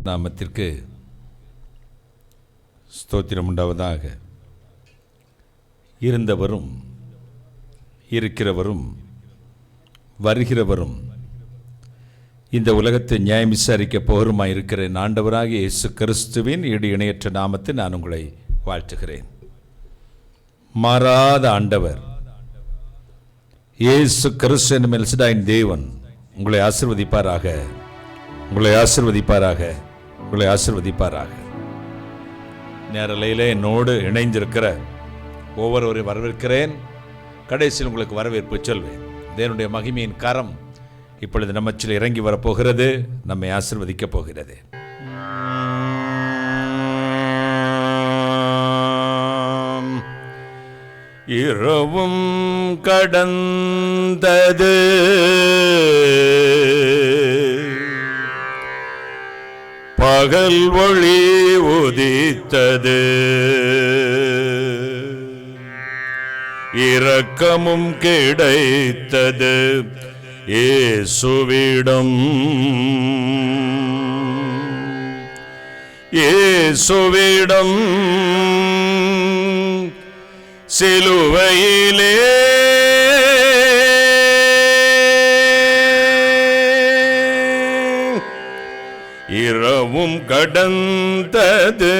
நாமத்திற்கு ஸ்தோத்திரம் உண்டாவதாக. இருந்தவரும் இருக்கிறவரும் வருகிறவரும் இந்த உலகத்தை நியாயம் விசாரிக்க போருமாய் இருக்கிற ஆண்டவராகிய இயேசு கிறிஸ்துவின் ஈடு இணையற்ற நாமத்தில் நான் உங்களை வாழ்த்துகிறேன். மாறாத ஆண்டவர் இயேசு கிறிஸ்து என்னும் எல்சடாயின் தேவன் உங்களை ஆசீர்வதிப்பாராக, உங்களை ஆசீர்வதிப்பாராக, உங்களை ஆசீர்வதிப்பாராக. நேரலையில் என்னோடு இணைந்திருக்கிற ஒவ்வொருவரையும் வரவேற்கிறேன். கடைசியில் உங்களுக்கு வரவேற்பு சொல்வேன். தேவனுடைய மகிமையின் கரம் இப்பொழுது நம்மச்சில் இறங்கி வரப்போகிறது, நம்மை ஆசீர்வதிக்கப் போகிறது. இரவும் கடந்தது, பகல் ஒளி உதித்தது, இரக்கமும் கிடைத்தது இயேசுவிடம். இயேசுவிடம் சிலுவையிலே இரவும் கடந்தது,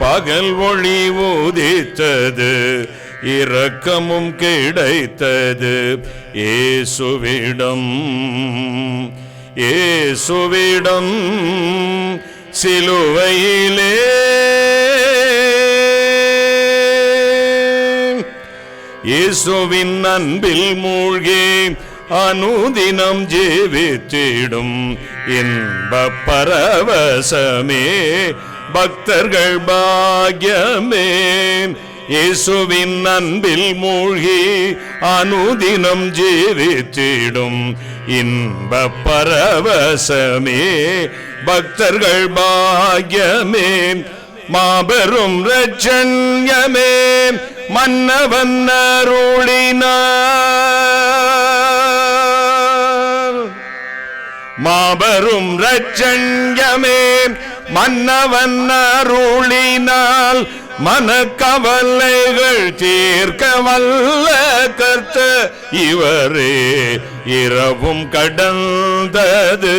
பகல் ஒளி உதித்தது, இரக்கமும் கிடைத்தது இயேசுவிடம். இயேசுவிடம் சிலுவையிலே இயேசுவின் அன்பில் மூழ்கி அனுதினம் ஜீவித்திடும் இன்பப் பரவசமே பக்தர்கள் பாக்கியமே. இயேசுவின் அன்பில் மூழ்கி அனுதினம் ஜீவித்திடும் இன்பப் பரவசமே பக்தர்கள் பாக்கியமே. மாபெரும் இரட்சண்யமே மன்னவன் அருளினார். மாபெரும் இரட்சண்யமே மன்னவன் அருளினால் மனக்கவலைகள் தீர்க்க வல்ல கர்த்தர் இவரே. இரவும் கடந்தது,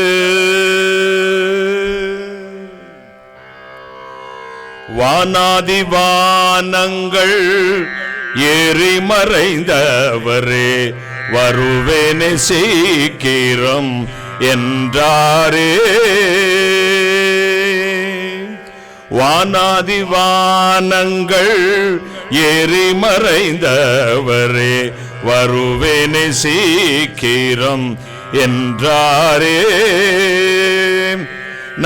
வானாதி வானங்கள் ஏறி மறைந்தவரே, வருவேனே சீக்கிரம் என்றாரே. வானாதி வானங்கள் ஏறி மறைந்தவரே, வருவேனே சீக்கிரம் என்றாரே.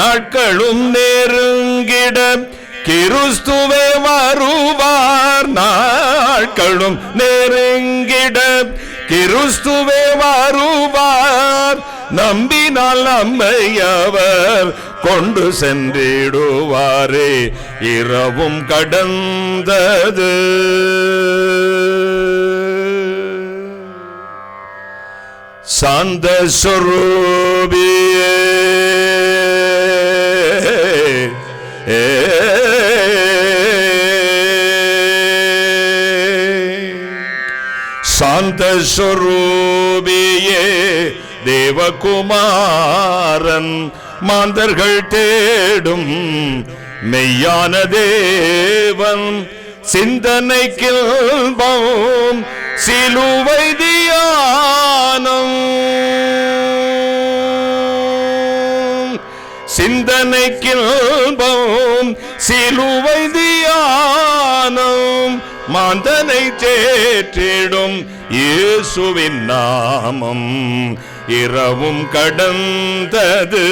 நாட்களும் நெருங்கிட கிறிஸ்துவே வருவார். நாட்களும் நெருங்கிட கிறிஸ்துவே வருவார். நம்பினால் நம்மை அவர் கொண்டு சென்றிடுவாரே. இரவும் கடந்தது, சாந்த சொரூபியே சாந்த சொரூபியே தேவகுமாரன் மாந்தர்கள் தேடும் மெய்யான தேவன். சிந்தனைக்கு சிலுவை தியானம், சிந்தனைக்கு சிலுவை தியானம், மாந்தனை தேற்றிடும் இயேசுவின் நாமம். இரவும் கடந்தது,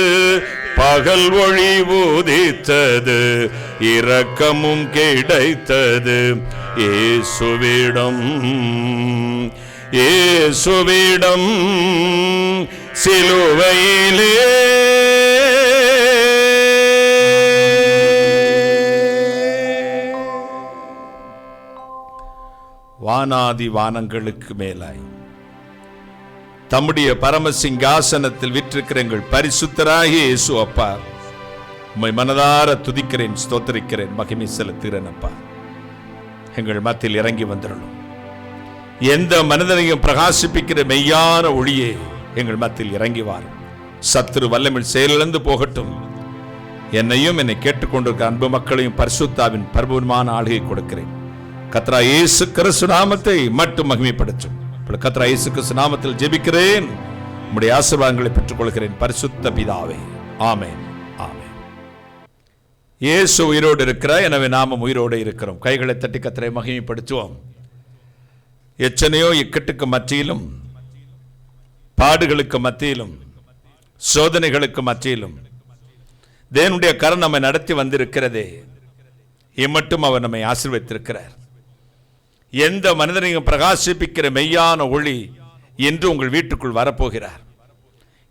பகல் ஒளி உதித்தது, இரக்கமும் கிடைத்தது இயேசுவிடம். இயேசுவிடம் சிலுவையிலே வானாதி வானங்களுக்கு மேலாய் தம்முடைய பரமசிங்காசனத்தில் விற்றிருக்கிற எங்கள் பரிசுத்தராகிய இயேசு அப்பா, உம்மை மனதார துதிக்கிறேன், ஸ்தோத்திரிக்கிறேன், மகிமை செலுத்துகிறேன். அப்பா, எங்கள் மத்தியில் இறங்கி வந்துடணும். எந்த மனிதனையும் பிரகாசிப்பிக்கிற மெய்யான ஒளியே எங்கள் மத்தியில் இறங்கி வாரும். சத்துரு வல்லமில் செயலிழந்து போகட்டும். என்னையும் என்னை கேட்டுக்கொண்டிருக்கிற அன்பு மக்களையும் பரிசுத்தாவின் பரிபூர்ணமான ஆளுகை கொடுக்கிறேன். கர்த்தராகிய இயேசு கிறிஸ்து நாமத்தை மட்டும் மகிமைப்படுத்தும். கர்த்தராகிய இயேசு கிறிஸ்து நாமத்தில் ஜெபிக்கிறேன். உம்முடைய ஆசீர்வாதங்களை பெற்றுக்கொள்கிறேன் பரிசுத்த பிதாவே. ஆமென், ஆமென். இயேசு உயிரோடு இருக்கிறார், எனவே நாமும் உயிரோடு இருக்கிறோம். கைகளை தட்டி கர்த்தரை மகிமைப்படுத்துவோம். எத்தனையோ இக்கட்டுக்கு மத்தியிலும், பாடுகளுக்கு மத்தியிலும், சோதனைகளுக்கு மத்தியிலும் தேவனுடைய கரம் நம்மை நடத்தி வந்திருக்கிறதே. இம்மட்டும் அவர் நம்மை ஆசீர்வதித்திருக்கிறார். எந்த மனிதனையும் பிரகாசிப்பிக்கிற மெய்யான ஒளி என்று உங்கள் வீட்டுக்குள் வரப்போகிறார்.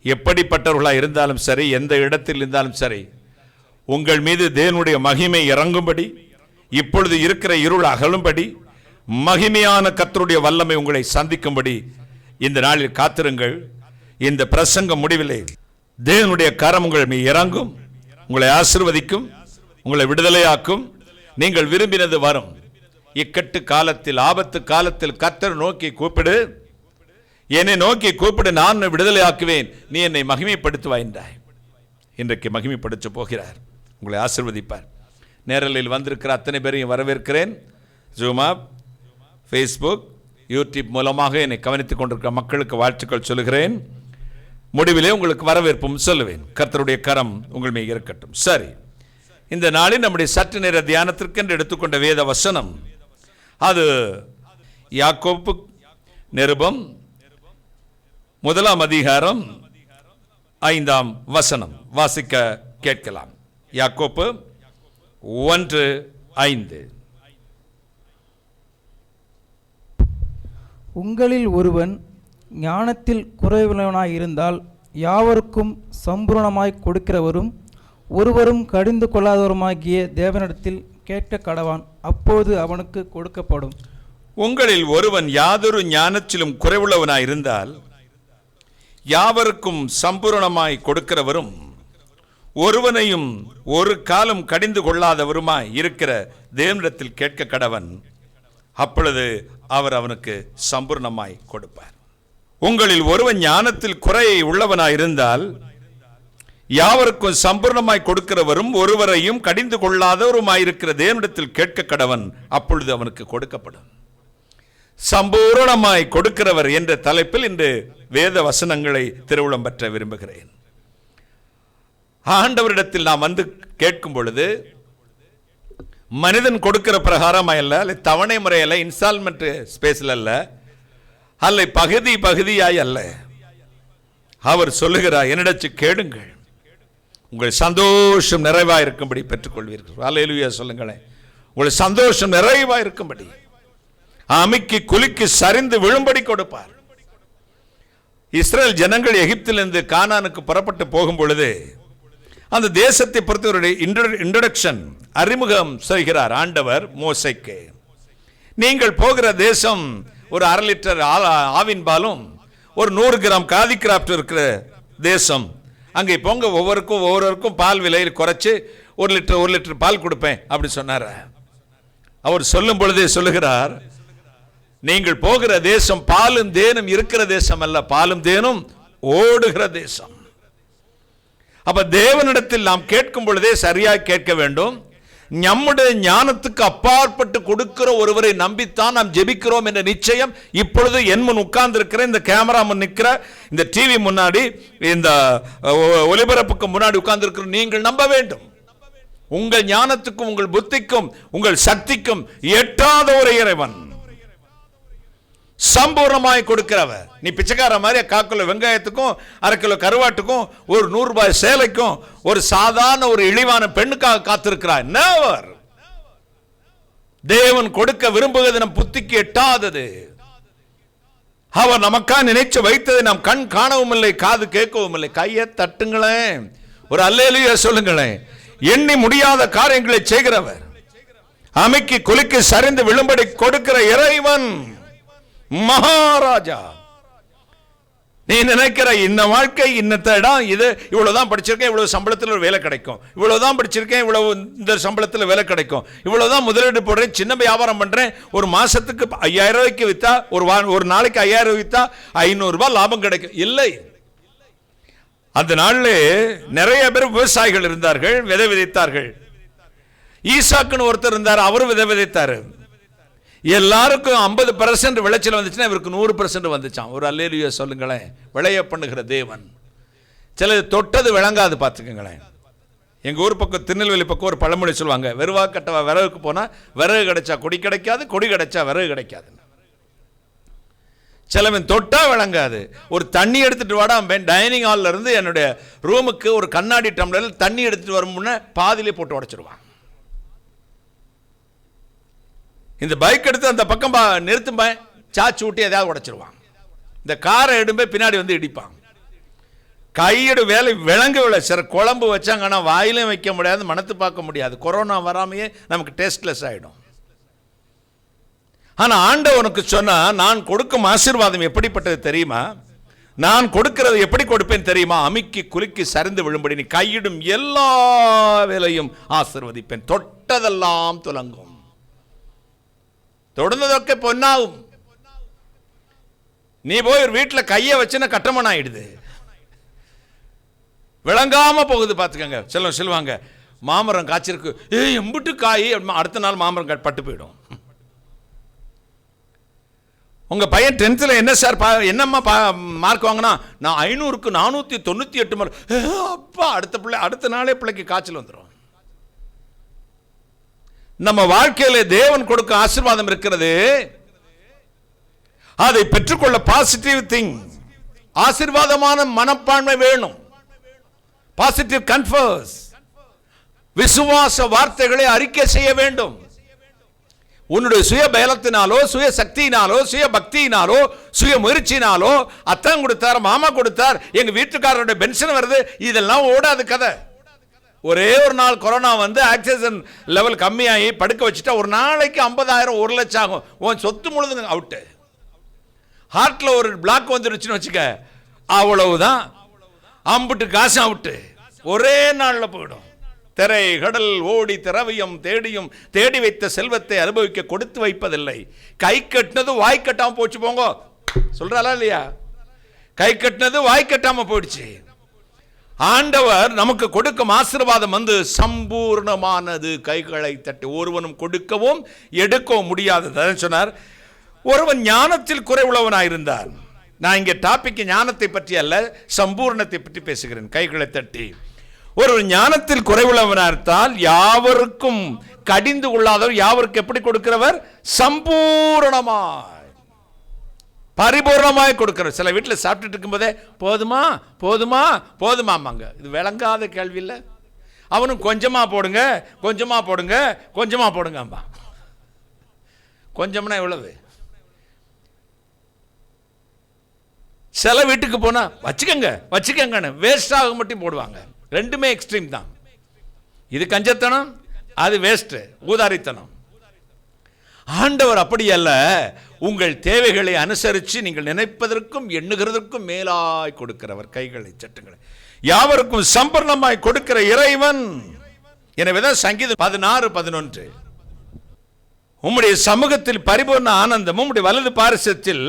எப்படிப்பட்டவர்களாக இருந்தாலும் சரி, எந்த இடத்தில் இருந்தாலும் சரி, உங்கள் மீது தேவனுடைய மகிமை இறங்கும்படி, இப்பொழுது இருக்கிற இருள் அகலும்படி, மகிமையான கர்த்தருடைய வல்லமை உங்களை சந்திக்கும்படி இந்த நாளில் காத்திருங்கள். இந்த பிரசங்க முடிவிலே தேவனுடைய கரம் உங்கள் மீது இறங்கும், உங்களை ஆசீர்வதிக்கும், உங்களை விடுதலையாக்கும். நீங்கள் விரும்பினது வரும். இக்கட்டு காலத்தில், ஆபத்து காலத்தில் கர்த்தர் நோக்கி கூப்பிடு, என்னை நோக்கி கூப்பிடு, நான் விடுதலையாக்குவேன், நீ என்னை மகிமைப்படுத்துவாய் என்றாய். இன்றைக்கு மகிமைப்படுத்த போகிறார், உங்களை ஆசீர்வதிப்பார். நேரலில் வந்திருக்கிற அத்தனை பேரையும் வரவேற்கிறேன். ஜூம் ஆப், ஃபேஸ்புக், யூடியூப் மூலமாக என்னை கவனித்துக் கொண்டிருக்கிற மக்களுக்கு வாழ்த்துக்கள் சொல்லுகிறேன். முடிவிலே உங்களுக்கு வரவேற்பும் சொல்லுவேன். கர்த்தருடைய கரம் உங்கள் மீது இருக்கட்டும். சரி, இந்த நாளில் நம்முடைய சற்று நேர தியானத்திற்கென்று எடுத்துக்கொண்ட வேத வசனம், அது யாக்கோப்பு நிருபம் 1 அதிகாரம் 5 வசனம். வாசிக்க கேட்கலாம். யாக்கோப்பு 1:5. உங்களில் ஒருவன் ஞானத்தில் குறைவுள்ளவனாயிருந்தால் யாவருக்கும் சம்பூரணமாய் கொடுக்கிறவரும் ஒருவரும் கடிந்து கொள்ளாதவருமாகிய தேவனிடத்தில் கேட்க கடவான், அப்போது அவனுக்கு கொடுக்கப்படும். உங்களில் ஒருவன் யாதொரு ஞானத்திலும் குறைவுள்ளவனாயிருந்தால் யாவருக்கும் சம்பூரணமாய் கொடுக்கிறவரும் ஒருவனையும் ஒரு காலம் கடிந்து கொள்ளாதவருமாய் இருக்கிற தேவனிடத்தில் கேட்க கடவன், அப்பொழுது அவர் அவனுக்கு சம்பூர்ணமாய் கொடுப்பார். உங்களில் ஒருவன் ஞானத்தில் குறை உள்ளவனாயிருந்தால் யாவருக்கும் சம்பூர்ணமாய் கொடுக்கிறவரும் ஒருவரையும் கடிந்து கொள்ளாதவருமாயிருக்கிற தேவனிடத்தில் கேட்க கடவன், அப்பொழுது அவனுக்கு கொடுக்கப்படும். சம்பூரணமாய் கொடுக்கிறவர் என்ற தலைப்பில் இன்று வேத வசனங்களை திருவுளம் பெற்ற விரும்புகிறேன். ஆண்டவரிடத்தில் நாம் வந்து கேட்கும் பொழுது மனிதன் கொடுக்கிற பிரகாரம் அல்ல, தவணை முறையில், இன்ஸ்டால்மெண்ட் ஸ்பேஸில் அல்ல, அல்ல பகுதி பகுதியாய் அல்ல. அவர் சொல்லுகிறார், என்னிடத்தில் கேளுங்கள், உங்கள் சந்தோஷம் நிறைவாக இருக்கும்படி பெற்றுக்கொள்வீர்கள். அல்லேலூயா சொல்லுங்களேன். உங்கள் சந்தோஷம் நிறைவாக இருக்கும்படி, அமுக்கி குலுக்கி சரிந்து விழும்படி கொடுப்பார். இஸ்ரேல் ஜனங்கள் எகிப்திலிருந்து கானானுக்கு புறப்பட்டு போகும் பொழுது அந்த தேசத்தை பொறுத்தவருடைய இன்ட்ரோடக்ஷன், அறிமுகம் செய்கிறார் ஆண்டவர் மோசேக்கு. நீங்கள் போகிற தேசம் ஒரு 1/2 லிட்டர் ஆவின் பாலும் ஒரு 100 கிராம் காதி கிராப்ட் இருக்கிற தேசம். அங்கே போங்க, ஒவ்வொருவருக்கும் பால் விலையில் குறைச்சி 1 லிட்டர் பால் கொடுப்பேன் அப்படி சொன்னார். அவர் சொல்லும் பொழுதே சொல்லுகிறார், நீங்கள் போகிற தேசம் பாலும் தேனும் இருக்கிற தேசம் அல்ல, பாலும் தேனும் ஓடுகிற தேசம். அப்ப தேவனிடத்தில் நாம் கேட்கும் பொழுதே சரியாக கேட்க வேண்டும். நம்முடைய ஞானத்துக்கு அப்பாற்பட்டு கொடுக்கிற ஒருவரை நம்பித்தான் நாம் ஜெபிக்கிறோம் என்ற நிச்சயம் இப்பொழுது என் முன் உட்கார்ந்து இருக்கிற, இந்த கேமரா முன் நிற்கிற, இந்த டிவி முன்னாடி, இந்த ஒலிபரப்புக்கு முன்னாடி உட்கார்ந்து இருக்கிற நீங்கள் நம்ப வேண்டும். உங்கள் ஞானத்துக்கும் உங்கள் புத்திக்கும் உங்கள் சக்திக்கும் எட்டாத ஒரு இறைவன் சம்பூர்ணமாய் கொடுக்கிறவர். நீ பிச்சைக்கார மாதிரி 1/4 கிலோ வெங்காயத்துக்கும் 1/2 கிலோ கருவாட்டுக்கும் ஒரு 100 ரூபாய் சேலைக்கும் ஒரு சாதாரண ஒரு இழிவான பெண்ணுக்காக காத்திருக்கிறாய். Never. தேவன் கொடுக்க விரும்புவது நம் புத்திக்கு எட்டாதது. அவர் நமக்காக நினைச்சு வைத்ததை நாம் கண் காணவும் இல்லை, காது கேட்கவும் இல்லை. கையை தட்டுங்களேன், ஒரு அல்லேலூயா சொல்லுங்களேன். எண்ணி முடியாத காரியங்களை செய்கிறவர், அமுக்கி குலுக்கி சரிந்து விழும்படி கொடுக்கிற இறைவன், மகாராஜா. நீ நினைக்கிற இந்த வாழ்க்கை இன்னத்த இடம், இது இவ்வளவுதான் படிச்சிருக்கேன், இவ்வளவு சம்பளத்தில் ஒரு வேலை கிடைக்கும், இவ்வளவுதான் படிச்சிருக்கேன், இவ்வளவு இந்த சம்பளத்தில் வேலை கிடைக்கும், இவ்வளவுதான் முதலீடு போடுறேன், சின்ன வியாபாரம் பண்றேன், ஒரு மாசத்துக்கு 5000 ரூபாய்க்கு வித்தா, ஒரு நாளைக்கு 5000 வித்தா 500 ரூபாய் லாபம் கிடைக்கும். இல்லை, அந்த நாளிலே நிறைய பேர் விவசாயிகள் இருந்தார்கள், விதை விதைத்தார்கள். ஈசாக்குன்னு ஒருத்தர் இருந்தார், அவரும் விதை விதைத்தாரு. எல்லாருக்கும் 50% விளைச்சல் வந்துச்சுன்னா இவருக்கு 100% வந்துச்சான். ஒரு அல்லேலூயா சொல்லுங்களேன். விளைய பண்ணுகிற தேவன். சில தொட்டது விளங்காது, பார்த்துக்கங்களேன். எங்கள் ஊர் பக்கம் திருநெல்வேலி பக்கம் ஒரு பழமொழி சொல்லுவாங்க, வெறுவா கட்டவா விறகுக்கு போனால் விறகு கிடைச்சா கொடி கிடைக்காது, கொடி கிடைச்சா விறகு கிடைக்காது. சிலவன் தொட்டா விளங்காது. ஒரு தண்ணி எடுத்துட்டு வாடா, டைனிங் ஹாலில் இருந்து என்னுடைய ரூமுக்கு ஒரு கண்ணாடி டம்ளரில் தண்ணி எடுத்துட்டு வரும் முன்னே பாதிலே போட்டு உடைச்சிருவான். இந்த பைக் எடுத்து அந்த பக்கம் நிறுத்தும் சாச்சு ஊட்டி எதாவது உடைச்சிருவான். இந்த காரை எடுப்பே பின்னாடி வந்து இடிப்பான். கையெடு வேலை விளங்கவில்லை. சில குழம்பு வச்சாங்கன்னா வாயிலையும் வைக்க முடியாது, மனத்து பார்க்க முடியாது. கொரோனா வராமையே நமக்கு டேஸ்ட்லெஸ் ஆகிடும். ஆனால் ஆண்டவனுக்கு சொன்னா, நான் கொடுக்கும் ஆசீர்வாதம் எப்படிப்பட்டது தெரியுமா? நான் கொடுக்கிறது எப்படி கொடுப்பேன் தெரியுமா? அமுக்கி குலுக்கி சரிந்து விழும்படி நீ கையிடும் எல்லா வேலையும் ஆசீர்வதிப்பேன். தொட்டதெல்லாம் துலங்கும், தொடர்ந்ததொക്കെ பொன்னாகும். நீ போய் ஒரு வீட்டில் கையை வச்சுன்னா கட்டமன் ஆயிடுது, விளங்காம போகுது. பார்த்துக்கங்க. சொல்லுவாங்க, மாமரம் காய்ச்சிருக்கு, எம்பிட்டு காய், அடுத்த நாள் மாமரம் பட்டு போயிடும். உங்க பையன் 10th என்ன சார் என்னம்மா மார்க் வாங்கினா? நான் 500க்கு 498 மார்க். அப்பா, அடுத்த நாளே பிள்ளைக்கு காய்ச்சல் வந்துடும். நம்ம வாழ்க்கையில தேவன் கொடுக்க ஆசீர்வாதம் இருக்கிறது. அதை பெற்றுக்கொள்ள பாசிட்டிவ் திங், ஆசீர்வாதமான மனப்பான்மை வேணும். பாசிட்டிவ் கன்ஃபர்ஸ், விசுவாச வார்த்தைகளை அறிக்கை செய்ய வேண்டும். உன்னுடைய சுய பலத்தினாலோ, சுய சக்தியினாலோ, சுய பக்தியினாலோ, சுய முயற்சியினாலோ, அத்தான் கொடுத்தார், மாமா கொடுத்தார், எங்க வீட்டுக்காரருடைய பென்ஷன் வருது, இதெல்லாம் ஓடாது கதை. ஒரே ஒரு நாள் கொரோனா வந்து ஆக்சிஜன் லெவல் கம்மியாகி படுக்க வச்சுட்டா ஒரு நாளைக்கு 50,000 1 லட்சம் ஆகும். உன் சொத்து முழுதுங்க அவுட்டு. ஹார்ட்ல ஒரு பிளாக் வந்துருச்சுன்னு வச்சுக்க, அவ்வளவுதான், அம்புட்டு காசு அவுட்டு. ஒரே நாளில் போயிடும். திரை கடல் ஓடி திரவியம் தேடியும் தேடி வைத்த செல்வத்தை அனுபவிக்க கொடுத்து வைப்பதில்லை. கை கட்டினது வாய் கட்டாம போச்சு. போங்க சொல்றாளா இல்லையா? கை கட்டினது வாய் கட்டாம போயிடுச்சு. ஆண்டவர் நமக்கு கொடுக்கும் ஆசீர்வாதம் வந்து சம்பூர்ணமானது. கைகளை தட்டி ஒருவனும் கொடுக்கவும் எடுக்கவும் முடியாதது சொன்னார். ஒருவன் ஞானத்தில் குறைவுள்ளவனாயிருந்தார். நான் இங்கே டாபிக் ஞானத்தை பற்றி அல்ல, சம்பூர்ணத்தை பற்றி பேசுகிறேன். கைகளை தட்டி ஒரு ஞானத்தில் குறைவுள்ளவனார்த்தால் யாவருக்கும் கடிந்து கொள்ளாதவர், யாவருக்கு எப்படி கொடுக்கிறவர்? சம்பூர்ணமாய் பரிபூர்ணமாய் கொடுக்கிறவர். சில வீட்டில் சாப்பிட்டுட்டு இருக்கும்போதே போதுமா போதுமா போதுமாமாங்க. இது விளங்காத கேள்வி இல்லை. அவனும் கொஞ்சமா போடுங்க கொஞ்சமா போடுங்க கொஞ்சமா போடுங்க. கொஞ்சம்னா எவ்வளவு? சில வீட்டுக்கு போனா வச்சுக்கங்க வச்சுக்கங்கன்னு வேஸ்ட் ஆக மட்டும் போடுவாங்க. ரெண்டுமே எக்ஸ்ட்ரீம் தான். இது கஞ்சத்தனம், அது வேஸ்ட், ஊதாரித்தனம். ஆண்டவர் அப்படி அல்ல. உங்கள் தேவைகளை அனுசரித்து நீங்கள் நினைப்பதற்கும் எண்ணுகிறதற்கும் மேலாய் கொடுக்கிறவர். கைகளை சட்டுங்களை யாவருக்கும் சம்பூர்ணமாய் கொடுக்கிற இறைவன். எனவேதான் சங்கீதம் 16:11 உம்முடைய சமூகத்தில் பரிபூர்ண ஆனந்தமும் உம்முடைய வலது பாரிசத்தில்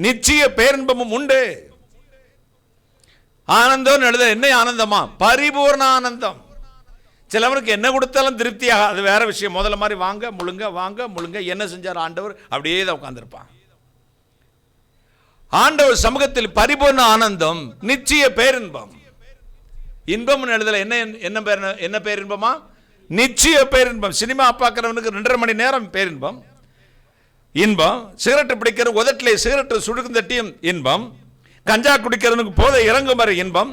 நிச்சய பேரின்பமும் உண்டு. ஆனந்தம் எழுத என்ன ஆனந்தமா? பரிபூர்ண ஆனந்தம். சிலவருக்கு என்ன கொடுத்தாலும் திருப்தியாக, அது வேற விஷயம். முதல்ல மாதிரி வாங்க முழுங்க வாங்க முழுங்க என்ன செஞ்சார் ஆண்டவர், அப்படியே தான் உட்கார்ந்திருப்பான். ஆண்டவர் சமூகத்தில் பரிபூர்ண ஆனந்தம், நிச்சய பேரின்பம். இன்பம் எழுதல என்ன பேரின்பமா? நிச்சய பேரின்பம். சினிமா பார்க்கிறவனுக்கு 2.5 மணி நேரம் பேரின்பம் இன்பம். சிகரெட் பிடிக்கிற உதட்டிலே சிகரெட் சுடுக்கும் தட்டியும் இன்பம். கஞ்சா குடிக்கிறவனுக்கு போதை இறங்கும் வரை இன்பம்.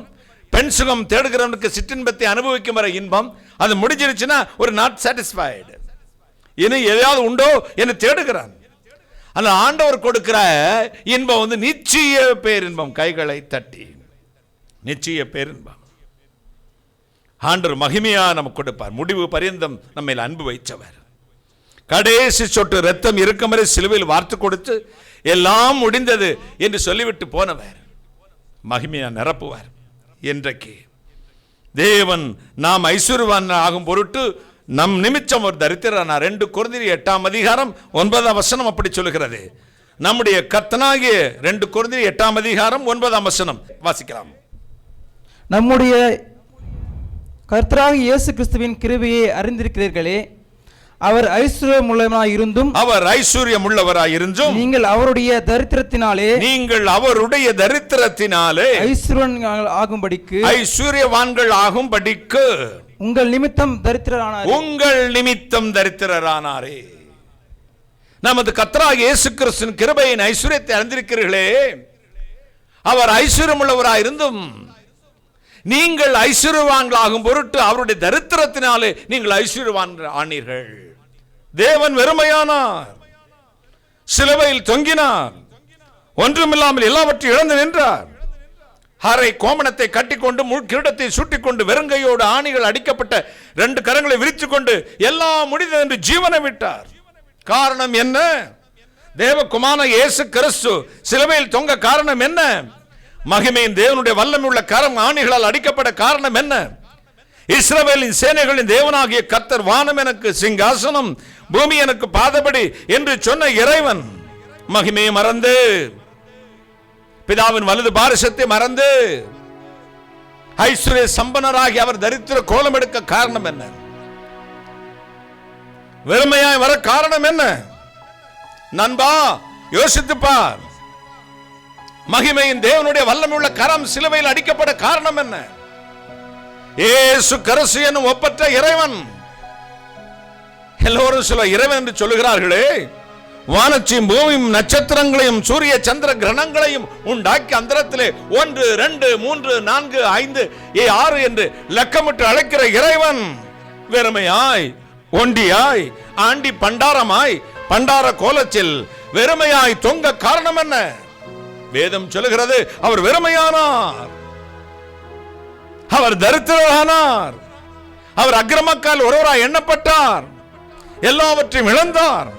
பெண் சுகம் தேடுகிறவனுக்கு சிற்றின்பத்தை அனுபவிக்கும் வரை இன்பம். அது முடிஞ்சிருச்சுன்னா ஒரு நாட் சாட்டிஸ்ஃபைடு, இன்னும் எதையாவது உண்டோ என்று தேடுகிறான். அந்த ஆண்டவர் கொடுக்கிற இன்பம் வந்து நிச்சய பேரின்பம். கைகளை தட்டி நிச்சய பேரின்பம். ஆண்டவர் மகிமையா நமக்கு கொடுப்பார். முடிவு பரியந்தம் நம்ம அன்பு வைத்தவர். கடைசி சொட்டு ரத்தம் இருக்கும் வரை சிலுவையில் வார்த்து கொடுத்து எல்லாம் முடிந்தது என்று சொல்லிவிட்டு போனவர். மகிமையா நிரப்புவார். இன்றைக்கு தேவன் நாம் ஐஸ்வர்யவான் ஆகும் பொருட்டு நம் நிமித்தம் ஒரு தரித்திரனார். 2 கொரிந்தியர் 8:9 அப்படி சொல்லுகிறது. நம்முடைய கர்த்தனாகிய 2 கொரிந்தியர் 8:9 வாசிக்கலாம். நம்முடைய கர்த்தராகிய இயேசு கிறிஸ்துவின் கிருபையை அறிந்திருக்கிறீர்களே, அவர் ஐஸ்வர்யமுள்ளவராய் இருந்தும் நீங்கள் அவருடைய தரித்திரத்தினாலே ஐஸ்வர்யவான்கள் ஆகும்படிக்கு உங்கள் நிமித்தம் தரித்திரரானாரே. நமது கர்த்தராகிய இயேசு கிறிஸ்துவின் கிருபையின் ஐஸ்வர்யத்தை அறிந்திருக்கிறீர்களே, அவர் ஐஸ்வர்யமுள்ளவராய் இருந்தும் நீங்கள் ஐஸ்வர்யவான்களாகும் பொருட்டு அவருடைய தரித்திரத்தினாலே நீங்கள் ஐஸ்வர்யவான் ஆனீர்கள். தேவன் வெறுமையானார், சிலுவையில் தொங்கினார், ஒன்றுமில்லாமல் எல்லாவற்றையும் இழந்து நின்றார். அரை கோமணத்தை கட்டிக்கொண்டு கிரீடத்தை சூட்டிக்கொண்டு வெறுங்கையோடு ஆணிகள் அடிக்கப்பட்ட 2 கரங்களை விரித்துக் கொண்டு எல்லாம் முடிந்தது என்று ஜீவனை விட்டார். காரணம் என்ன? தேவகுமாரன் இயேசு கிறிஸ்து சிலுவையில் தொங்க காரணம் என்ன? மகிமையின் தேவனுடைய வல்லமையுள்ள கரம் ஆணிகளால் அடிக்கப்பட்ட காரணம் என்ன? இஸ்ரவேலின் சேனைகளின் தேவனாகிய கர்த்தர் வானம் எனக்கு சிங்காசனம், பூமி எனக்கு பாதபடி என்று சொன்ன இறைவன் மகிமையை மறந்து, பிதாவின் வலது பாரிசத்தை மறந்து ஐஸ்வர்ய சம்பனராகி அவர் தரித்திர கோலம் எடுக்க காரணம் என்ன? வெறுமையாய் வர காரணம் என்ன? நண்பா, யோசித்துப்பார். மகிமையின் தேவனுடைய வல்லமையுள்ள கரம் சிலுவையில் அடிக்கப்பட காரணம் என்ன? இயேசு கிறிஸ்து என்னும் ஒப்பற்ற இறைவன். எல்லோரும் சில இறைவன் என்று சொல்லுகிறார்களே, வானத்தையும் பூமியும் நட்சத்திரங்களையும் சூரிய சந்திர கிரகங்களையும் உண்டாக்கி அந்தரத்திலே 1 2 3 4 5 6 என்று லக்கமிட்டு அழைக்கிற இறைவன் வெறுமையாய், ஒண்டியாய், ஆண்டி பண்டாரமாய், பண்டார கோலத்தில் வெறுமையாய் தொங்க காரணம் என்ன? வேதம் சொல்லுகிறது, அவர் வெறுமையானார், அவர் தரித்திரரானார், அவர் அக்கிரமக்கால் ஒருவராய் எண்ணப்பட்டார், எல்லாவற்றையும் இழந்தார்.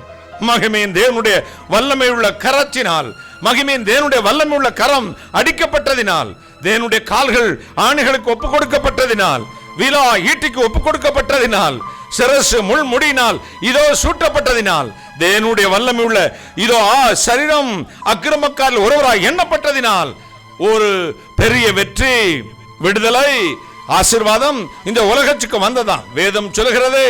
மகிமையின் தேவனுடைய வல்லமை உள்ள கரத்தினால், மகிமையின் தேவனுடைய வல்லமை உள்ள கரம் அடிக்கப்பட்டதினால், தேவனுடைய கால்கள் ஆணிகளுக்கு ஒப்புக் கொடுக்கப்பட்டதினால், விலா ஈட்டிக்கு ஒப்புக் கொடுக்கப்பட்டதினால், சிரசு முள்முடியினால் இதோ சூட்டப்பட்டதினால், தேவனுடைய வல்லமை உள்ள இதோ சரீரம் அக்கிரமக்கால் ஒருவராய் எண்ணப்பட்டதினால் ஒரு பெரிய வெற்றி, விடுதலை, ஆசீர்வாதம் இந்த உலகத்துக்கு வந்ததான். வேதம் சொல்கிறது,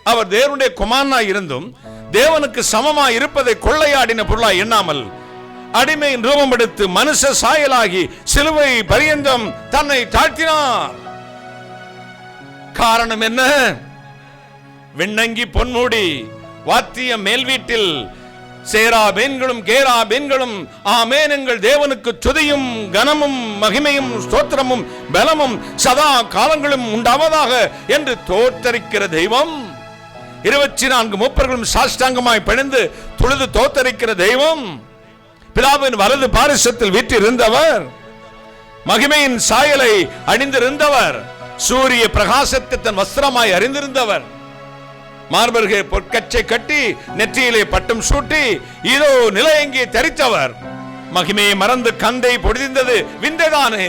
அவர் தேவனுடைய குமாரனாய் இருந்தும் தேவனுக்கு சமமாய் இருப்பதை கொள்ளையாடின பொருளாய் எண்ணாமல் அடிமையின் ரூபம் எடுத்து மனுஷ சாயலாகி சிலுவை பரியந்தம் தன்னை தாழ்த்தினார். காரணம் என்ன? விண்ணங்கி பொன்மூடி வாத்திய மேல் வீட்டில் சேரா பெண்களும் கேரா பெண்களும் ஆமென் எங்கள் தேவனுக்கு துதியும் கனமும் மகிமையும் ஸ்தோத்திரமும் பலமும் சதா காலங்களும் உண்டாவதாக என்று தோத்தரிக்கிற தெய்வம், 24 மூப்பர்களும் சாஷ்டாங்கமாய் பணிந்து தொழுது தோத்தரிக்கிற தெய்வம், பிதாவின் வலது பாரிசத்தில் வீற்றிருந்தவர், மகிமையின் சாயலை அணிந்திருந்தவர், சூரிய பிரகாசத்தை தன் வஸ்திரமாய் அறிந்திருந்தவர், மார்பருகே பொற்கச்சை கட்டி நெற்றியிலே பட்டம் சூட்டி இதோ நிலையங்கே தரித்தவர், மகிமையை மறந்து கந்தை பொடிந்தது விந்தைதானே.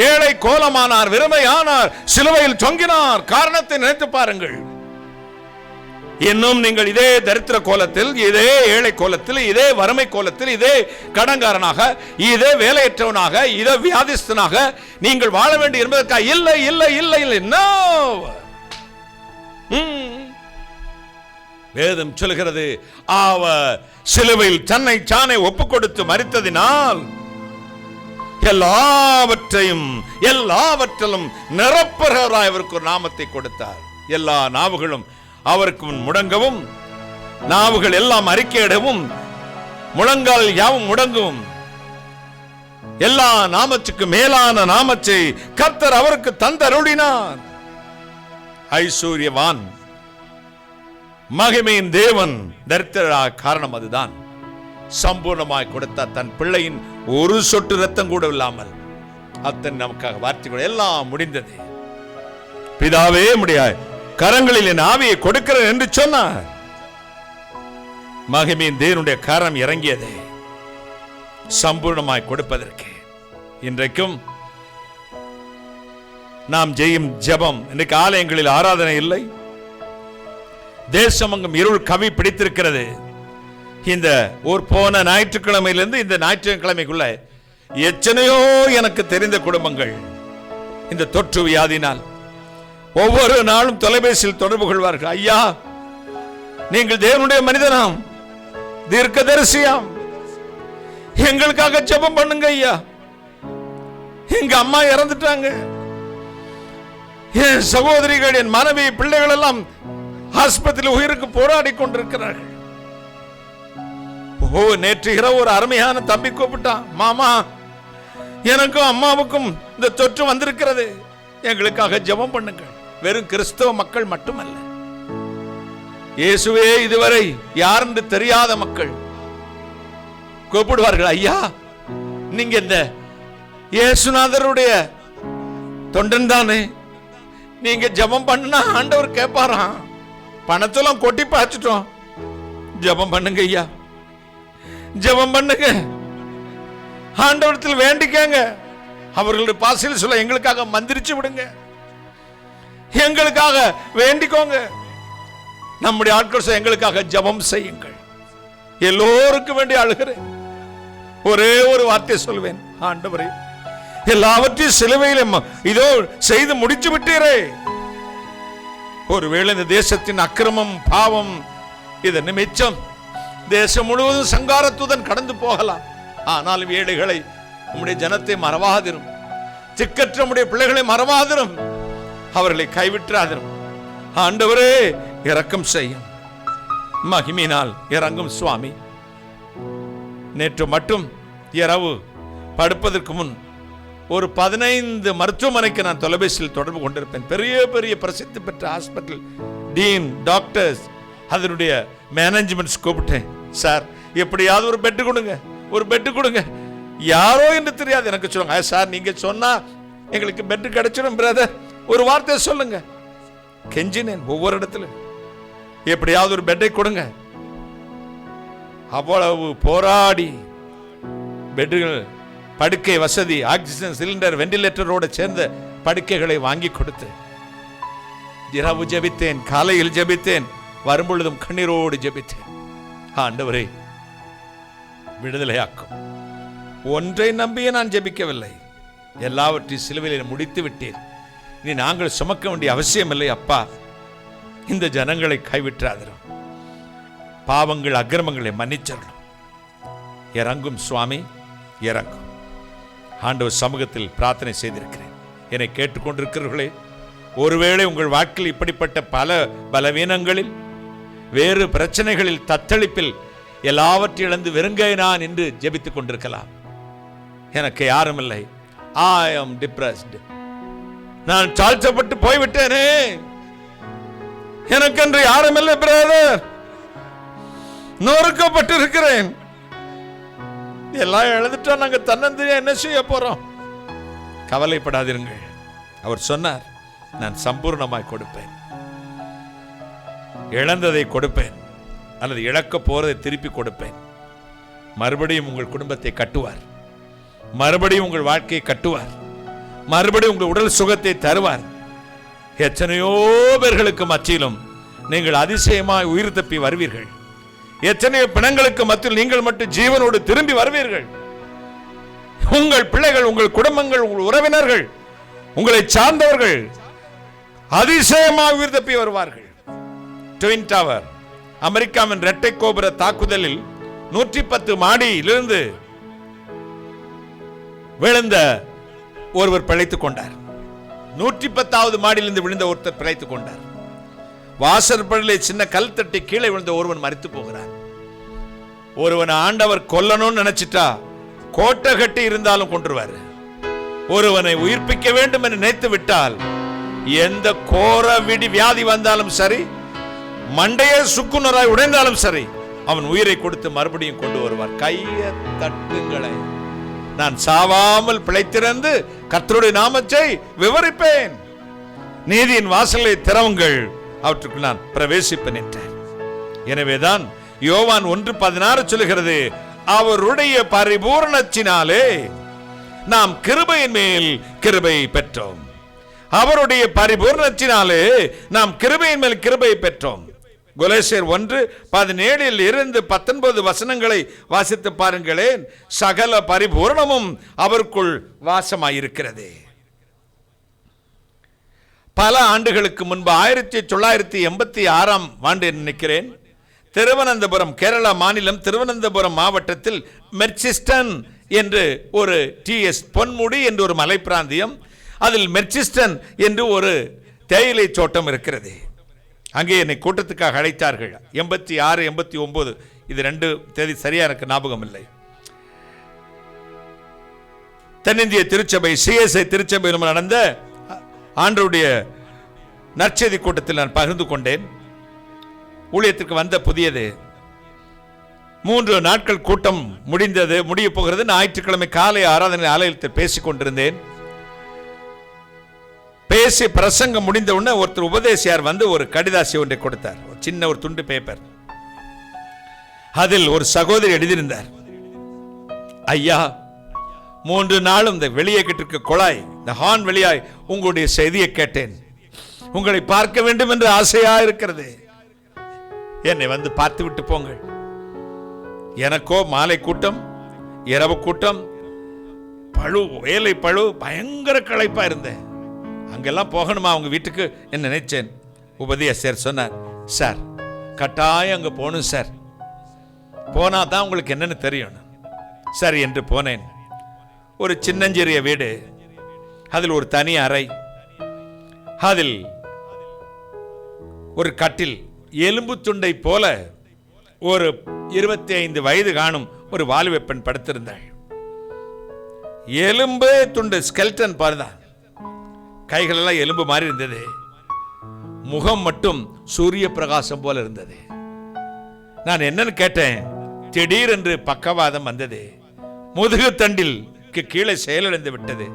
ஏழை கோலமானார், வெறுமையானார், சிலுவையில் தொங்கினார். காரணத்தை நினைத்து பாருங்கள். இன்னும் நீங்கள் இதே தரித்திர கோலத்தில், இதே ஏழை கோலத்தில், இதே வறுமை கோலத்தில், இதே கடன்காரனாக, இதே வேலையற்றவனாக, இதே வியாதிஸ்தனாக நீங்கள் வாழ வேண்டும் என்பதற்காக இல்லை இல்லை இல்லை இல்லை. வேதம் சொல்கிறது, அவர் சிலுவையில் தன்னை தானே ஒப்புக் கொடுத்து மரித்ததினால் எல்லாவற்றிலும் நிரப்பராய் அவருக்கு ஒரு நாமத்தை கொடுத்தார். எல்லா நாவுகளும் அவருக்கு முடங்கவும், நாவுகள் எல்லாம் அறிக்கையிடவும், முழங்கால் யாவும் முடங்கும். எல்லா நாமத்துக்கு மேலான நாமத்தை கர்த்தர் அவருக்கு தந்தருளினார். ஐஸ்வர்யவான், மகிமையின் தேவன் தரித்திரா காரணம் அதுதான். சம்பூர்ணமாய் கொடுத்த தன் பிள்ளையின் ஒரு சொட்டு ரத்தம் கூட இல்லாமல் அத்தனை நமக்காக வார்த்தை எல்லாம் முடிந்தது. பிதாவே முடியாது கரங்களில் என் ஆவியை கொடுக்கிறேன் என்று சொன்னார். மகிமையின் தேவனுடைய கரம் இறங்கியது. சம்பூர்ணமாய் கொடுப்பதற்கு. இன்றைக்கும் நாம் செய்யும் ஜெபம், இன்றைக்கு ஆலயங்களில் ஆராதனை இல்லை, தேசமங்கும் இருள் கவி பிடித்திருக்கிறது. இந்த ஒரு போன ஞாயிற்றுக்கிழமையிலிருந்து இந்த ஞாயிற்றுக்கிழமைக்குள்ள எத்தனையோ எனக்கு தெரிந்த குடும்பங்கள் இந்த தொற்று வியாதினால் ஒவ்வொரு நாளும் தொலைபேசியில் தொடர்பு கொள்வார்கள். ஐயா, நீங்கள் தேவனுடைய மனிதனாம், தீர்க்கதரிசியாம், எங்களுக்காக ஜெபம் பண்ணுங்க ஐயா, எங்க அம்மா இறந்துட்டாங்க, என் சகோதரிகள், என் மனைவி, பிள்ளைகள் எல்லாம் ஆஸ்பத்திரியில் உயிருக்கு போராடி கொண்டிருக்கிறார்கள். நேற்று இரவு ஒரு அருமையான தம்பி கூப்பிட்டான், மாமா எனக்கும் அம்மாவுக்கும் இந்த தொற்று வந்திருக்கிறது, எங்களுக்காக ஜெபம் பண்ணுங்கள். வெறும் கிறிஸ்தவ மக்கள் மட்டுமல்ல, இயேசுவே இதுவரை யார் என்று தெரியாத மக்கள் கூப்பிடுவார்கள். ஐயா, நீங்க இந்த இயேசுநாதருடைய தொண்டன் தானே, நீங்க ஜெபம் பண்ணா ஆண்டவர் கேட்பாராம், பணத்தெல்லாம் கொட்டி பாய்ச்சிட்டோம், ஜெபம் பண்ணுங்க ஐயா, ஜெபம் பண்ணுங்க, ஆண்டவரத்தில் வேண்டிக்கங்க, அவர்களுடைய பாசையில் சொல்ல எங்களுக்காக மந்திரிச்சு விடுங்க, எங்களுக்காக வேண்டிக்கோங்க, நம்முடைய ஆட்கள் எங்களுக்காக ஜெபம் செய்யுங்கள். எல்லோருக்கும் வேண்டி அழுகிறேன், ஒரே ஒரு வார்த்தை சொல்வேன், ஆண்டவரே எல்லாவற்றையும் சிலுவையில் இதோ செய்து முடிச்சு விட்டீரே. ஒருவேளை இந்த தேசத்தின் அக்கிரமம் பாவம் இதன் நிமித்தம் தேசம் முழுவதும் சங்காரத்துடன் கடந்து போகலாம். ஆனாலும் ஏழைகளை, உம்முடைய ஜனத்தை மறவாதிரும், திக்கற்ற உம்முடைய பிள்ளைகளை மறவாதிரும், அவர்களை கைவிட்டாதிரும். ஆண்டவரே இரக்கம் செய்யும், மகிமையினால் இறங்கும் சுவாமி. நேற்று மட்டும் இரவு படுப்பதற்கு முன் ஒரு 15 மருத்துவமனைக்கு நான் தொலைபேசியில் தொடர்பு கொண்டிருப்பேன். பெரிய பெரிய பிரசித்தி பெற்ற ஹாஸ்பிட்டல் டீன், டாக்டர்ஸ், அதனுடைய மேனேஜ்மெண்ட்ஸ் கூப்பிட்டேன். சார், எப்படியாவது ஒரு பெட்டு கொடுங்க, ஒரு பெட்டு கொடுங்க. யாரோ என்று தெரியாது, எனக்கு சொல்லுங்க. சார், நீங்க சொன்னா எங்களுக்கு பெட்டு கிடைச்சிடும் பிரதர், ஒரு வார்த்தை சொல்லுங்க. கெஞ்சினேன் ஒவ்வொரு இடத்துல, எப்படியாவது ஒரு பெட்டை கொடுங்க. அவ்வளவு போராடி பெட்டுகள், படுக்கை வசதி, ஆக்சிஜன் சிலிண்டர், வெண்டிலேட்டரோடு சேர்ந்த படுக்கைகளை வாங்கி கொடுத்து இரவு ஜெபித்தேன், காலையில் ஜெபித்தேன், வரும்பொழுதும் கண்ணீரோடு ஜெபித்தேன். ஆண்டவரே விடுதலையாக்கும். ஒன்றை நம்பியே நான் ஜெபிக்கவில்லை, எல்லாவற்றையும் சிலுவையில் முடித்து விட்டேன். இனி நாங்கள் சுமக்க வேண்டிய அவசியம் இல்லை. அப்பா, இந்த ஜனங்களை கைவிட்டாதிரும், பாவங்கள் அக்கிரமங்களை மன்னிச்சிடணும். இறங்கும் சுவாமி, இறங்கும். ஆண்டவர் சமூகத்தில் பிரார்த்தனை செய்திருக்கிறேன். என்னை கேட்டுக்கொண்டிருக்கிறவர்களே, ஒருவேளை உங்கள் வாழ்க்கையில் இப்படிப்பட்ட பல பலவீனங்களில், வேறு பிரச்சனைகளில், தத்தளிப்பில் எல்லாவற்றையும் இழந்து வெறுங்கை நான் என்று ஜெபித்துக் கொண்டிருக்கலாம். எனக்கு யாரும் இல்லை, I am depressed, நான் தாழ்த்தப்பட்டு போய்விட்டேனே, எனக்கென்று யாரும் இல்லை பிரதர், நொறுக்கப்பட்டு இருக்கிறேன், எல்லாம் எழுதிட்டா நாங்க தன்னந்தனியா என்ன செய்ய போறோம்? கவலைப்படாதீர்கள். அவர் சொன்னார், நான் சம்பூர்ணமாய் கொடுப்பேன், இழந்ததை கொடுப்பேன், அல்லது இழக்க போறதை திருப்பி கொடுப்பேன். மறுபடியும் உங்கள் குடும்பத்தை கட்டுவார், மறுபடியும் உங்கள் வாழ்க்கையை கட்டுவார், மறுபடியும் உங்கள் உடல் சுகத்தை தருவார். எத்தனையோ பேர்களுக்கு மத்தியிலும் நீங்கள் அதிசயமாய் உயிர் தப்பி வருவீர்கள். எத்தனையோ பிணங்களுக்கு மத்தியில் நீங்கள் மட்டும் ஜீவனோடு திரும்பி வருவீர்கள். உங்கள் பிள்ளைகள், உங்கள் குடும்பங்கள், உங்கள் உறவினர்கள், உங்களை சார்ந்தவர்கள் அதிசயமாக உயிர் தப்பி வருவார்கள். ட்வின் டவர், அமெரிக்காவின் இரட்டை கோபுர தாக்குதலில் 110 மாடியிலிருந்து விழுந்த ஒருவர் பிழைத்துக் கொண்டார். 110வது மாடியிலிருந்து விழுந்த ஒருத்தர் பிழைத்துக் கொண்டார். வாசற்படியிலே சின்ன கல் தட்டி கீழே விழுந்த ஒருவன் மரித்து போகிறான். ஒருவன் ஆண்டவர் கொல்லணும்னு நினைச்சிட்டா கோட்டை கட்டி இருந்தாலும் கொன்றுவாரு. ஒருவனை உயிர்ப்பிக்க வேண்டும் என்று நினைத்து விட்டால் எந்த கோர வியாதி வந்தாலும் சரி, மண்டையே சுக்குநராய் உடைந்தாலும் சரி, அவன் உயிரை கொடுத்து மறுபடியும் கொண்டு வருவார். கையை தட்டுங்களை, நான் சாவாமல் பிழைத்திருந்து கர்த்தருடைய நாமத்தை விவரிப்பேன், நீதியின் வாசலை திறவுங்கள், அவற்றுக்கு நான் பிரவேசிப்பேன் என்றார். எனவேதான் யோவான் 1:16 சொல்லுகிறது, அவருடைய பரிபூரணத்தினாலே நாம் கிருபையின் மேல் கிருபை பெற்றோம். அவருடைய பரிபூரணத்தினாலே நாம் கிருபையின் மேல் கிருபை பெற்றோம். கொலோசியர் 1:17 இருந்து 19 வசனங்களை வாசித்து பாருங்களேன். சகல பரிபூரணமும் அவருக்குள் வாசமாயிருக்கிறது. பல ஆண்டுகளுக்கு முன்பு 1986 ஆண்டு நினைக்கிறேன், திருவனந்தபுரம், கேரளா மாநிலம் திருவனந்தபுரம் மாவட்டத்தில் மெர்சிஸ்டன் என்று ஒரு TS பொன்முடி என்று ஒரு மலை பிராந்தியம், அதில் மெர்சிஸ்டன் என்று ஒரு தேயிலை தோட்டம் இருக்கிறது. அங்கே என்னை கூட்டத்துக்காக அழைத்தார்கள். 86, 89 இது 2 தேதி சரியா எனக்கு ஞாபகம் இல்லை. தென்னிந்திய திருச்சபை CSI திருச்சபையில் நடந்த ஆண்டவருடைய நற்செய்தி கூட்டத்தில் நான் பகிர்ந்து கொண்டேன். ஊழியத்திற்கு வந்த புதியது 3 நாட்கள் கூட்டம் முடிய போகிறது. ஞாயிற்றுக்கிழமை காலை ஆராதனை ஆலயத்தில் பேசிக் கொண்டிருந்தேன். பேசி பிரசங்கம் முடிந்த உடனே ஒருத்தர் உபதேசியார் வந்து ஒரு கடிதாசி ஒன்றை கொடுத்தார். ஒரு சின்ன ஒரு துண்டு பேப்பர். அதில் ஒரு சகோதரி எழுதியிருந்தார், ஐயா 3 நாளும் இந்த வெளியே கிட்டிருக்க குழாய், இந்த ஹார்ன் வெளியாய் உங்களுடைய செய்தியை கேட்டேன். உங்களை பார்க்க வேண்டும் என்று ஆசையா இருக்கிறது. என்னை வந்து பார்த்து விட்டு போங்கள். எனக்கோ மாலை கூட்டம், இரவு கூட்டம், பழு வேலை பழு, பயங்கர களைப்பா இருந்தேன். அங்கெல்லாம் போகணுமா அவங்க வீட்டுக்கு என்ன நினைச்சேன். உபதேசியார் சொன்னார், சார் கட்டாயம் அங்க போகணும் சார், போனா தான் உங்களுக்கு என்னன்னு தெரியும். சரி என்று போனேன். ஒரு சின்னஞ்சிறிய வீடு, அதில் ஒரு தனி அறை, அதில் ஒரு கட்டில், எலும்பு துண்டை போல ஒரு 25 வயது காணும் ஒரு வாலிப பெண் படுத்திருந்தாள். எலும்பு துண்டு, ஸ்கெல்டன் பாருதான், கைகள் எல்லாம் எலும்பு மாதிரி இருந்தது. முகம் மட்டும் சூரிய பிரகாசம் போல இருந்தது. நான் என்னன்னு கேட்டேன். திடீரென்று பக்கவாதம் வந்தது. முதுகு தண்டில் கீழே செயலிழந்து விட்டது.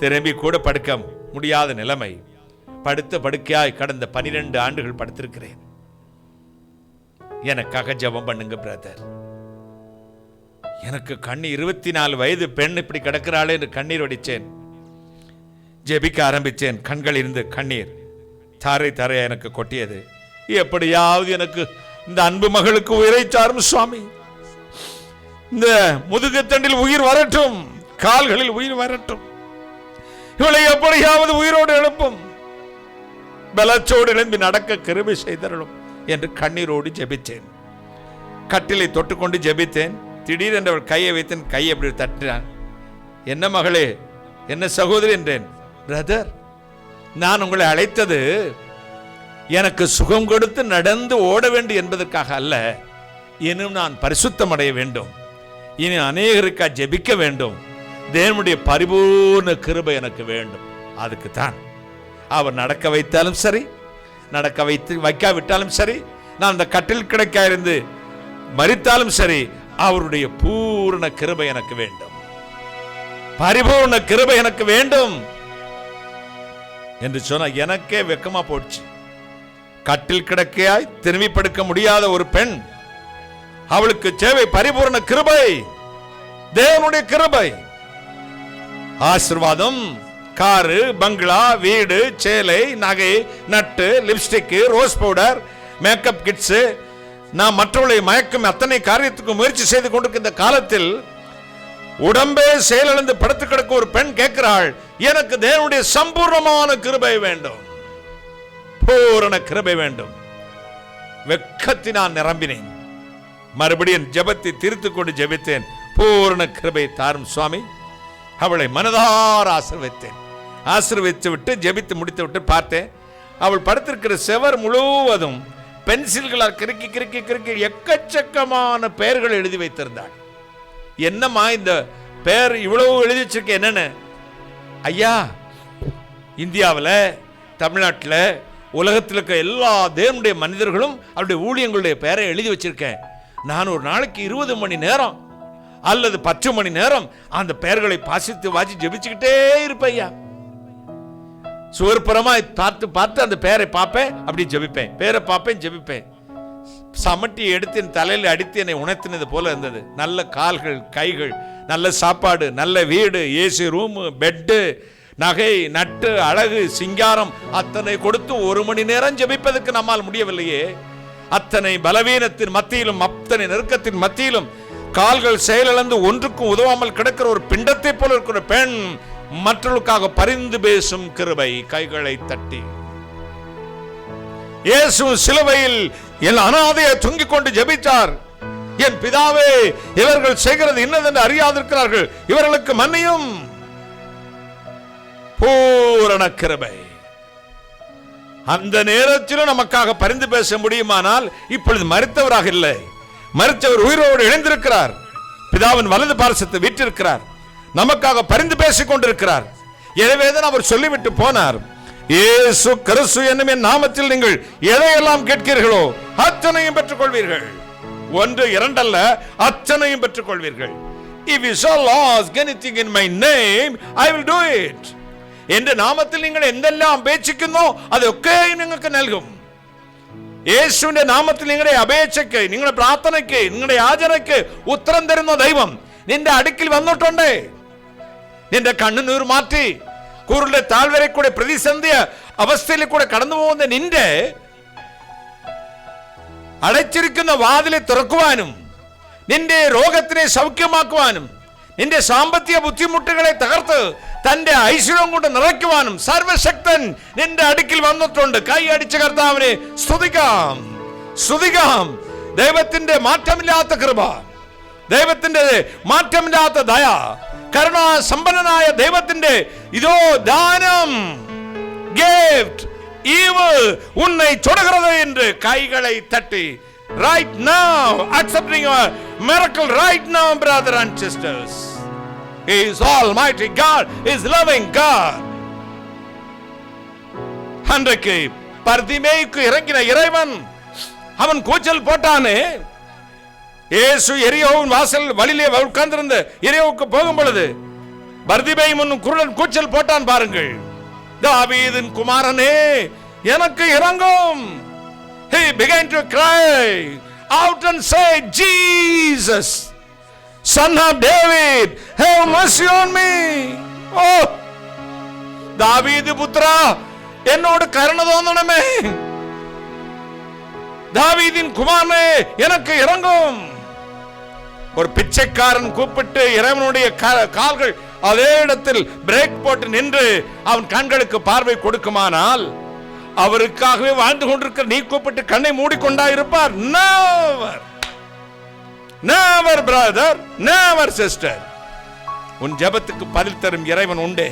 திரும்பி கூட படுக்க முடியாத நிலைமை. படுத்த படுக்கையாய் கடந்த 12 ஆண்டுகள் படுத்திருக்கிறேன். எனக்காக ஜெபம் பண்ணுங்க பிரதர். எனக்கு கண்ணீர், 24 வயது பெண் இப்படி கிடக்கிறாளே என்று கண்ணீர் வடிச்சேன். ஜெபிக்க ஆரம்பிச்சேன். கண்கள் இருந்து கண்ணீர் தாரை தாரையா எனக்கு கொட்டியது. எப்படியாவது எனக்கு இந்த அன்பு மகளுக்கு உயிரை சாரும் சுவாமி, இந்த முதுகுத்தண்டில் உயிர் வரட்டும், கால்களில் உயிர் வரட்டும், இவளை எப்படியாவது உயிரோடு எழுப்பும், பலச்சோடு எழும்பி நடக்க கிருபை செய்தருளும் என்று கண்ணீரோடு ஜெபித்தேன். கட்டிலை தொட்டுக்கொண்டு ஜெபித்தேன். திடீரென்று அவள் கையை வைத்தேன். கையை அப்படி தட்டினான். என்ன மகளே, என்ன சகோதரி என்றேன். பிரதர், நான் உங்களை அழைத்தது எனக்கு சுகம் கொடுத்து நடந்து ஓட வேண்டும் என்பதற்காக அல்ல. இன்னும் நான் பரிசுத்தம் அடைய வேண்டும், இனி அநேகருக்கா ஜெபிக்க வேண்டும், தேவனுடைய பரிபூர்ண கிருபை எனக்கு வேண்டும். அதுக்கு தான் அவர் நடக்க வைத்தாலும் சரி, நடக்க வைக்காவிட்டாலும் சரி, நான் அந்த கட்டில் கிடைக்கா இருந்து மரித்தாலும் சரி, அவருடைய பூர்ண கிருபை எனக்கு வேண்டும், பரிபூர்ண கிருபை எனக்கு வேண்டும் என்று சொன்ன எனக்கே வெக்கமா போச்சு. கட்டில் கிடக்கையாய் திரும்பி படுக்க முடியாத ஒரு பெண், அவளுக்கு தேவை பரிபூர்ண கிருபை, தேவனுடைய கிருபை. ஆசீர்வாதம், காரு, பங்களா, வீடு, சேலை, நகை, நட்டு, lipstick, rose powder, makeup kids, நான் மற்றவர்களை மயக்கும் அத்தனை காரியத்துக்கு முயற்சி செய்து கொண்டிருக்கின்ற காலத்தில் உடம்பே செயலிழந்து படுத்து கிடக்க ஒரு பெண் கேட்கிறாள், எனக்கு தேவனுடைய சம்பூர்ணமான கிருபை வேண்டும், பூரண கிருபை வேண்டும். வெட்கத்தினால் நிரம்பினேன். மறுபடியும் ஜெபத்தை தீர்த்துக் கொண்டு ஜெபித்தேன். பூரண கிருபை தாரும் சுவாமி. அவளை மனதார ஆசீர்வதித்தேன். ஆசீர்வதித்து விட்டு ஜெபித்து முடித்து விட்டு பார்த்தேன். அவள் படுத்திருக்கிற செவர் முழுவதும் பென்சில்களால் கிறுக்கி கிறுக்கி கிறுக்கி எக்கச்சக்கமான பெயர்கள் எழுதி வைத்திருந்தாள். என்னம்மா இந்த பெயர் இவ்வளவு எழுதி வச்சிருக்க என்னன்னு? ஐயா, இந்தியாவில், தமிழ்நாட்டில், உலகத்தில் இருக்க எல்லா தேவனுடைய மனிதர்களும் அவருடைய ஊழியங்களுடைய பெயரை எழுதி வச்சிருக்கேன். நான் ஒரு நாளைக்கு 20 மணி நேரம் அல்லது 10 மணி நேரம் அந்த பெயர்களை வாசித்து ஜெபிச்சுக்கிட்டே இருப்பேன் ஐயா. சுவர்புறமா பார்த்து பார்த்து அந்த பெயரை பார்ப்பேன், அப்படி ஜெபிப்பேன், பேரை பார்ப்பேன், ஜெபிப்பேன். சமட்டியை எடுத்து என் தலையில் அடித்து என்னை உணர்த்தினது போல இருந்தது. நல்ல கால்கள், கைகள், நல்ல சாப்பாடு, நல்ல வீடு, ஏசி ரூமு, பெட்டு, நகை, நட்டு, அழகு, சிங்காரம் அத்தனை கொடுத்து 1 மணி நேரம் ஜெபிப்பதற்கு நம்மால் முடியவில்லையே. அத்தனை பலவீனத்தின் மத்தியிலும், அத்தனை நெருக்கத்தின் மத்தியிலும் கால்கள் செயலிழந்து ஒன்றுக்கும் உதவாமல் கிடக்கிற ஒரு பிண்டத்தை போல இருக்கிற பெண் மற்றவர்களுக்காக பரிந்து பேசும் கிருபை. கைகளை தட்டி இயேசு சிலுவையில் என் அனாதையை தொங்கிக் கொண்டு ஜெபித்தார். என் பிதாவே, இவர்கள் செய்கிறது இன்னதென்று அறியாதிருக்கிறார்கள், இவர்களுக்கு மன்னியும். பூரண கிருபை. அந்த நேரத்திலும் நமக்காக பரிந்து பேச முடியுமானால், இப்பொழுது மரித்தவராக இல்லை, மரித்தவர் உயிரோடு இணைந்திருக்கிறார், பிதாவின் வலது பார்சத்தை விட்டிருக்கிறார், நமக்காக பரிந்து பேசிக் கொண்டிருக்கிறார். எனவேதான் அவர் சொல்லிவிட்டு போனார், இயேசு கிறிஸ்து என்னும் என் நாமத்தில் நீங்கள் எதையெல்லாம் கேட்கிறீர்களோ அத்தனையும் பெற்றுக் கொள்வீர்கள். 1, 2 அல்ல, அத்தனையும் பெற்றுக் கொள்வீர்கள். If you shall ask anything in my name, I will do it. എന്റെ നാമത്തിൽ നിങ്ങൾ എന്തെല്ലാം അപേക്ഷിക്കുന്നോ അതൊക്കെ നിങ്ങൾക്ക് നൽകും. യേശുവിന്റെ നാമത്തിൽ നിങ്ങളുടെ അപേക്ഷയ്ക്ക്, നിങ്ങളുടെ പ്രാർത്ഥനയ്ക്ക്, നിങ്ങളുടെ യാചനയ്ക്ക് ഉത്തരം തരുന്ന ദൈവം നിന്റെ അടുക്കിൽ വന്നിട്ടുണ്ട്. നിന്റെ കണ്ണുനീർ മാറ്റി കൂറുടെ താഴ്വരയിൽ കൂടെ പ്രതിസന്ധി അവസ്ഥയിൽ കൂടെ കടന്നു പോകുന്ന നിന്റെ അടച്ചിരിക്കുന്ന വാതിലെ തുറക്കുവാനും, നിന്റെ രോഗത്തിനെ സൗഖ്യമാക്കുവാനും, നിന്റെ സാമ്പത്തിക ബുദ്ധിമുട്ടുകളെ തകർത്ത് തന്റെ ഐശ്വര്യം കൊണ്ട് നിറയ്ക്കുവാനും സർവശക്തൻ നിന്റെ അടുക്കിൽ വന്നിട്ടുണ്ട്. കൈ അടിച്ച് കർത്താവിനെ സ്തുതിക്കാം, സ്തുതിക്കാം. ദൈവത്തിന്റെ മാറ്റമില്ലാത്ത കൃപ, ദൈവത്തിന്റെ മാറ്റമില്ലാത്ത ദയ, കരുണാസമ്പന്നനായ ദൈവത്തിന്റെ ഇതോ ദാനം, gift, evil உன்னை தொடுகிறது என்று கைகளை தட்டி, right now accepting your miracle right now, brother and sisters. He is almighty God, he is loving God. அன்றைக்கு பர்திமேயுக்கு இறங்கின இறைவன் அவன் கூச்சல் போட்டானே. இயேசு எரியோவின் வாசல் வழியிலே உட்கார்ந்திருந்த எரியோவுக்கு போகும் பொழுது பர்திமேயு முன்னும் குருடன் கூச்சல் போட்டான் பாருங்கள், தாவீதின் குமாரனே எனக்கு இறங்கும். He began to cry out and say, Jesus, Son of David, have mercy on me. Oh, தாவீது புத்திரா, என்னோடு கருணை தோன்றணுமே. தாவீதின் குமாரனே எனக்கு இறங்கும். ஒரு பிச்சைக்காரன் கூப்பிட்டு இறைவனுடைய கால்கள் அதே இடத்தில் பிரேக் போட்டு நின்று அவன் கண்களுக்கு பார்வை கொடுக்குமானால், அவருக்காகவே வாழ்ந்து கொண்டிருக்கிற நீ கூப்பிட்டு கண்ணை மூடிக்கொண்டா இருப்பார்? Never, never brother, never sister. உன் ஜெபத்துக்கு பதில் தரும் இறைவன் உண்டே.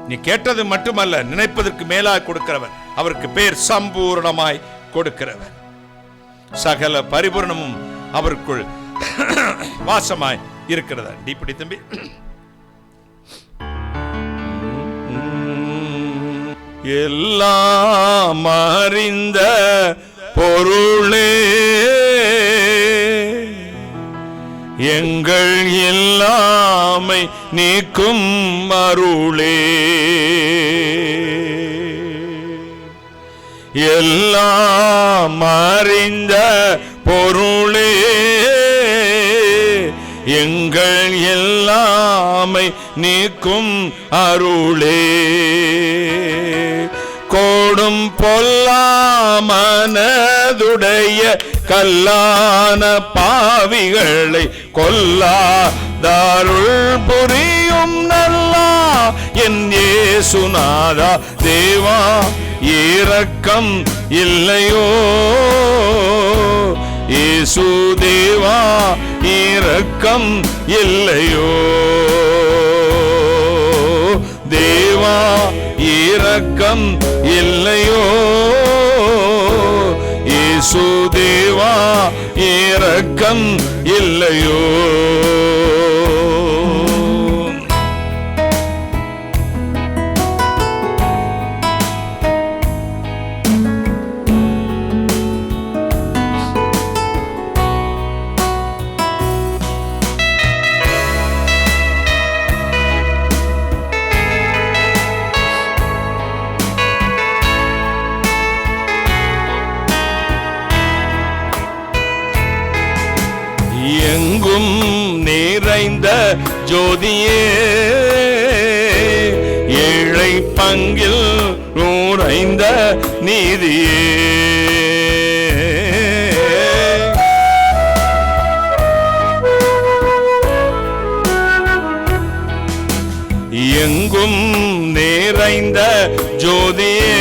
நீ கேட்டது மட்டுமல்ல, நினைப்பதற்கு மேலாய் கொடுக்கிறவர். அவருக்கு பேர் சம்பூர்ணமாய் கொடுக்கிறவர். சகல பரிபூர்ணமும் அவருக்குள் வாசமாய் இருக்கிறதா. இப்படி தம்பி, எல்லாம் அறிந்த பொருளே, எங்கள் எல்லாமை நீக்கும் அருளே, எல்லாம் அறிந்த பொருளே, எங்கள் எல்லாமை நீக்கும் அருளே, கோடும் பொல்லாமனதுடைய கல்லான பாவிகளை கொல்லாதாருள் புரியும் நல்லா என் இயேசுநாதா தேவா, இரக்கம் இல்லையோ இயேசு தேவா, இரக்கம் இல்லையோ தேவா, இரக்கம் இல்லையோ இயேசு தேவா, இரக்கம் இல்லையோ. எங்கும் நிறைந்த ஜோதியே, ஏழை பங்கில் நுழைந்த நீதியே, எங்கும் நிறைந்த ஜோதியே,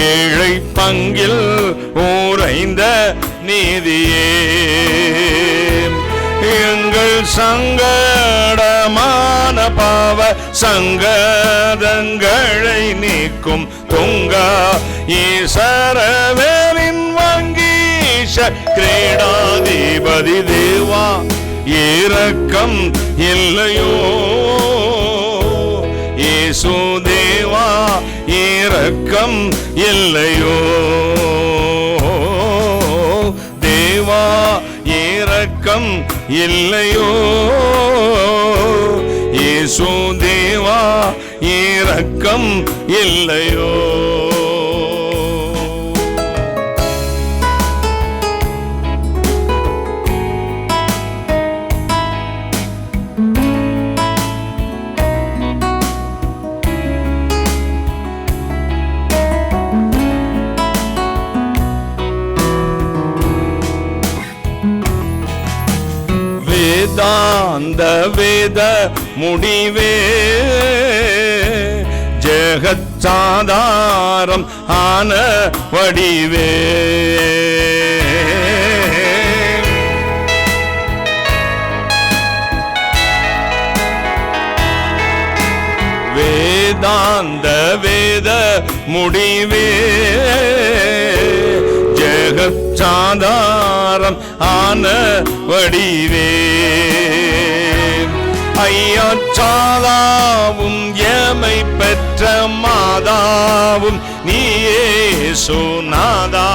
ஏழை பங்கில் உறைந்த நீதியே, எங்கள் சங்கடமான பாவ சங்கடங்களை நீக்கும் தொங்கா ஈசரவேலின் வங்கீஷ கிரீடாதிபதி தேவா, இரக்கம் இல்லையோ இயேசு தேவா, இரக்கம் இல்லையோ தேவா, இரக்கம் இல்லையோ இயேசு தேவா, இரக்கம் இல்லையோ. வேதாந்த வேத முடிவே, ஜெகச்சாதாரம் ஆன வடிவே, வேதாந்த வேத முடிவே, ஜெகச்சாதாரம் ஆன வடிவே, ஐயா சாதாவும் எமை பெற்ற மாதாவும் நீயே சுனாதா,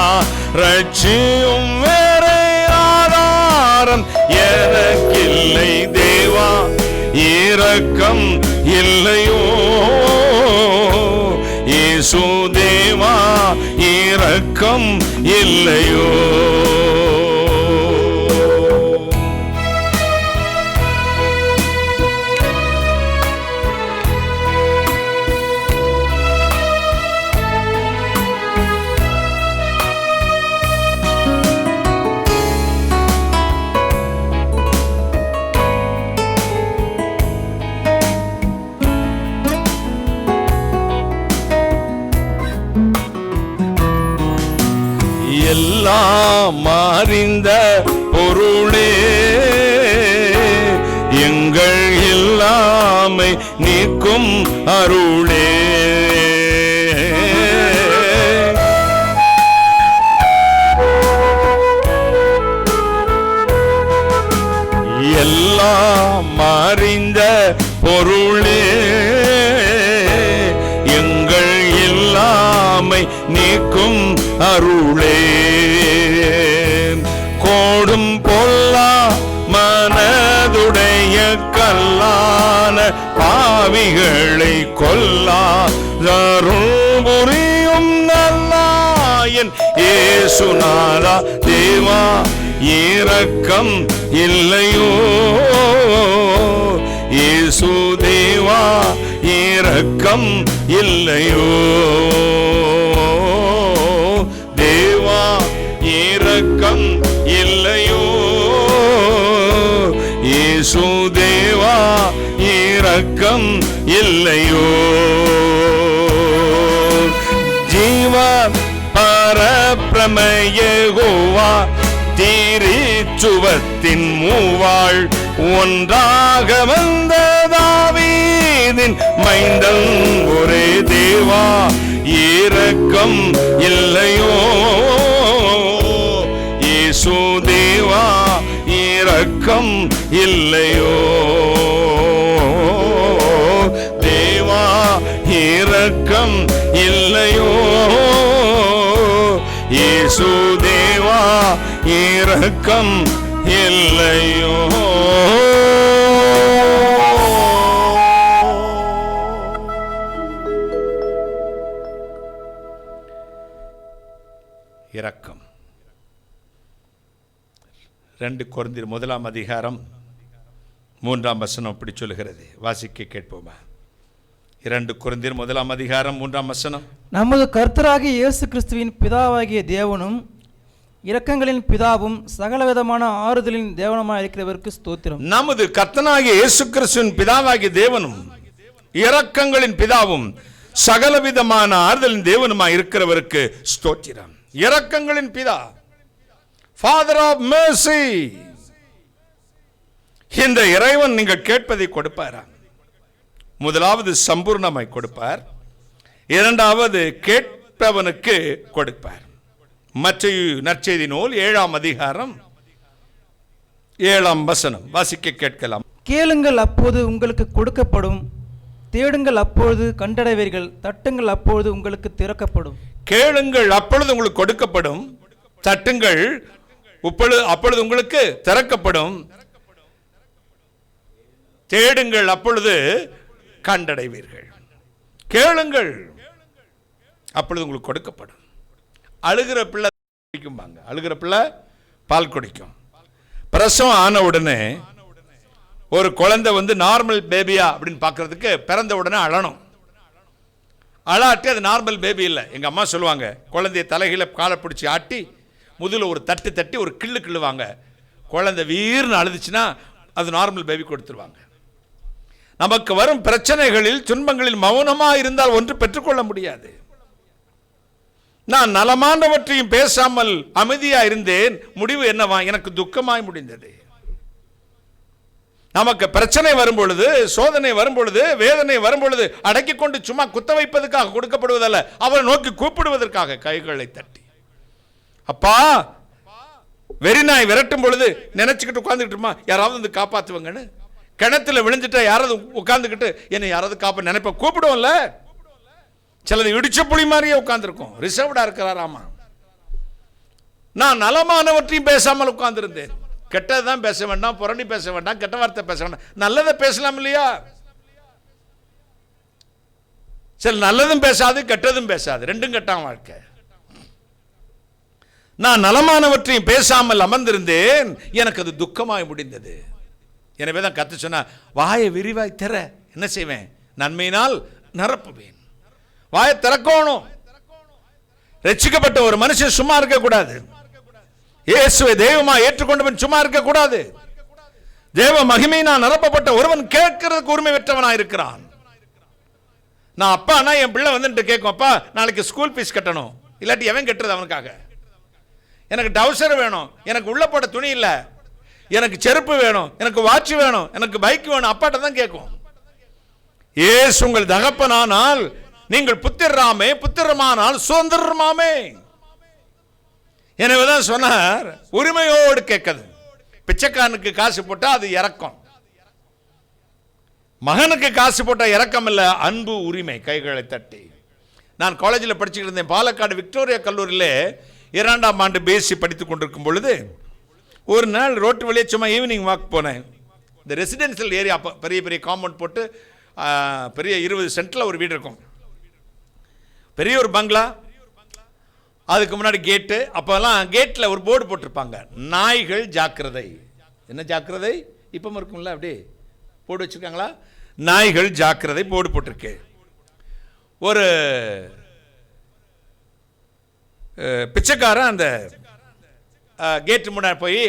ரட்சியும் வேறே ஆதாரம் எனக்கில்லை தேவா, இரக்கம் இல்லையோ இயேசு தேவா, இரக்கம் இல்லையோ. எல்லாம் அறிந்த பொருளே, எங்கள் இல்லாமை நீக்கும் அருளே, எல்லாம் அறிந்த பொருளே, எங்கள் இல்லாமை நீக்கும் அருளே, கோடும் பொல்லா மனதுடைய கல்லான பாவிகளை கொல்லா அருள் புரியும் நல்லாயன் இயேசுநாதா தேவா, இரக்கம் இல்லையோ இயேசு தேவா, இரக்கம் இல்லையோ தேவா, இரக்கம் இல்லையோ இயேசு தேவா, இரக்கம் இல்லையோ. ஜீவ பரபிரமயேகோவா, திருச்சுவத்தின் மூவாள் ஒன்றாக வந்த தாவீதின் மைந்தன் ஒரே தேவா, இரக்கம் இல்லையோ இயேசு தேவா, இரக்கம் இல்லையோ தேவா, இரக்கம் இல்லையோ இயேசு தேவா, இரக்கம் இல்லையோ. இரக்கம் 2 கொரிந்தியர் 1 அதிகாரம் 3 வசனம் இப்படி சொல்லுகிறது. வாசிக்க கேட்போமா? 2 கொரிந்தியர் 1 அதிகாரம் 3 வசனம். நமது கர்த்தராகிய இயேசு கிறிஸ்துவின் பிதாவாகிய தேவனும் இரக்கங்களின் பிதாவும் சகலவிதமான ஆறுதலின் தேவனுமாய் இருக்கிறவருக்கு ஸ்தோத்திரம். நமது கர்த்தனாகிய இயேசு கிறிஸ்துவின் பிதாவாகிய தேவனும் இரக்கங்களின் பிதாவும் சகலவிதமான ஆறுதலின் தேவனுமாய் இருக்கிறவருக்கு ஸ்தோத்திரம். இரக்கங்களின் பிதா, ஃபாதர் ஆஃப் mercy. இந்த இறைவன் நீங்கள் கேட்பதை கொடுப்பாரா? முதலாவது சம்பூர்ணமாய் கொடுப்பார், இரண்டாவது கேட்பவனுக்கு கொடுப்பார். மத்தேயு நற்செய்தி நூல் 7 அதிகாரம் 7 வசனம் வாசிக்க கேட்கலாம். கேளுங்கள் அப்போது உங்களுக்கு கொடுக்கப்படும், தேடுங்கள் அப்பொழுது கண்டடைவீர்கள், தட்டுங்கள் அப்பொழுது உங்களுக்கு திறக்கப்படும். கேளுங்கள் அப்பொழுது உங்களுக்கு கொடுக்கப்படும், தட்டுங்கள் அப்பொழுது உங்களுக்கு திறக்கப்படும், தேடுங்கள் அப்பொழுது கண்டடைவீர்கள். கேளுங்கள் அப்பொழுது உங்களுக்கு கொடுக்கப்படும். அழுகிற பிள்ளை குடிக்கும்பாங்க, அழுகிற பிள்ளை பால் குடிக்கும். பிரசவம் ஆன உடனே ஒரு குழந்தை நார்மல் பேபியா அப்படின்னு பார்க்கறதுக்கு பிறந்த உடனே அழணும். அழாட்டி அது நார்மல் பேபி இல்லை. எங்கள் அம்மா சொல்லுவாங்க, குழந்தைய தலைகீழ காலை பிடிச்சி ஆட்டி முதுகில் ஒரு தட்டு தட்டி ஒரு கிள்ளுவாங்க. குழந்தை வீர்னு அழுதுச்சுன்னா அது நார்மல் பேபி கொடுத்துருவாங்க. நமக்கு வரும் பிரச்சனைகளில் துன்பங்களில் மௌனமாக இருந்தால் ஒன்று பெற்றுக்கொள்ள முடியாது. நான் நலமானவற்றையும் பேசாமல் அமைதியா இருந்தேன். முடிவு என்னவா? எனக்கு துக்கமாய் முடிந்தது. நமக்கு பிரச்சனை வரும் பொழுது, சோதனை வரும் பொழுது, வேதனை வரும் பொழுது அடக்கி கொண்டு சும்மா குத்த வைப்பதற்காக கொடுக்கப்படுவதல்ல, அவரை நோக்கி கூப்பிடுவதற்காக கைகளை தட்டி, அப்பா வெறி நாய் விரட்டும் பொழுது நினைச்சுக்கிட்டு உட்கார்ந்துக்கிட்டுமா யாராவது காப்பாற்றுவாங்கன்னு. கிணத்துல விழுந்துட்டா யாராவது உட்கார்ந்துக்கிட்டு என்னை யாராவது காப்ப நினைப்ப கூப்பிடுவோம்ல. சிலது இடிச்ச புலி மாதிரியே உட்கார்ந்துருக்கும், ரிசர்வ்டா இருக்கிறாராமா. நான் நலமானவற்றையும் பேசாமல் உட்கார்ந்திருந்தேன். கெட்டதான் பேச வேண்டாம், புரணி பேச வேண்டாம், கெட்ட வார்த்தை பேச வேண்டாம், நல்லதை பேசலாம் இல்லையா? சில நல்லதும் பேசாது, கெட்டதும் பேசாது, ரெண்டும் கெட்டான் வாழ்க்கை. நான் நலமானவற்றையும் பேசாமல் அமர்ந்திருந்தேன், எனக்கு அது துக்கமாய் முடிந்தது. எனவே தான் கத்து சொன்னா, வாயை விரிவாய் திற, என்ன செய்வேன்? நன்மையினால் நிரப்புவேன். வாயை திறக்கணும். ரட்சிக்கப்பட்ட ஒரு மனுஷன் சும்மா இருக்க கூடாது. இயேசுவை தெய்வமா ஏற்றுக்கொண்டவன் சும்மா இருக்க கூடாது. தேவ மகிமையினால் நிரப்பப்பட்ட ஒருவன் கேட்கிறதுக்கு உரிமை பெற்றவனாய் இருக்கிறான். நான் அப்பானா என் பிள்ளை வந்துட்டு கேட்கும், அப்பா நாளைக்கு ஸ்கூல் ஃபீஸ் கட்டணும், இல்லாட்டி எவன் கட்டுறது அவனுக்காக? எனக்கு டவுசர் வேணும், எனக்கு உள்ள போட துணி இல்லை, எனக்கு செருப்பு வேணும், எனக்கு வாட்ச் வேணும், எனக்கு பைக் வேணும், அப்பாட்ட தான் கேட்கும். இயேசு உங்கள் தகப்பனானால் நீங்கள் புத்திரராமே, புத்திரமானால் சுதந்திரமாமே. எனவேதான் சொன்னார், உரிமையோடு கேட்கது. பிச்சைக்காரனுக்கு காசு போட்டா அது இரக்கம், மகனுக்கு காசு போட்டா இரக்கம் இல்ல, அன்பு, உரிமை. கைகளை தட்டி. நான் காலேஜில் படிச்சுக்கிட்டு இருந்தேன். பாலக்காடு விக்டோரியா கல்லூரியில் 2ஆம் ஆண்டு பிஎஸ்சி படித்துக் கொண்டிருக்கும் பொழுது ஒரு நாள் ரோட்டு வழியே சும்மா ஈவினிங் வாக் போனேன். இந்த ரெசிடென்சியல் ஏரியா, பெரிய பெரிய காம்பவுண்ட் போட்டு பெரிய 20 சென்ட்ல ஒரு வீடு இருக்கும், பெரிய ஒரு பங்களா. அதுக்கு முன்னாடி கேட்டு, அப்போல்லாம் கேட்டில் ஒரு போர்டு போட்டிருப்பாங்க, நாய்கள் ஜாக்கிரதை. என்ன ஜாக்கிரதை? இப்போ இருக்கும்ல, அப்படியே போர்டு வச்சுருக்காங்களா? நாய்கள் ஜாக்கிரதை போர்டு போட்டிருக்கு. ஒரு பிச்சைக்காரன் அந்த கேட்டு முன்னாடி போய்,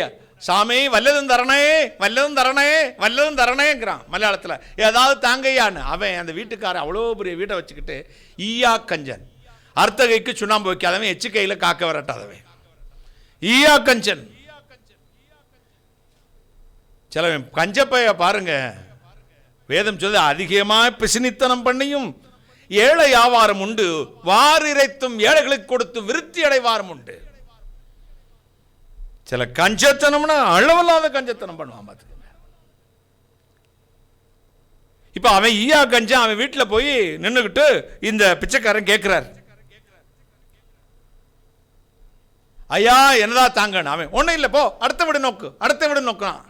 சாமி வல்லதும் தரணே, வல்லதும் தரணே, வல்லதும் தரணேங்கிறான் மலையாளத்தில். ஏதாவது தாங்கையான்னு. அவன் அந்த வீட்டுக்காரன் அவ்வளோ பெரிய வீட்டை வச்சுக்கிட்டு, ஈயா கஞ்சன், அர்த்தகைக்கு சுண்ணாம்பு வைக்காதவன், எச்சு கையில் காக்க வரட்டாதவன், ஈயா கஞ்சன். சிலவன் கஞ்சப்பைய பாருங்க, வேதம் சொல்லுது, அதிகமாக பிசினித்தனம் பண்ணியும் ஏழை வியாபாரம் உண்டு, வார் இறைத்தும் ஏழைகளுக்கு கொடுத்து விருத்தி அடைவாரம் உண்டு. சில கஞ்சத்தனம்னா அளவில்லாத கஞ்சத்தனம் பண்ணுவான் பார்த்துக்கங்க. இப்ப அவன் ஈயா கஞ்சன், அவன் வீட்டில் போய் நின்றுக்கிட்டு இந்த பிச்சைக்காரன் கேட்கிறார், ஐயா என்னதா தாங்கன்னு. அவன் ஒன்றும் இல்லை, போ அடுத்த வீடு நோக்கு, அடுத்த வீடு நோக்கலாம்.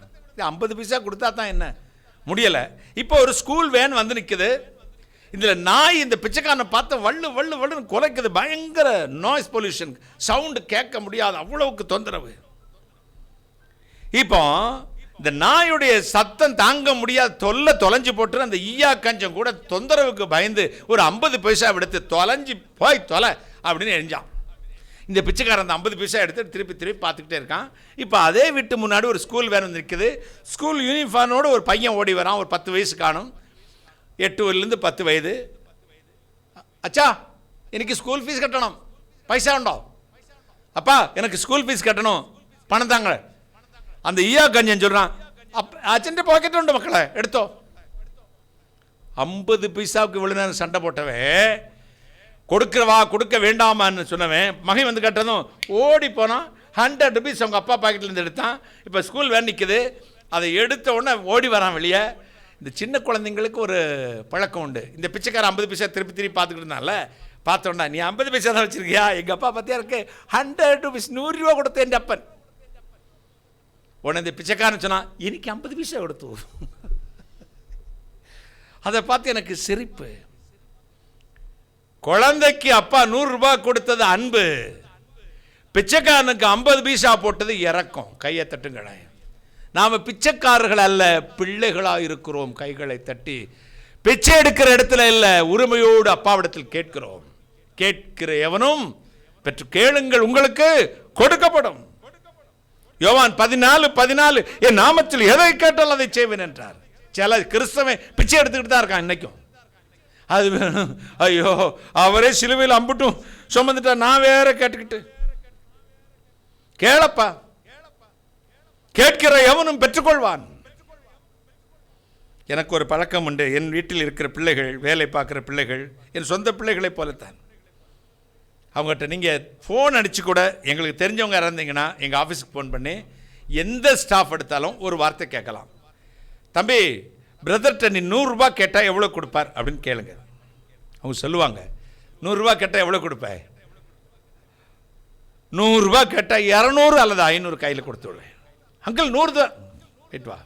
50 பைசா கொடுத்தா தான் என்ன, முடியலை. இப்போ ஒரு ஸ்கூல் வேன் வந்து நிற்குது. இதில் நாய் இந்த பிச்சைக்காரனை பார்த்து வள்ளு வள்ளு வள்ளுன்னு குலைக்குது. பயங்கர நாய்ஸ் பொல்யூஷன், சவுண்டு கேட்க முடியாது, அவ்வளவுக்கு தொந்தரவு. இப்போ இந்த நாயுடைய சத்தம் தாங்க முடியாத தொலைஞ்சு போட்டு அந்த ஈயா கஞ்சம் கூட தொந்தரவுக்கு பயந்து ஒரு 50 பைசா எடுத்து தொலைஞ்சு போய் தொலை அப்படின்னு எரிஞ்சான். இந்த பிச்சைக்காரன் அந்த 50 பைசா எடுத்து திருப்பி பார்த்துக்கிட்டே இருக்கான். இப்போ அதே வீட்டு முன்னாடி ஒரு ஸ்கூல் வேன் நிற்குது. ஸ்கூல் யூனிஃபார்மோடு ஒரு பையன் ஓடி வரான். ஒரு 10 வயசு காணும், 8 10 வயது. அச்சா, எனக்கு ஸ்கூல் ஃபீஸ் கட்டணும், பைசா உண்டோ? அப்பா, எனக்கு ஸ்கூல் ஃபீஸ் கட்டணும், பணம் தாங்க. அந்த ஈயா கஞ்சன் சொல்கிறான், அச்சன்ட்டு பாக்கெட் உண்டு மக்களை, எடுத்தோ. 50 பைசாவுக்கு இவ்வளோ நேரம் சண்டை போட்டவன், கொடுக்குறவா கொடுக்க வேண்டாமான்னு சொன்னவன், மகன் வந்து கட்டதும் ஓடி போனான். 100 ருபீஸ் அவங்க அப்பா பாக்கெட்லேருந்து எடுத்தான். இப்போ ஸ்கூல் வேன் நிற்குது. அதை எடுத்த உடனே ஓடி வரான் வெளியே. இந்த சின்ன குழந்தைங்களுக்கு ஒரு பழக்கம் உண்டு. இந்த பிச்சைக்கார 50 பைசா திருப்பி பார்த்துக்கிட்டு இருந்தால, பார்த்தோன்னா நீ 50 பைசா தான் வச்சுருக்கியா, எங்கள் அப்பா பார்த்தியா இருக்கு 100 ருபீஸ் 100 ரூபா கொடுத்து என் அப்பன். உடனே இந்த பிச்சைக்காரன் சொன்னான், எனக்கு 50 பைசா கொடுத்து. அதை பார்த்து எனக்கு சிரிப்பு. குழந்தைக்கு அப்பா 100 ரூபாய் கொடுத்தது அன்பு, பிச்சைக்காரனுக்கு 50 பைசா போட்டது இரக்கம். கையை தட்டுங்களேன். நாம் பிச்சைக்காரர்கள் அல்ல, பிள்ளைகளாக இருக்கிறோம். கைகளை தட்டி பிச்சை எடுக்கிற இடத்துல இல்லை, உரிமையோடு அப்பாவிடத்தில் கேட்கிறோம். கேட்கிற எவனும் பெற்று கேளுங்கள், உங்களுக்கு கொடுக்கப்படும். யோவான் 14:14 என் நாமத்தில் எதை கேட்டால் அதை செய்வேன் என்றார். சில கிறிஸ்தவன் பிச்சை எடுத்துக்கிட்டு தான் இருக்கான் இன்னைக்கும். அது வேணும், ஐயோ அவரே சிலுவையில் அம்புட்டும் சுமந்துட்டா, நான் வேற கேட்டுக்கிட்டு. கேளப்பா, கேட்கிற எவனும் பெற்றுக்கொள்வான். எனக்கு ஒரு பழக்கம் உண்டு. என் வீட்டில் இருக்கிற பிள்ளைகள், வேலை பார்க்குற பிள்ளைகள் என் சொந்த பிள்ளைகளை போலத்தான். அவங்ககிட்ட நீங்கள் ஃபோன் அடித்து கூட, எங்களுக்கு தெரிஞ்சவங்க இருந்தீங்கன்னா எங்கள் ஆஃபீஸுக்கு ஃபோன் பண்ணி எந்த ஸ்டாஃப் எடுத்தாலும் ஒரு வார்த்தை கேட்கலாம். தம்பி, பிரதர்கிட்ட நீ 100 ரூபா கேட்டால் எவ்வளோ கொடுப்பார் அப்படின்னு கேளுங்க. அவங்க சொல்லுவாங்க, 100 ரூபா கேட்டால் எவ்வளோ கொடுப்பேன்? 100 ரூபா கேட்டால் 200 அல்லது 500 கையில் கொடுத்து விடுவேன். அங்கிள் 100 தான் போயிட்டு வா.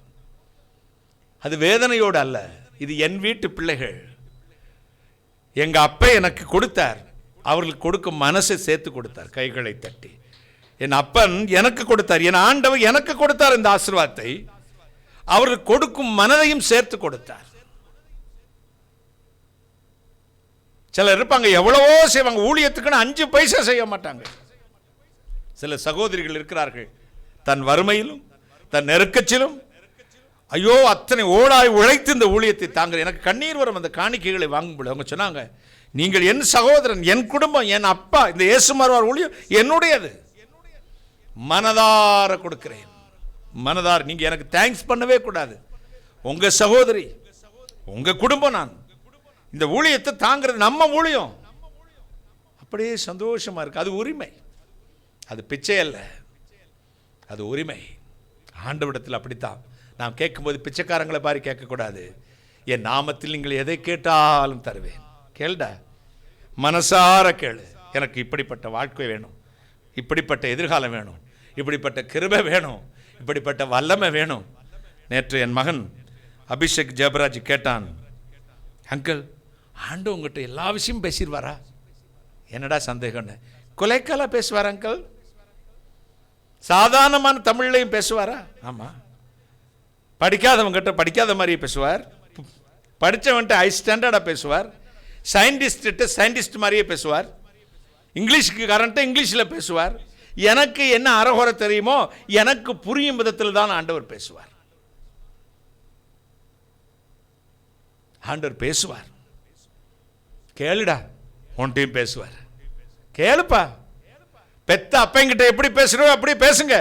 அது வேதனையோடு அல்ல, இது என் வீட்டு பிள்ளைகள். எங்கள் அப்பா எனக்கு கொடுத்தார், அவர்களுக்கு கொடுக்கும் மனசை சேர்த்து கொடுத்தார். கைகளை தட்டி என் அப்பன் எனக்கு கொடுத்தார், என் ஆண்டவர் எனக்கு கொடுத்தார். இந்த ஆசீர்வாதத்தை அவர்கள் கொடுக்கும் மனதையும் சேர்த்து கொடுத்தார். சிலர் இருப்பாங்க, எவ்வளவோ செய்வாங்க, ஊழியத்துக்குன்னு 5 பைசா செய்ய மாட்டாங்க. சில சகோதரிகள் இருக்கிறார்கள், தன் வறுமையிலும் தன் நெருக்கச்சிலும் ஐயோ அத்தனை ஓடாய் உழைத்து இந்த ஊழியத்தை தாங்க. எனக்கு கண்ணீர் வரும் அந்த காணிக்கைகளை வாங்கும்போது. அவங்க சொன்னாங்க, நீங்கள் என் சகோதரன், என் குடும்பம், என் அப்பா, இந்த இயேசுமார்வார் ஊழியம் என்னுடையது, மனதார கொடுக்கிறேன். மனதார். நீங்க எனக்கு தேங்க்ஸ் பண்ணவே கூடாது. உங்க சகோதரி, உங்க குடும்பம், நான் இந்த ஊழியத்தை தாங்கிறது நம்ம ஊழியம். அப்படியே சந்தோஷமா இருக்கு. அது உரிமை, அது பிச்சை அல்ல, அது உரிமை. ஆண்டவரிடத்தில் அப்படித்தான். நாம் கேட்கும்போது பிச்சைக்காரங்களை பாரி கேட்கக்கூடாது. என் நாமத்தில் நீங்கள் எதை கேட்டாலும் தருவேன். கேளுடா, மனசார கேளு. எனக்கு இப்படிப்பட்ட வாழ்க்கை வேணும், இப்படிப்பட்ட எதிர்காலம் வேணும், இப்படிப்பட்ட கிருபை வேணும், இப்படிப்பட்ட வல்லமை வேணும். நேற்று என் மகன் அபிஷேக் ஜெபராஜ் கேட்டான், அங்கிள் ஆண்டு உங்கள்கிட்ட எல்லா விஷயமும் பேசிடுவாரா? என்னடா சந்தேகம்னு. கொலைக்கால பேசுவார் அங்கிள், சாதாரணமான தமிழ்லையும் பேசுவாரா? ஆமாம். படிக்காதவங்கிட்ட படிக்காத மாதிரியே பேசுவார், படித்தவன்ட்ட ஹை ஸ்டாண்டர்டாக பேசுவார், சயின்டிஸ்ட்டு சயின்டிஸ்ட் மாதிரியே பேசுவார், இங்கிலீஷுக்கு கரண்ட்டை இங்கிலீஷில் பேசுவார். எனக்கு என்ன அறகுறை தெரியுமோ எனக்கு புரியும் விதத்தில் தான் ஆண்டவர் பேசுவார். ஆண்டவர் பேசுவார். கேளுடா, உன்ட்டையும் பேசுவார். கேளுப்பா. பெத்த அப்பங்கிட்ட எப்படி பேசுறோ அப்படி பேசுங்க.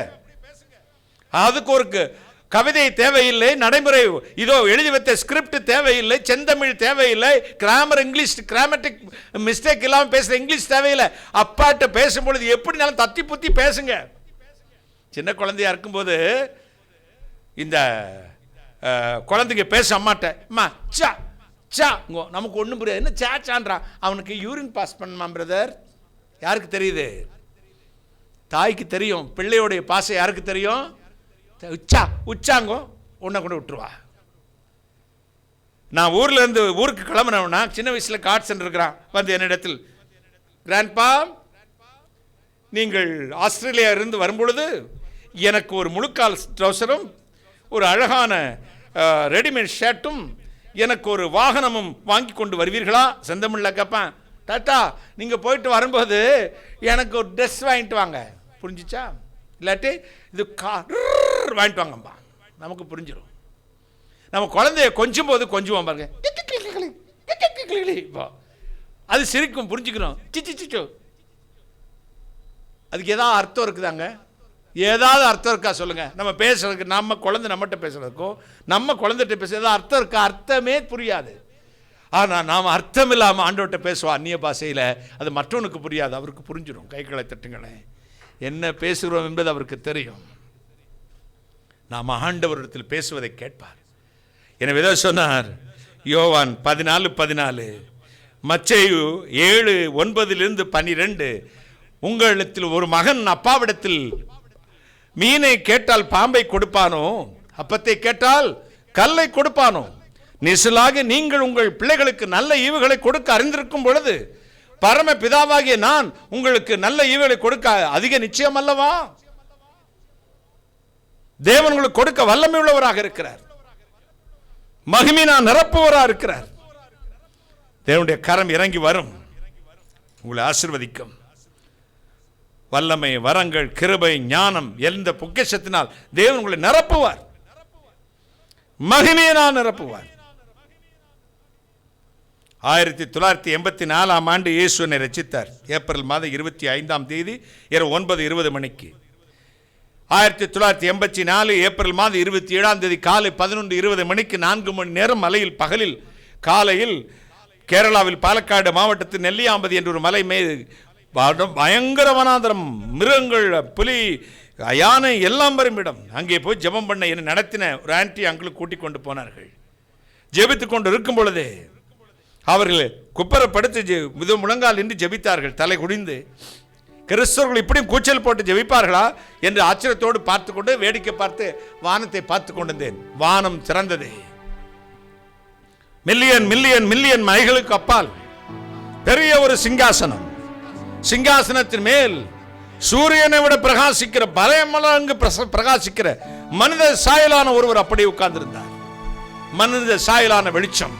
அதுக்கு ஒரு கவிதை தேவையில்லை, நடைமுறை இதோ எழுதி வைத்த ஸ்கிரிப்ட் தேவையில்லை, செந்தமிழ் தேவையில்லை, கிராமர் இங்கிலீஷ் கிராமட்டிக் மிஸ்டேக் இல்லாமல் பேசுகிற இங்கிலீஷ் தேவையில்லை. அப்பாட்ட பேசும்பொழுது எப்படினாலும் தத்தி புத்தி பேசுங்க. சின்ன குழந்தையா இருக்கும்போது இந்த குழந்தைங்க பேச அம்மாட்ட, அம்மா சா சா, நமக்கு ஒன்றும் புரியாது, என்ன சா சான்றான். அவனுக்கு யூரின் பாஸ் பண்ணுமா பிரதர்? யாருக்கு தெரியுது? தாய்க்கு தெரியும். பிள்ளையோடைய பாசம் யாருக்கு தெரியும்? உச்சா உச்சாங்கோ உன்னை கொண்டு விட்டுருவா. நான் ஊர்ல இருந்து ஊருக்கு கிளம்புனவனா, சின்ன வயசுல கார்ட் சென்டர் இருக்கிறான், வந்து என்னிடத்தில், கிராண்ட்பா நீங்கள் ஆஸ்திரேலியா இருந்து வரும்பொழுது எனக்கு ஒரு முழுக்கால் ட்ரௌசரும் ஒரு அழகான ரெடிமேட் ஷர்ட்டும் எனக்கு ஒரு வாகனமும் வாங்கி கொண்டு வருவீர்களா? செந்தமிழில் கேட்பேன். டாட்டா நீங்கள் போயிட்டு வரும்போது எனக்கு ஒரு ட்ரெஸ் வாங்கிட்டு வாங்க. புரிஞ்சிச்சா? இல்லாட்டி இது வாங்கிட்டு வாங்கப்பா. நமக்கு புரிஞ்சிடும். நம்ம குழந்தைய கொஞ்சம் போது கொஞ்சம் பாருங்க, அது சிரிக்கும், புரிஞ்சுக்கிறோம். சிச்சு அதுக்கு ஏதாவது அர்த்தம் இருக்குதாங்க? ஏதாவது அர்த்தம் இருக்கா சொல்லுங்க? நம்ம பேசுறதுக்கு, நம்ம குழந்தை நம்மகிட்ட பேசுறதுக்கும் நம்ம குழந்தைகிட்ட பேச ஏதாவது அர்த்தம் இருக்கா? அர்த்தமே புரியாது. ஆனால் நாம் அர்த்தம் இல்லாமல் ஆண்டவர்கிட்ட பேசுவோம் அந்நிய பாஷையில். அது மற்றவனுக்கு புரியாது, அவருக்கு புரிஞ்சிடும். கைகளை தட்டுங்களேன். என்ன பேசுகிறோம் என்பது அவருக்கு தெரியும். நாம் ஆண்டவரிடத்தில் பேசுவதை கேட்பார். எனவே ஏதோ சொன்னார் யோவான் 14:14, மத்தேயு 7:9-12, உங்களிடத்தில் ஒரு மகன் அப்பாவிடத்தில் மீனை கேட்டால் பாம்பை கொடுப்பானோ, அப்பத்தை கேட்டால் கல்லை கொடுப்பானோ? நிசலாக நீங்கள் உங்கள் பிள்ளைகளுக்கு நல்ல ஈவுகளை கொடுக்க அறிந்திருக்கும் பொழுது பரம பிதாவாகிய நான் உங்களுக்கு நல்ல ஈவுகளை கொடுக்க அதிக நிச்சயம் அல்லவா? தேவன் உங்களுக்கு கொடுக்க வல்லமை உள்ளவராக இருக்கிறார். மகிமையினா நிரப்புவராக இருக்கிறார். தேவனுடைய கரம் இறங்கி வரும், உங்களை ஆசீர்வதிக்கும். வல்லமை, வரங்கள், கிருபை, ஞானம் எந்த பொக்கிஷத்தினால் தேவன் உங்களை நிரப்புவார். மகிமையினால் நிரப்புவார். 1984 ஆண்டு இயேசுவை ரட்சித்தார். ஏப்ரல் மாதம் 25 இரவு 9:20 மணிக்கு. 1984 ஏப்ரல் மாதம் 27 காலை 11:20 மணிக்கு 4 மணி நேரம் மலையில் பகலில் காலையில் கேரளாவில் பாலக்காடு மாவட்டத்தில் நெல்லியாம்பதி என்ற ஒரு மலை மீது பயங்கர வனாந்தரம், மிருகங்கள், புலி, யானை எல்லாம் வரும் இடம். அங்கே போய் ஜெபம் பண்ண என்னை நடத்தின ஒரு ஆன்டி அங்கிள் கூட்டிக் கொண்டு போனார்கள். ஜெபித்துக் கொண்டு இருக்கும் பொழுதே அவர்கள் குப்பரப்படுத்தி முழங்கால் நின்று ஜெபித்தார்கள், தலை குடிந்து. கிறிஸ்தவர்கள் இப்படியும் கூச்சல் போட்டு ஜெபிப்பார்களா என்று ஆச்சரியத்தோடு பார்த்து கொண்டு வேடிக்கை பார்த்து வானத்தை பார்த்து கொண்டிருந்தேன். வானம் திறந்தது. மில்லியன் மில்லியன் மில்லியன் மைல்களுக்கு அப்பால் பெரிய ஒரு சிங்காசனம். சிங்காசனத்தின் மேல் சூரியனை விட பிரகாசிக்கிற, பலமடங்கு பிரகாசிக்கிற மனித சாயலான ஒருவர் அப்படியே உட்கார்ந்திருந்தார். மனித சாயலான வெளிச்சம்.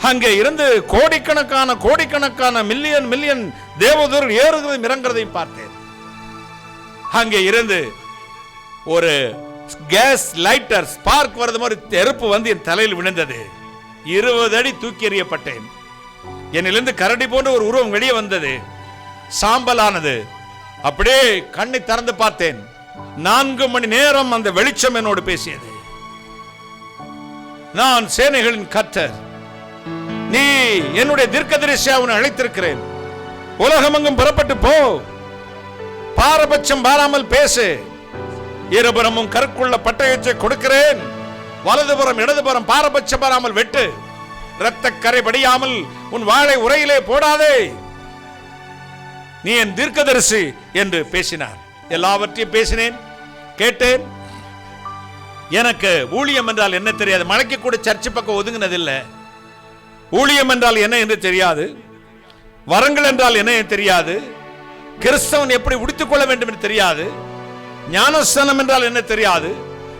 அங்கே இருந்து கோடிக்கணக்கான மில்லியன் மில்லியன் தேவதூதர்கள் ஏறுகிறதையும் இறங்குறதையும் பார்த்தேன். அங்கே இருந்து ஒரு கேஸ் லைட்டர் ஸ்பார்க் வரது மாதிரி நெருப்பு வந்து என் தலையில் விழுந்தது. 20 அடி தூக்கி எறியப்பட்டேன். என்னிலிருந்து கரடி போன்ற ஒரு உருவம் வெளியே வந்தது, சாம்பலானது. அப்படியே கண்ணை திறந்து பார்த்தேன். 4 மணி நேரம் அந்த வெளிச்சம் என்னோடு பேசியது. நான் சேனைகளின் கர்த்தர், நீ என்னுடைய தீர்க்கதரிசியாக உன்னை அழைத்திருக்கிறேன். உலகமெங்கும் புறப்பட்டு போ, பாரபட்சம் பாராமல் பேசு. இருபுறமும் கற்குள்ள பட்டயத்தை கொடுக்கிறேன். வலதுபுறம் இடதுபுறம் பாரபட்சம் பாராமல் வெட்டு. இரத்த கரை படியாமல் உன் வாளை உரையிலே போடாதே. நீ என் தீர்க்கதரிசி என்று பேசினார். எல்லாவற்றையும் பேசினேன், கேட்டேன். எனக்கு ஊழியம் என்றால் என்ன தெரியாது. மலைக்கு கூட சர்ச்சை பக்கம் ஒதுங்கினதில்லை. ஊழியம் என்றால் என்ன என்று தெரியாது. வரங்கள் என்றால் என்ன தெரியாது. கிறிஸ்தவன் எப்படி உடுத்திக் கொள்ள வேண்டும் என்று தெரியாது. ஞானஸ்தானம் என்றால் என்ன தெரியாது.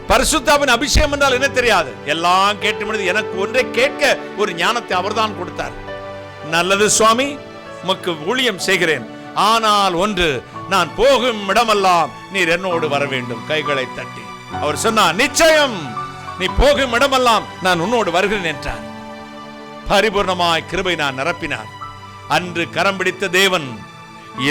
பரிசுத்தாவின் அபிஷேகம் என்றால் என்ன தெரியாது. எல்லாம் கேட்டு எனக்கு ஒன்றை கேட்க ஒரு ஞானத்தை அவர்தான் கொடுத்தார். நல்லது சுவாமி, உமக்கு ஊழியம் செய்கிறேன். ஆனால் ஒன்று, நான் போகும் இடமெல்லாம் நீர் என்னோடு வர வேண்டும். கைகளை தட்டி அவர் சொன்னார், நிச்சயம் நீ போகும் இடமெல்லாம் நான் உன்னோடு வருகிறேன் என்றார். பரிபூர்ணமாய் கிருபை நான் நிரப்பினார். அன்று கரம் பிடித்த தேவன்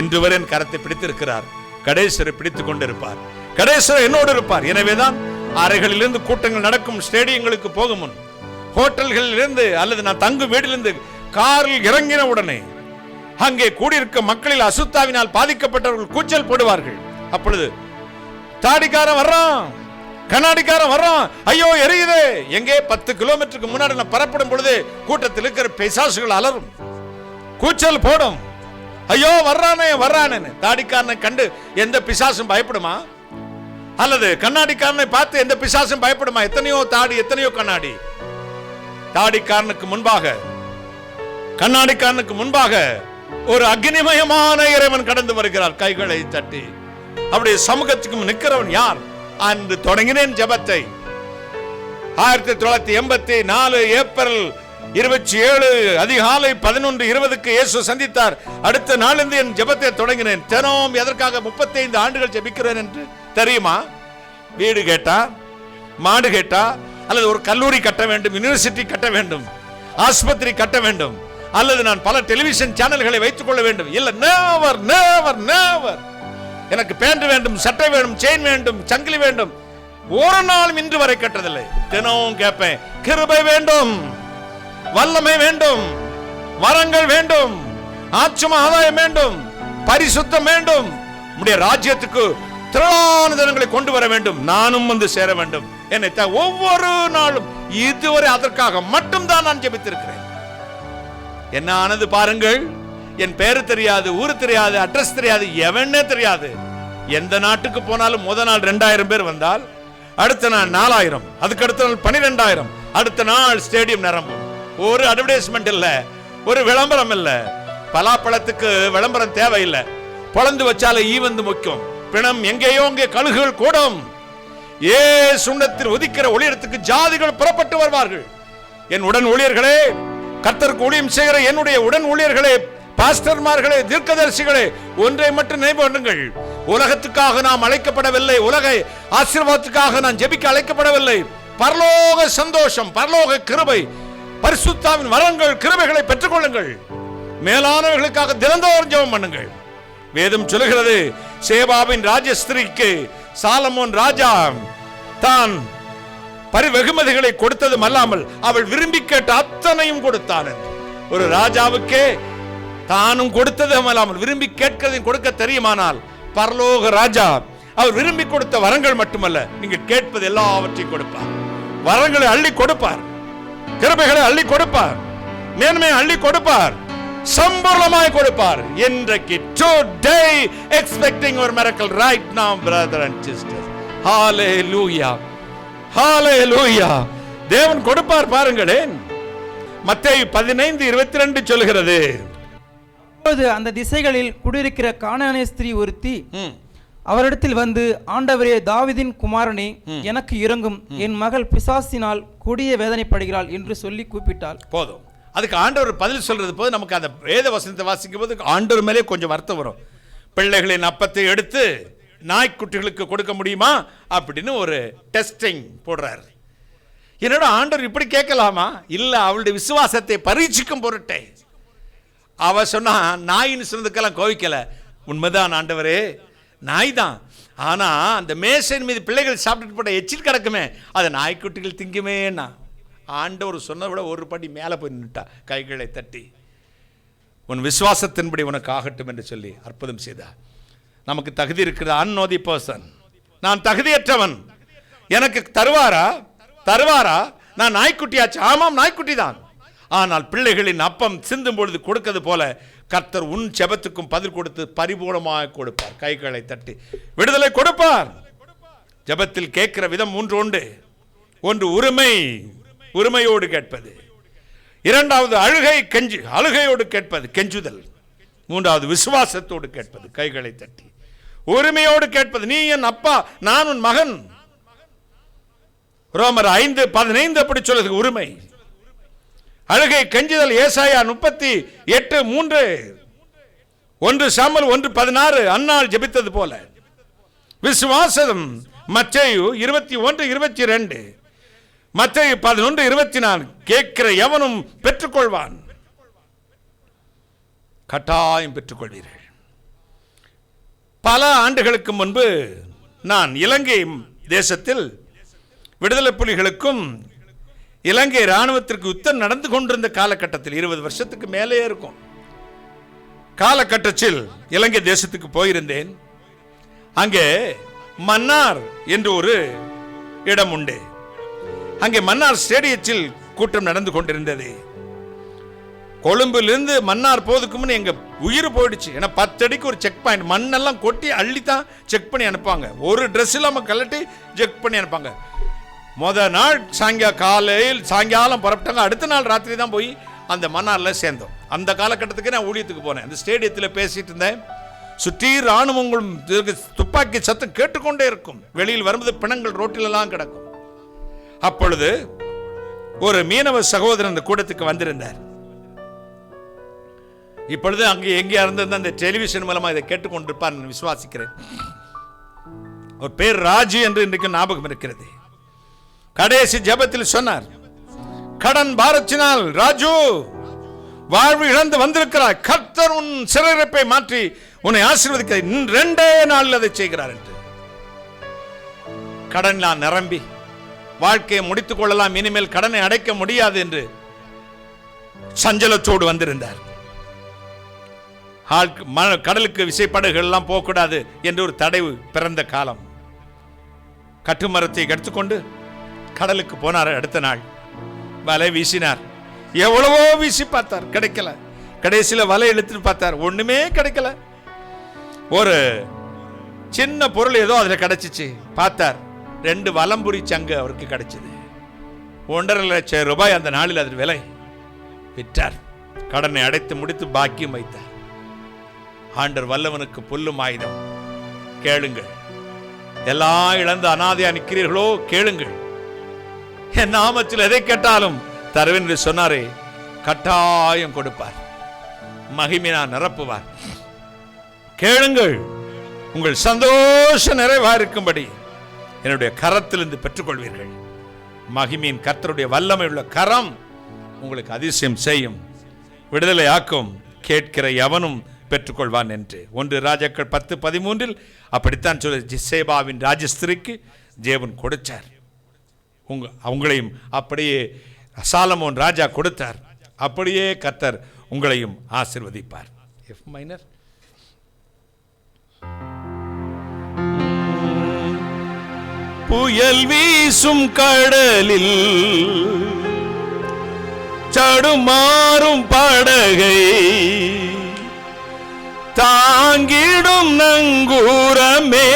இன்று வரை என் கரத்தை பிடித்திருக்கிறார். கடைசியை பிடித்துக் கொண்டிருப்பார். கடைசியில் என்னோடு இருப்பார். எனவேதான் அறைகளிலிருந்து கூட்டங்கள் நடக்கும் ஸ்டேடியங்களுக்கு போகும் முன், ஹோட்டல்களிலிருந்து அல்லது நான் தங்கும் வீட்டிலிருந்து காரில் இறங்கின உடனே அங்கே கூடியிருக்க மக்களில் அசுத்தாவினால் பாதிக்கப்பட்டவர்கள் கூச்சல் போடுவார்கள். அப்பொழுது தாடிக்காரன் வர்றான், கண்ணாடிக்காரன் வர்றான், ஐயோ எரியுது. எங்கே 10 கிலோமீட்டருக்கு முன்னாடி நான் பரப்படும் பொழுது கூட்டத்தில் இருக்கிற பிசாசுகள் அலரும், கூச்சல் போடும். ஐயோ வர்றானே வர்றானே. தாடிக்காரனை கண்டு எந்த பிசாசும் பயப்படுமா? அல்லது கண்ணாடிக்காரனை பார்த்து எந்த பிசாசும் பயப்படுமா? எத்தனையோ தாடி, எத்தனையோ கண்ணாடி. தாடிக்காரனுக்கு முன்பாக, கண்ணாடிக்காரனுக்கு முன்பாக ஒரு அக்னிமயமான இறைவன் கடந்து வருகிறார். கைகளை தட்டி அவருடைய சமூகத்துக்கும் நிற்கிறவன் யார்? அன்று தொடங்கினேன் ஜெபத்தை. 1984 ஏப்ரல் 27 அதிகாலை 11:20 இயேசு சந்தித்தார். அடுத்த நாளிலிருந்து என் ஜெபத்தை தொடங்கினேன். தினம் எதற்காக 35 ஆண்டுகள் ஜெபிக்கிறேன் என்று தெரியுமா? வீடு கேட்டா, மாடு கேட்டா, அல்லது ஒரு கல்லூரி கட்ட வேண்டும், யூனிவர்சிட்டி கட்ட வேண்டும், ஆஸ்பத்திரி கட்ட வேண்டும், அல்லது நான் பல டெலிவிஷன் சேனல்களை வைத்துக் கொள்ள வேண்டும். இல்ல, never never never. எனக்கு பேண்ட் வேண்டும், சட்டை வேண்டும், செயின் வேண்டும், சங்கிலி வேண்டும். ஒரு நாளும் இன்று வரை கட்டதில்லை. தினமும் கேட்பேன், கிருபை வேண்டும், வல்லமை வேண்டும், வரங்கள் வேண்டும், ஆத்தும ஆதாயம் வேண்டும், பரிசுத்தம் வேண்டும், நம்முடைய ராஜ்யத்துக்கு திரளான ஜனங்களை கொண்டு வர வேண்டும், நானும் வந்து சேர வேண்டும். என்னை ஒவ்வொரு நாளும் இதுவரை அதற்காக மட்டும்தான் நான் ஜெபித்திருக்கிறேன். என்ன ஆனது பாருங்கள். என் பேரு தெரியாது, ஊரு தெரியாது, அட்ரஸ் தெரியாது, எவனே தெரியாது. எந்த நாட்டுக்கு போனாலும் முதல் நாள் 2000 பேர் வந்தால் அடுத்த நாள் 4000, அதுக்கு அடுத்த நாள் 12000, அடுத்த நாள் ஸ்டேடியம் நிரம்பும். ஒரு அட்வர்டைஸ்மெண்ட் இல்ல, ஒரு விளம்பரம் இல்ல. பலாப்பழத்துக்கு விளம்பரம் தேவையில்லை. பொளந்து வச்சால ஈவந்து முக்கியம். பிணம் எங்கேயோ அங்கே கழுகுகள் கூடும். சுண்ணத்தில் உதிக்கிற ஒளியிடத்துக்கு ஜாதிகள் புறப்பட்டு வருவார்கள். என் உடன் ஊழியர்களே, கர்த்தருக்கு ஊழியம் செய்கிற என்னுடைய உடன் ஊழியர்களே, பாஸ்டர்மார்களே, தீர்க்கதரிசிகளே, ஒன்றை மட்டும் நினைவு பண்ணுங்கள். உலகத்துக்காக நாம் அழைக்கப்படவில்லை. உலக ஆசீர்வாதத்துக்காக நான் ஜெபிக்க அழைக்கப்படவில்லை. பரலோக சந்தோஷம், பரலோக கிருபை, பரிசுத்தாவின் வரங்கள், கிருபைகளை பெற்றுக் கொள்ளுங்கள். மேலானவர்களுக்காக தினந்தோறும் ஜெபம் பண்ணுங்கள். வேதம் சொல்லுகிறது, சேபாவின் ராஜஸ்திரிக்கு சாலமோன் ராஜா தான் பரிவெகுமதிகளை கொடுத்ததும் அல்லாமல் அவள் விரும்பி கேட்ட அத்தனையும் கொடுத்தான். ஒரு ராஜாவுக்கே தானும் கொடுத்ததும் அல்லாமல் விரும்பி கேட்கிறதையும் கொடுக்க தெரியுமானால் பரலோக ராஜா அவர் விரும்பி கொடுத்த வரங்கள் மட்டுமல்ல, நீங்க கேட்பது எல்லாவற்றையும் கொடுப்பார். வரங்களை அள்ளி கொடுப்பார், கிருபைகளை அள்ளி கொடுப்பார், மேன்மையை அள்ளி கொடுப்பார், சம்பூர்ணமாய் கொடுப்பார். இன்றைக்கு today expecting your miracle right now brother and sisters. hallelujah hallelujah. தேவன் கொடுப்பார். பாருங்களேன், மத்தேயு 15:22 சொல்கிறது, அப்பொழுது அந்த திசைகளில் குடியிருக்கிற கானானிய ஸ்திரீ ஒருத்தி அவரிடத்தில் வந்து, ஆண்டவரே, தாவீதின் குமாரனே, எனக்கு இரங்கும், என் மகள் பிசாசினால் கொடிய வேதனைப்படுகிறாள் என்று சொல்லி கூப்பிட்டாள். போதும். அதுக்கு ஆண்டவர் பதில் சொல்றது போது நமக்கு அந்த வேத வசனத்தை வாசிக்கும் போது ஆண்டவர் மேலே கொஞ்சம் வருத்தம் வரும். பிள்ளைகளின் அப்பத்தை எடுத்து நாய்க்குட்டிகளுக்கு கொடுக்க முடியுமா அப்படின்னு ஒரு டெஸ்டிங் போடுறாரு. என்னோட ஆண்டவர் இப்படி கேட்கலாமா? இல்ல, அவளுடைய விசுவாசத்தை பரீட்சிக்கும் பொருட்டே. அவ சொன்னா, நாயின்னு சொன்னதுக்கெல்லாம் கோவிக்கல. உண்மைதான் ஆண்டவரே, நாய் தான். ஆனா அந்த மேசையின் மீது பிள்ளைகள் சாப்பிட்டு போட்ட எச்சில் கிடக்குமே, அதை நாய்க்குட்டிகள் திங்குமேன்னா. ஆண்டவர் சொன்னதை விட ஒரு படி மேலே போய் நின்றுட்டா, கைகளை தட்டி, உன் விசுவாசத்தின்படி உனக்கு ஆகட்டும் என்று சொல்லி அற்புதம் செய்தார். நமக்கு தகுதி இருக்கிற அன்நோதி பர்சன். நான் தகுதியற்றவன், எனக்கு தருவாரா? நான் நாய்க்குட்டியாச்சு. ஆமாம், நாய்க்குட்டி தான். ஆனால் பிள்ளைகளின் அப்பம் சிந்தும் பொழுது கொடுக்கிறது போல கர்த்தர் உன் ஜெபத்துக்கும் பதில் கொடுத்து பரிபூர்ணமாக கொடுப்பார். கைகளை தட்டி விடுதலை கொடுப்பார். ஜெபத்தில் கேட்கிற விதம் 3 உண்டு. ஒன்று உரிமையோடு கேட்பது. இரண்டாவது அழுகையோடு கேட்பது, கெஞ்சுதல். மூன்றாவது விசுவாசத்தோடு கேட்பது, கைகளை தட்டி உரிமையோடு கேட்பது. நீ என் அப்பா, நான் உன் மகன். ரோமர் 5:15 அப்படி சொல்லுது. உரிமை, அழுகை, கெஞ்சுதல். ஏசாயா 38:3, 1 சாமுவேல் 1:16 அன்னாள் ஜெபித்தது போல. விசுவாசம் மத்தேயு 21:22, மத்தேயு 11:24 கேட்கிற எவனும் பெற்றுக்கொள்வான், கட்டாயம் பெற்றுக்கொள்வீர்கள். பல ஆண்டுகளுக்கு முன்பு நான் இலங்கை தேசத்தில் விடுதலை புலிகளுக்கும் இலங்கை இராணுவத்திற்கு யுத்தம் நடந்து கொண்டிருந்த காலகட்டத்தில், 20 வருஷத்துக்கு மேலே இருக்கும் காலகட்டத்தில் இலங்கை தேசத்துக்கு போயிருந்தேன். அங்கே மன்னார் என்று ஒரு இடம் உண்டு. அங்கே மன்னார் ஸ்டேடியத்தில் கூட்டம் நடந்து கொண்டிருந்தது. கொழும்பிலிருந்து மன்னார் போதுக்கு முன் எங்க உயிர் போயிடுச்சு. ஏன்னா 10 அடிக்கு ஒரு செக் பாயிண்ட், மண்ணெல்லாம் கொட்டி அள்ளித்தான் செக் பண்ணி அனுப்பாங்க. ஒரு ட்ரெஸ் இல்லாம கலட்டி செக் பண்ணி அனுப்பாங்க. நாள் சாயங்காலம் புறப்பட்டாங்க. அடுத்த நாள் ராத்திரி தான் போய் அந்த மன்னார்ல சேர்ந்தோம். அந்த காலகட்டத்துக்கு நான் ஊழியத்துக்கு போனேன். அந்த ஸ்டேடியத்தில் பேசிட்டு இருந்தேன். சுற்றி ராணுவங்களும் துப்பாக்கி சத்தம் கேட்டுக்கொண்டே இருக்கும். வெளியில் வரும்போது பிணங்கள் ரோட்டிலெல்லாம் கிடக்கும். அப்பொழுது ஒரு மீனவ சகோதரன் அந்த கூட்டத்துக்கு வந்திருந்தார். இப்பொழுது அங்கே எங்கே இருந்திருந்த அந்த டெலிவிஷன் மூலமா இதை கேட்டுக்கொண்டிருப்பார் விசுவாசிக்கிறேன். ஒரு பேர் ராஜு என்று இன்றைக்கு ஞாபகம் இருக்கிறது. கடைசி ஜெபத்தில் சொன்னார், கடன் பாரத்தினால் ராஜு வாழ்வு இழந்து வந்திருக்கிறார். கர்த்தர் உன் சிறையிருப்பை மாற்றி உன்னை ஆசீர்வதிக்க 2 நாளில் அதை செய்கிறார் என்று. கடன்லாம் நிரம்பி வாழ்க்கையை முடித்துக் கொள்ளலாம், இனிமேல் கடனை அடைக்க முடியாது என்று சஞ்சலத்தோடு வந்திருந்தார். கடலுக்கு விசைப்படகுகள் எல்லாம் போகக்கூடாது என்று ஒரு தடை பிறந்த காலம். கட்டுமரத்தை எடுத்துக்கொண்டு கடலுக்கு போனார். அடுத்த நாள் வலை வீசினார். எவ்வளவோ வீசி பார்த்தார், கிடைக்கல. கடைசியில் வலை இழுத்துட்டு பார்த்தார், ஒண்ணுமே கிடைக்கல. ஒரு சின்ன பொருள் ஏதோ அதுல கிடைச்சிச்சு. பார்த்தார், 2 வலம்புரி சங்கு அவருக்கு கிடைச்சது. 1.5 லட்சம் ரூபாய் அந்த நாளில் அது விலை. விற்றார். கடனை அடைத்து முடித்து பாக்கியம் வைத்தார். ஆண்டவர் வல்லவனுக்கு புல்லும் ஆயுதம். கேளுங்கள். எல்லாம் இழந்து அனாதையா நிற்கிறீர்களோ, கேளுங்கள். என் நாமத்தில் எதை கேட்டாலும் தருவேன் என்று சொன்னாரே, கட்டாயம் கொடுப்பார். மகிமையா நிரப்புவார். கேளுங்கள், உங்கள் சந்தோஷ நிறைவா இருக்கும்படி என்னுடைய கரத்திலிருந்து பெற்றுக்கொள்வீர்கள். மகிமையின் கர்த்தருடைய வல்லமை உள்ள கரம் உங்களுக்கு அதிசயம் செய்யும், விடுதலை ஆக்கும். கேட்கிற எவனும் பெற்றுக்கொள்வான் என்று 1 ராஜாக்கள் 10:13 அப்படித்தான் சொல்ல. ஜிசேபாவின் ராஜஸ்திரிக்கு தேவன் கொடுத்தார். அவங்களையும் அப்படியே சாலமோன் ராஜா கொடுத்தார். அப்படியே கர்த்தர் உங்களையும் ஆசீர்வதிப்பார். F minor. புயல் வீசும் கடலில் தடுமாறும் படகை தாங்கிடும் நங்கூரமே,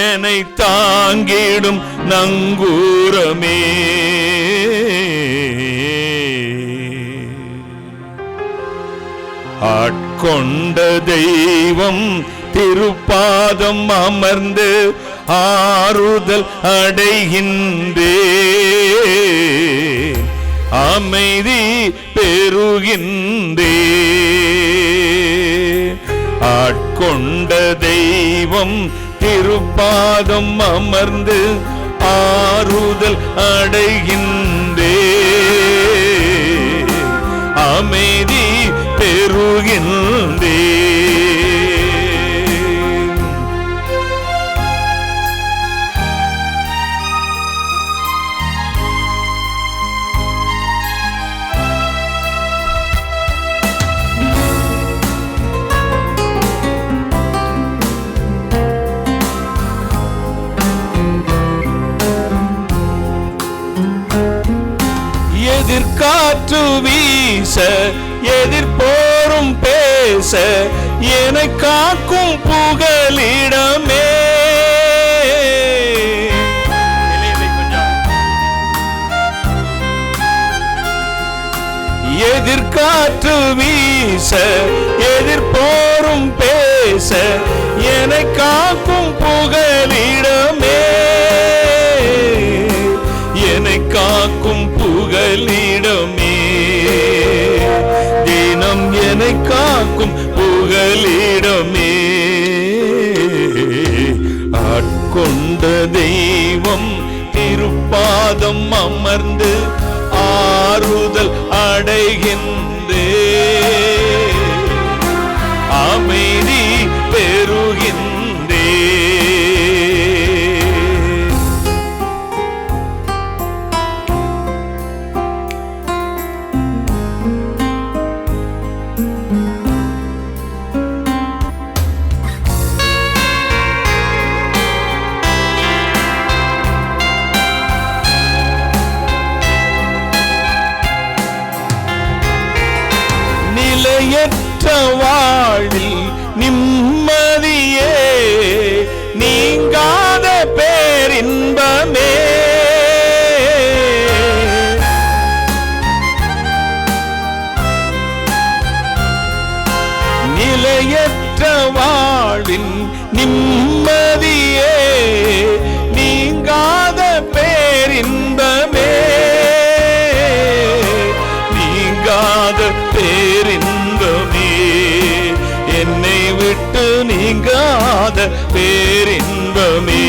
என்னை தாங்கிடும் நங்கூரமே. ஆட்கொண்ட தெய்வம் திருப்பாதம் அமர்ந்து ஆறுதல் அடைகின்றே, அமைதி பெறுகின்றே. ஆட்கொண்ட தெய்வம் திருப்பாதம் அமர்ந்து ஆறுதல் அடைகின்றே, அமைதி பெறுகின்றே. எதிர்காற்று வீச எதிர்போரும் பேச என்னை காக்கும் புகலிடமே, எதிர்காற்று வீச எதிர்போரும் பேச என்னை காக்கும் புகலிடமே, என்னை காக்கும் புகலிடமே. தினம் என்னை காக்கும் புகலிடமே. ஆட்கொண்ட தெய்வம் திருப்பாதம் அமர்ந்து ஆறுதல் அடைகின்றே, அமைதி பெறுகின்றே. நிலையற்ற வாழ்வில் நிம்மதியே, நீங்காத பேரின்பமே, நிம்மதியே, நீங்காத பேரின்பமே, நீங்காத பேரின்பமே, என்னை விட்டு நீங்காத பேரின்பமே.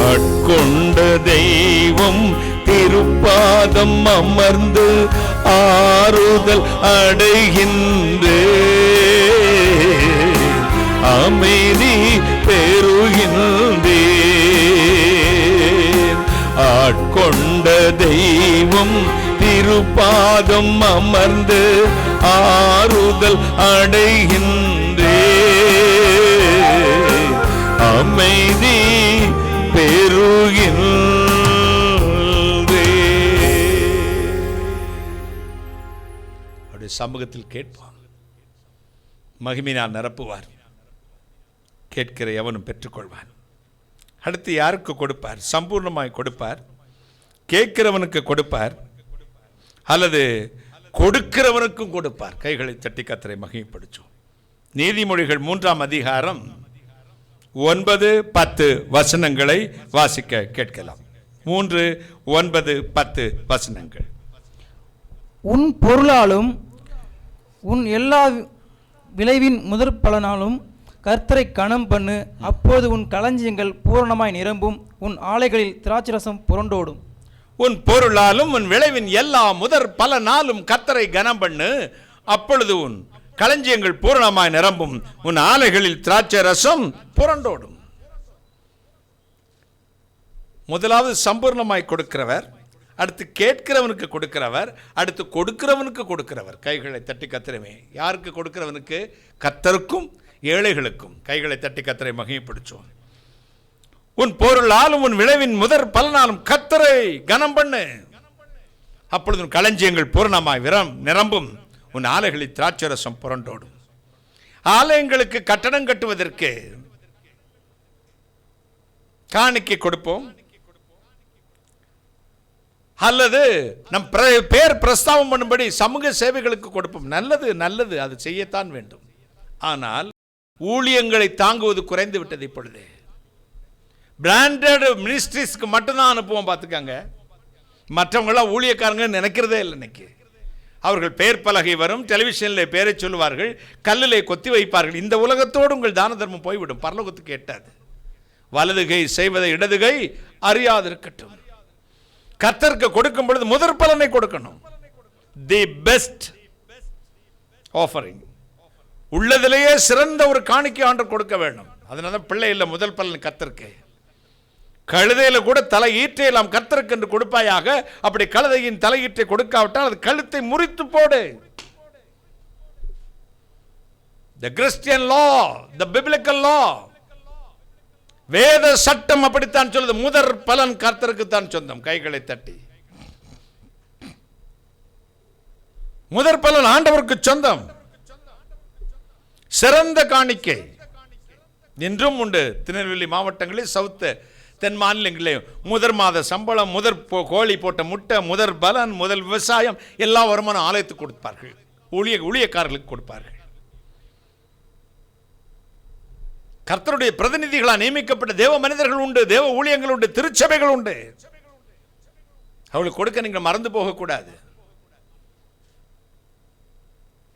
ஆட்கொண்ட தெய்வம் திருப்பாதம் அமர்ந்து ஆறுதல் அடைகின்றே, அமைதி பெறுகின்றே. ஆட்கொண்ட தெய்வம் திருப்பாதம் அமர்ந்து ஆறுதல் அடைகின்றே, அமைதி பெறுகின்றே. அவருடைய சமூகத்தில் கேட்பான், மகிமையினால் நிரப்புவார். கேட்கிற எவனும் பெற்றுக்கொள்வான். அடுத்து யாருக்கு கொடுப்பார்? சம்பூர்ணமாய் கொடுப்பார். கேட்கிறவனுக்கு கொடுப்பார், அல்லது கொடுக்கிறவனுக்கும் கொடுப்பார். கைகளை தட்டி கர்த்தரை மகிமைப்படுத்தும். நீதிமொழிகள் 3ஆம் அதிகாரம் 9, 10 வசனங்களை வாசிக்க கேட்கலாம். 3, 9, 10 வசனங்கள். உன் பொருளாலும் உன் எல்லா விளைவின் முதற் பலனாலும் கர்த்தரை கனம் பண்ணு, அப்போது உன் களஞ்சியங்கள் பூரணமாய் நிரம்பும், உன் ஆலைகளில் திராட்சரசம் புரண்டோடும். உன் பொருளாலும் உன் விளைவின் எல்லா முதற் பலனாலும் கர்த்தரை கனம் பண்ணு, அப்பொழுது உன் களஞ்சியங்கள் பூரணமாய் நிரம்பும், உன் ஆலைகளில் திராட்சை ரசம் புரண்டோடும். முதலாவது சம்பூர்ணமாய் கொடுக்கிறவர், அடுத்து கேட்கிறவனுக்கு கொடுக்கிறவர், அடுத்து கொடுக்கிறவனுக்கு கொடுக்கிறவர். கைகளை தட்டி கர்த்தரமே. யாருக்கு கொடுக்கிறவனுக்கு? கர்த்தருக்கும் ஏழைகளுக்கும். கைகளை தட்டி கர்த்தரை மகிமைப்படுத்துவோம். உன் பொருளாலும் உன் விளைவின் முதற் பலனாலும் கர்த்தரை கனம் பண்ணு, அப்பொழுது உன் களஞ்சியங்கள் பூரணமாய் நிரம்பும், உன் ஆலைகளில் திராட்சரசம் புரண்டோடும். ஆலயங்களுக்கு கட்டடம் கட்டுவதற்கு காணிக்கை கொடுப்போம், அல்லது நம் பேர் பிரஸ்தாபம் பண்ணும்படி சமூக சேவைகளுக்கு கொடுப்போம். நல்லது நல்லது, அது செய்யத்தான் வேண்டும். ஆனால் ஊழியங்களை தாங்குவது குறைந்து விட்டது. இப்பொழுது பிராண்டட் மினிஸ்ட்ரிஸ்க்கு மட்டும்தான் அனுப்புவோம். பார்த்துக்காங்க, மற்றவங்களாம் ஊழியக்காரங்க நினைக்கிறதே இல்லை. இன்னைக்கு அவர்கள் பெயர் பலகை வரும், டெலிவிஷனில் பேரை சொல்லுவார்கள், கல்லிலே கொத்தி வைப்பார்கள். இந்த உலகத்தோடு உங்கள் தான தர்மம் போய்விடும், பரலோகத்துக்கு எட்டாது. வலதுகை செய்வதை இடதுகை அறியாதிருக்கட்டும். கர்த்தருக்கு கொடுக்கும் பொழுது முதற் பலனை கொடுக்கணும். தி பெஸ்ட் ஆஃபரிங், உள்ளதிலேயே சிறந்த ஒரு காணிக்கை ஆண்டவர் கொடுக்க வேண்டும். அதனால பிள்ளை இல்லை, முதல் பலன் கர்த்தருக்கு. கழுதையில கூட தலை ஈற்றையெல்லாம் கர்த்தருக்கு என்று கொடுப்பாயாக. அப்படி கழுதையின் தலையீற்றை கொடுக்காவிட்டால் அது கழுத்தை முறித்து போடு. The Christian law, the biblical law, வேத சட்டம் அப்படித்தான் சொல்லுது. முதற் பலன் கர்த்தருக்கு தான் சொந்தம். கைகளை தட்டி. முதற் பலன் ஆண்டவருக்கு சொந்தம். சிறந்த காணிக்கை இன்றும் உண்டு. திருநெல்வேலி மாவட்டங்களில், சவுத் தென் மாநிலங்களில் முதற் மாத சம்பளம், முதற் கோழி போட்ட முட்டை, முதற் பலன், முதல் விவசாயம் எல்லா வருமானம் ஆலயத்துக்கு கொடுப்பார்கள், ஊழியக்காரர்களுக்கு கொடுப்பார்கள். கர்த்தருடைய பிரதிநிதிகளாக நியமிக்கப்பட்ட தேவ மனிதர்கள் உண்டு, தேவ ஊழியங்கள் உண்டு, திருச்சபைகள் உண்டு. அவளுக்கு கொடுக்க நீங்கள் மறந்து போகக்கூடாது.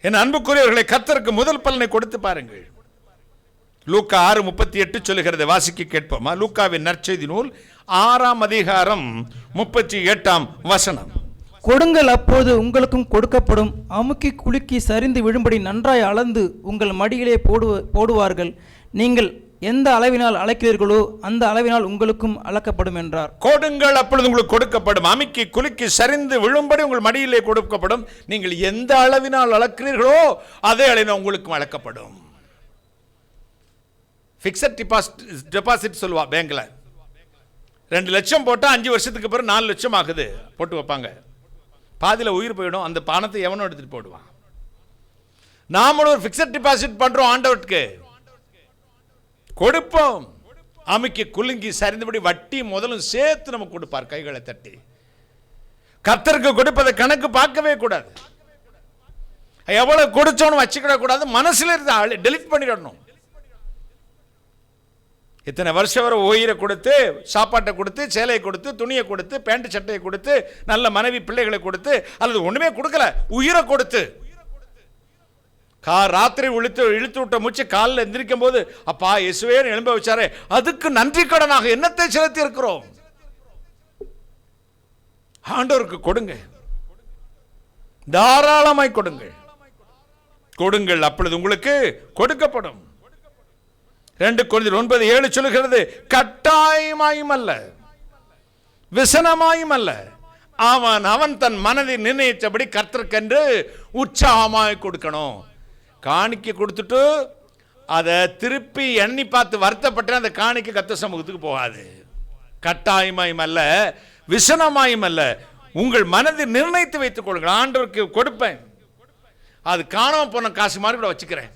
என் அன்புக்குரியவர்களை, கர்த்தருக்கு முதல் பலனை கொடுத்து பாருங்கள். லூக்கா 6:38 சொல்லுகிறது. வாசிக்க கேட்போமா? லூக்காவின் நற்செய்தி நூல் 6ஆம் அதிகாரம் 38ஆம் வசனம். கொடுங்கள், அப்போது உங்களுக்கும் கொடுக்கப்படும். அமுக்கி குலுக்கி சரிந்து விழும்படி நன்றாய் அளந்து உங்கள் மடியிலே போடுவார்கள். நீங்கள் எந்த அளவினால் அளக்கிறீர்களோ அந்த அளவினால் உங்களுக்கும் அளக்கப்படும் என்றார். கொடுங்கள், அப்பொழுது உங்களுக்கு கொடுக்கப்படும். அமுக்கி குலுக்கி சரிந்து விழும்படி உங்கள் மடியிலே கொடுக்கப்படும். நீங்கள் எந்த அளவினால் அளக்கிறீர்களோ அதே அளவினால் உங்களுக்கும் அளக்கப்படும். ஃபிக்ஸட் டெபாசிட் சொல்லுவா பேங்க்ல. 2 லட்சம் போட்டால் 5 வருஷத்துக்கு பிறகு 4 லட்சம் ஆகுது போட்டு வைப்பாங்க. பாதியில் உயிர் போயிடும். அந்த பணத்தை எவனும் எடுத்துட்டு போடுவான். நாமளும் ஒரு ஃபிக்ஸட் டெபாசிட் பண்றோம். ஆண்டவருக்கு கொடுப்போம். அமுக்கி குலுங்கி சரிந்தபடி வட்டி முதலும் சேர்த்து நமக்கு கொடுப்பார். கைகளை தட்டி. கர்த்தருக்கு கொடுப்பதை கணக்கு பார்க்கவே கூடாது. எவ்வளவு கொடுத்தோன்னு வச்சுக்கிட கூடாது, மனசுல இருந்து டெலிட் பண்ணிடணும். இத்தனை வருஷம் வரை உயிரை கொடுத்து, சாப்பாட்டை கொடுத்து, சேலையை கொடுத்து, துணியை கொடுத்து, பேண்ட் சட்டையை கொடுத்து, நல்ல மனைவி பிள்ளைகளை கொடுத்து, அல்லது ஒண்ணுமே கொடுக்கல, உயிரை கொடுத்து, ராத்திரி இழுத்து விட்ட மூச்சு காலில் எந்திரிக்கும் போது அப்பா இயேசுவே எழும்ப வச்சாரே, அதுக்கு நன்றி கடனாக என்னத்தை செலுத்தி இருக்கிறோம்? ஆண்டவருக்கு கொடுங்க, தாராளமாய் கொடுங்கள், கொடுங்கள், அப்பொழுது உங்களுக்கு கொடுக்கப்படும். 2 கொரிந்தியர் 9:7 சொல்லுகிறது, கட்டாயமாயும் அல்ல, விசனமாயும் அல்ல, அவன் தன் மனதை நிர்ணயித்தபடி கர்த்தருக்கென்று உற்சாகமாய் கொடுக்கணும். காணிக்கை கொடுத்துட்டு அதை திருப்பி எண்ணி பார்த்து வருத்தப்பட்டு அந்த காணிக்கை கர்த்தர் சமூகத்துக்கு போகாது. கட்டாயமாயும் அல்ல, விசனமாயும் அல்ல, உங்கள் மனதை நிர்ணயித்து வைத்துக் கொள்ளுங்கள். ஆண்டவருக்கு கொடுப்பேன், அது காணாம போன காசு மாதிரி கூட வச்சுக்கிறேன்,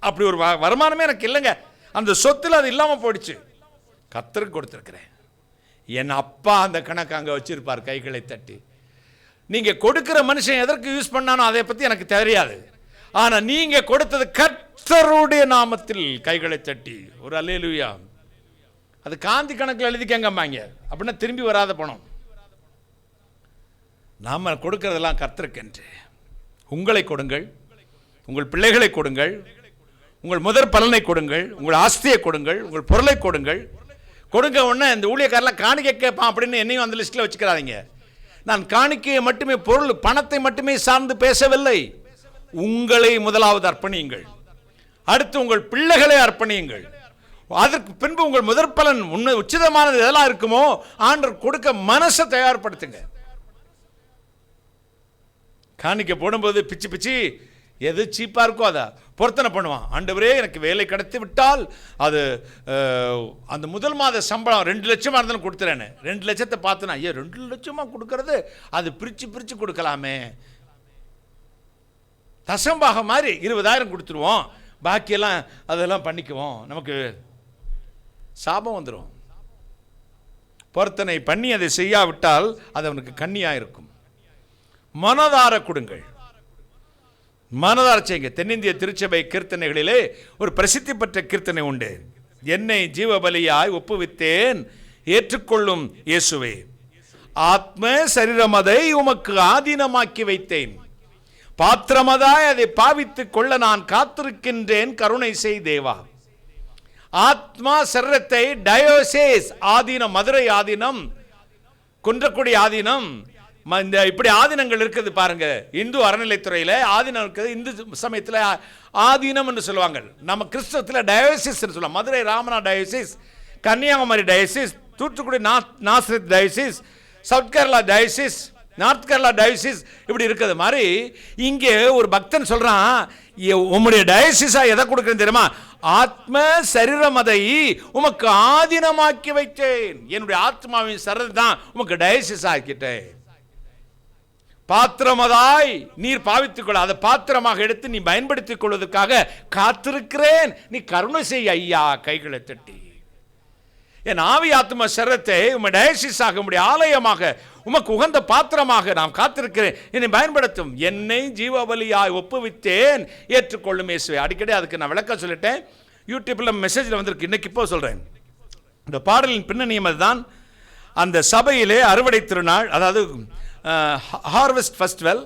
அப்படி ஒரு வருமானமே எனக்கு இல்லைங்க, அந்த சொத்துல அது இல்லாம போயிடுச்சு, கர்த்தருக்கு கொடுத்திருக்கிறேன். என் அப்பா அந்த கணக்கு அங்க வச்சிருப்பார் கைகளை தட்டி. நீங்க கொடுக்கிற மனுஷன் எதற்கு யூஸ் பண்ணானோ அதை பத்தி எனக்கு தெரியாது, ஆனா நீங்க கொடுத்தது கர்த்தருடைய நாமத்தில் கைகளை தட்டி ஒரு அல்லேலூயா. அது காந்தி கணக்கில் எழுதிக்கங்கம்மாங்க, அப்படின்னா திரும்பி வராத பணம். நாம கொடுக்கிறதெல்லாம் கர்த்தருக்கென்று. உங்களை கொடுங்கள், உங்கள் பிள்ளைகளை கொடுங்கள், உங்கள் முதற் பலனை கொடுங்கள், உங்கள் ஆஸ்தியை கொடுங்கள், உங்கள் பொருளை கொடுங்கள். கொடுங்க உடனே இந்த ஊழியக்காரெல்லாம் காணிக்கை கேட்பான் அப்படின்னு என்னையும் அந்த லிஸ்ட்டில் வச்சுக்கிறாதீங்க. நான் காணிக்கையை மட்டுமே, பொருள் பணத்தை மட்டுமே சார்ந்து பேசவில்லை. உங்களை முதலாவது அர்ப்பணியுங்கள், அடுத்து உங்கள் பிள்ளைகளை அர்ப்பணியுங்கள், அதற்கு பின்பு உங்கள் முதற் பலன் உச்சிதமானது எதெல்லாம் இருக்குமோ ஆண்டவர் கொடுக்க மனசை தயார்படுத்துங்க. காணிக்கை போடும்போது பிச்சு பிச்சு எது சீப்பா இருக்கோ அதை பொருத்தனை பண்ணுவான். ஆண்டவரே எனக்கு வேலை கிடைத்து விட்டால் அது அந்த முதல் மாத சம்பளம் 2 லட்சமாக இருந்தாலும் கொடுத்துறேன்னு. 2 லட்சத்தை பார்த்தனா, ஐயோ 2 லட்சமாக கொடுக்கறது, அது பிரித்து பிரித்து கொடுக்கலாமே, தசம்பாக மாதிரி 20,000 கொடுத்துருவோம், பாக்கியெல்லாம் அதெல்லாம் பண்ணிக்குவோம், நமக்கு சாபம் வந்துடும். பொருத்தனை பண்ணி அதை செய்யாவிட்டால் அது அவனுக்கு கண்ணியாக இருக்கும். மனதார கொடுங்கள், மனதார செய்யுங்க. தென்னிந்திய திருச்சபை கீர்த்தனைகளிலே ஒரு பிரசித்தி பெற்ற கீர்த்தனை உண்டு. என்னை ஜீவபலியாய் ஒப்புவித்தேன், ஏற்றுக்கொள்ளும் இயேசுவே, ஆத்ம சரீரமதை உமக்கு ஆதீனமாக்கி வைத்தேன், பாத்திரமதாய் அதை பாவித்துக் கொள்ள நான் காத்திருக்கின்றேன், கருணை செய் தேவா. ஆத்மா சரீரத்தை டயோசேஸ் ஆதீனம், மதுரை ஆதீனம், குன்றக்குடி ஆதீனம், இந்த இப்படி ஆதீனங்கள் இருக்குது பாருங்க. இந்து அறநிலைத்துறையில் ஆதீனம் இருக்குது, இந்து சமயத்தில் ஆதீனம் என்று சொல்லுவாங்க. நம்ம கிறிஸ்தவத்தில் டயோசிஸ் சொல்லுவாங்க. மதுரை ராமனா diocese, Kanyakumari diocese, Thoothukudi Nazareth diocese, south Kerala diocese, north Kerala diocese, இப்படி இருக்கிறது மாதிரி இங்கே ஒரு பக்தன் சொல்றான், உம்முடைய டயோசிஸா எதை கொடுக்குறேன்னு தெரியுமா? ஆத்ம சரீரம் அதை உமக்கு ஆதீனமாக்கி வைத்தேன், என்னுடைய ஆத்மாவின் சரீரம் தான் உமக்கு டயோசிஸ் ஆக்கிட்டேன். பாத்திரமதாய் நீர் பாவித்துக் கொள்ள, அதை பாத்திரமாக எடுத்து நீ பயன்படுத்திக் கொள்வதற்காக காத்திருக்கிறேன், நீ கருணை செய் ஐயா. கைகளை தட்டி என் ஆவி ஆத்ம சரீரத்தை உம்மை டயோசிஸ் ஆக உம்முடைய ஆலயமாக, உமக்கு உகந்த பாத்திரமாக நான் காத்திருக்கிறேன், என்னை பயன்படுத்தும். என்னை ஜீவபலியாய் ஒப்புவித்தேன், ஏற்றுக்கொள்ளும் இயேசுவே. அடிக்கடி அதுக்கு நான் விளக்கம் சொல்லிட்டேன், யூடியூப்பில் மெசேஜில் வந்திருக்கு, இன்னைக்கு இப்போ சொல்கிறேன். இந்த பாடலின் பின்னணியம் அதுதான். அந்த சபையிலே அறுவடை திருநாள், அதாவது ஹார்வெஸ்ட் ஃபெஸ்டிவல்,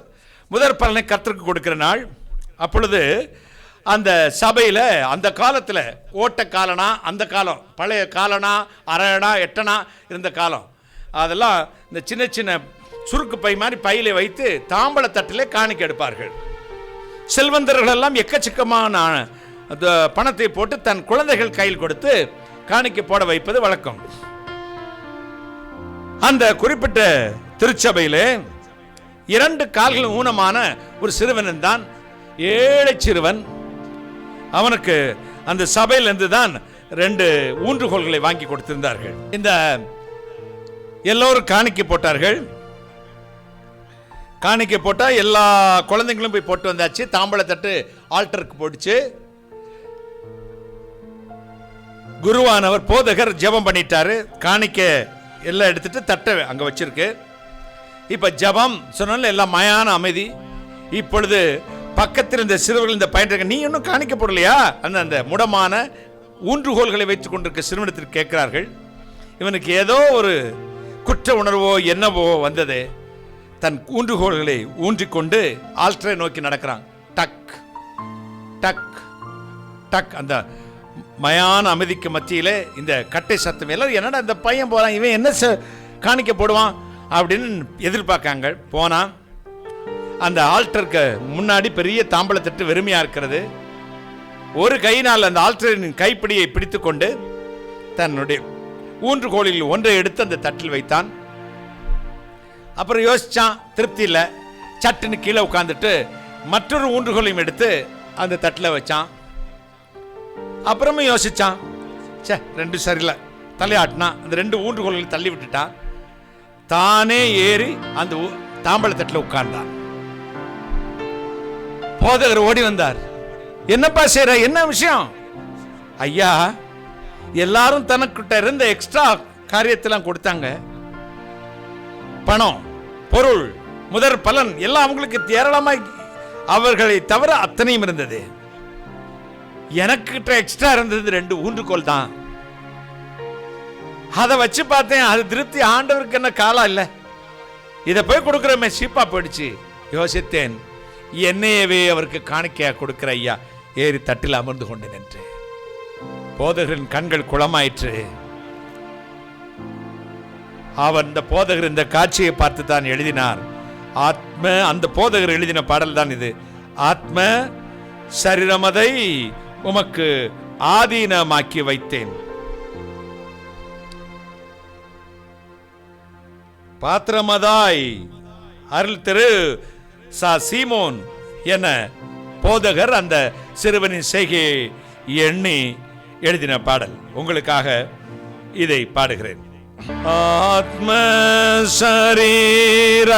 முதற் பலனை கர்த்தருக்கு கொடுக்கிற நாள். அப்பொழுது அந்த சபையில் அந்த காலத்தில் ஓட்ட காலனா, அந்த காலம் பழைய காலனா, அரையனா, எட்டனா இருந்த காலம், அதெல்லாம் இந்த சின்ன சின்ன சுருக்கு பை மாதிரி பையிலே வைத்து தாம்பள தட்டிலே காணிக்கை எடுப்பார்கள். செல்வந்தர்கள் எல்லாம் எக்கச்சக்கமான பணத்தை போட்டு தன் குழந்தைகள் கையில் கொடுத்து காணிக்கை போட வைப்பது வழக்கம். அந்த குறிப்பிட்ட திருச்சபையிலே 2 கால்கள் ஊனமான ஒரு சிறுவன் தான், ஏழை சிறுவன். அவனுக்கு அந்த சபையிலிருந்து தான் 2 ஊன்றுகோல்களை வாங்கி கொடுத்திருந்தார்கள். இந்த எல்லோரும் காணிக்கை போட்டார்கள். காணிக்கை போட்டா எல்லா குழந்தைங்களும் போய் போட்டு வந்தாச்சு. தாம்பளத்தட்டு ஆல்டருக்கு போட்டுச்சு. குருவானவர் போதகர் ஜெபம் பண்ணிட்டாரு. காணிக்கை எல்லாம் எடுத்துட்டு தட்டை அங்க வச்சிருக்கு. இப்ப ஜெபம் சொன்னால எல்லாம் மயான அமைதி. இப்பொழுது பக்கத்தில் இந்த சிறுவர்கள் இந்த பையன், நீ இன்னும் காணிக்கப்படலையா? அந்த முடமான ஊன்றுகோல்களை வைத்துக் கொண்டிருக்க சிறுவனத்திற்கு கேட்கிறார்கள். இவனுக்கு ஏதோ ஒரு குற்ற உணர்வோ என்னவோ வந்தது. தன் ஊன்றுகோல்களை ஊன்றிக்கொண்டு ஆல்டரை நோக்கி நடக்கிறான். டக் டக் டக். அந்த மயான அமைதிக்கு மத்தியிலே இந்த கட்டை சத்தம். எல்லாரும் என்னடா இந்த பையன் போறான், இவன் என்ன காணிக்க போடுவான் அப்படின்னு எதிர்பார்க்காங்க. போனான். அந்த ஆல்டருக்கு முன்னாடி பெரிய தாம்பளத்தட்டு வெறுமையா இருக்கிறது. ஒரு கையினால் அந்த ஆல்டரின் கைப்பிடியை பிடித்துக்கொண்டு தன்னுடைய ஊன்றுகோலில் ஒன்றை எடுத்து அந்த தட்டில் வைத்தான். அப்புறம் யோசிச்சான், திருப்தி இல்லை. சட்டுன்னு கீழே உட்காந்துட்டு மற்றொரு ஊன்றுகோலையும் எடுத்து அந்த தட்டில் வச்சான். அப்புறமும் யோசிச்சான், சே ரெண்டு சரியில்லை, தலையாட்டினா அந்த 2 ஊன்றுகோல்களை தள்ளி விட்டுட்டான். தானே ஏறி அந்த தாம்பளத்தட்டில் உட்கார்ந்தான். போதகர் ஓடி வந்தார். என்னப்பா செய்ற, என்ன விஷயம்? ஐயா, எல்லாரும் தனக்கிட்ட இருந்த எக்ஸ்ட்ரா காரியத்தெல்லாம் கொடுத்தாங்க. பணம், பொருள், முதற் பலன் எல்லாம் அவங்களுக்கு ஏராளமாய் அவர்களை தவிர அத்தனையும் இருந்தது. எனக்கு எக்ஸ்ட்ரா இருந்தது 2 ஊன்றுகோல் தான். அதை வச்சு பார்த்தேன், அது திருப்தி. ஆண்டவருக்கு என்ன காலம் இல்லை, இதை போய் கொடுக்குறமே சீப்பா போயிடுச்சு. யோசித்தேன், என்னையவே அவருக்கு காணிக்கையா கொடுக்கிற ஐயா. ஏறி தட்டில் அமர்ந்து கொண்டு நின்று போதகரின் கண்கள் குளமாயிற்று. அந்த போதகர் இந்த காட்சியை பார்த்து தான் எழுதினார். ஆத்ம, அந்த போதகர் எழுதின பாடல் தான் இது. ஆத்ம சரீரமதை உமக்கு ஆதீனமாக்கி வைத்தேன். பாத்திரமதாய் அருள் திரு சீமோன் என போதகர் அந்த சிறுவனின் செய்கையை எண்ணி எழுதின பாடல். உங்களுக்காக இதை பாடுகிறேன். ஆத்ம சரீரமதை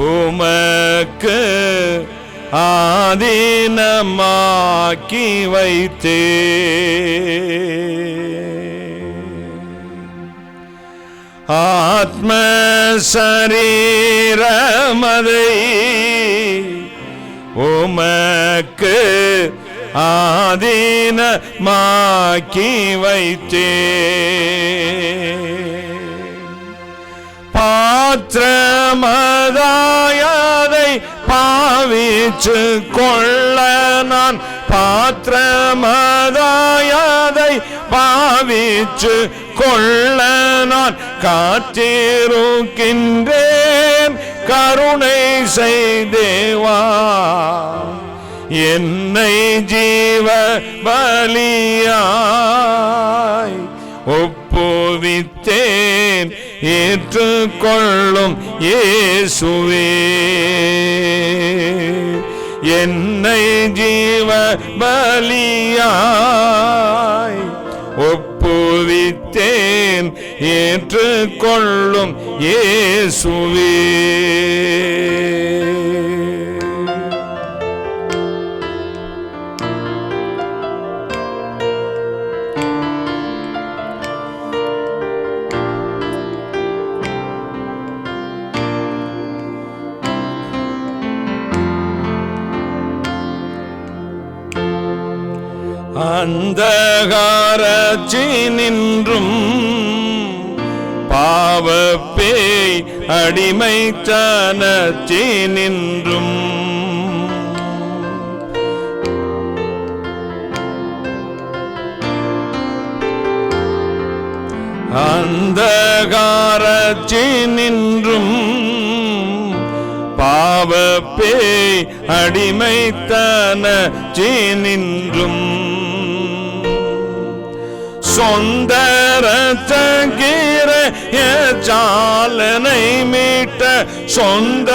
உமக்கு ஆதீனமாக்கி வைத்தே, ஆத்ம சரீரமதை உமக்கு ஆதீனமாக்கி வைத்தே, பாத்திரமதாயதை பாவிச்சு கொள்ள நான், பாத்திரமதாயதை பாவிச்சு கொள்ள நான் காத்திருக்கின்றேன். கருணை செய்தேவா, என்னை ஜீவ பலியாய் ஒப்புவித்தேன். ஏற்றுக்கொள்ளும் இயேசுவே, என்னை ஜீவ பலியாய் ஒப்புவித்தேன். ஏற்றுக்கொள்ளும் இயேசுவே. அந்தகாரத்தினின்றும் பாவப்பேய் அடிமைத்தனத்தினின்றும் அந்தகாரத்தினின்றும் பாவப்பேய் அடிமைத்தனத்தினின்றும் சொந்தரத்தகிற சாலனை மீட்ட, சொந்தரத்தகிற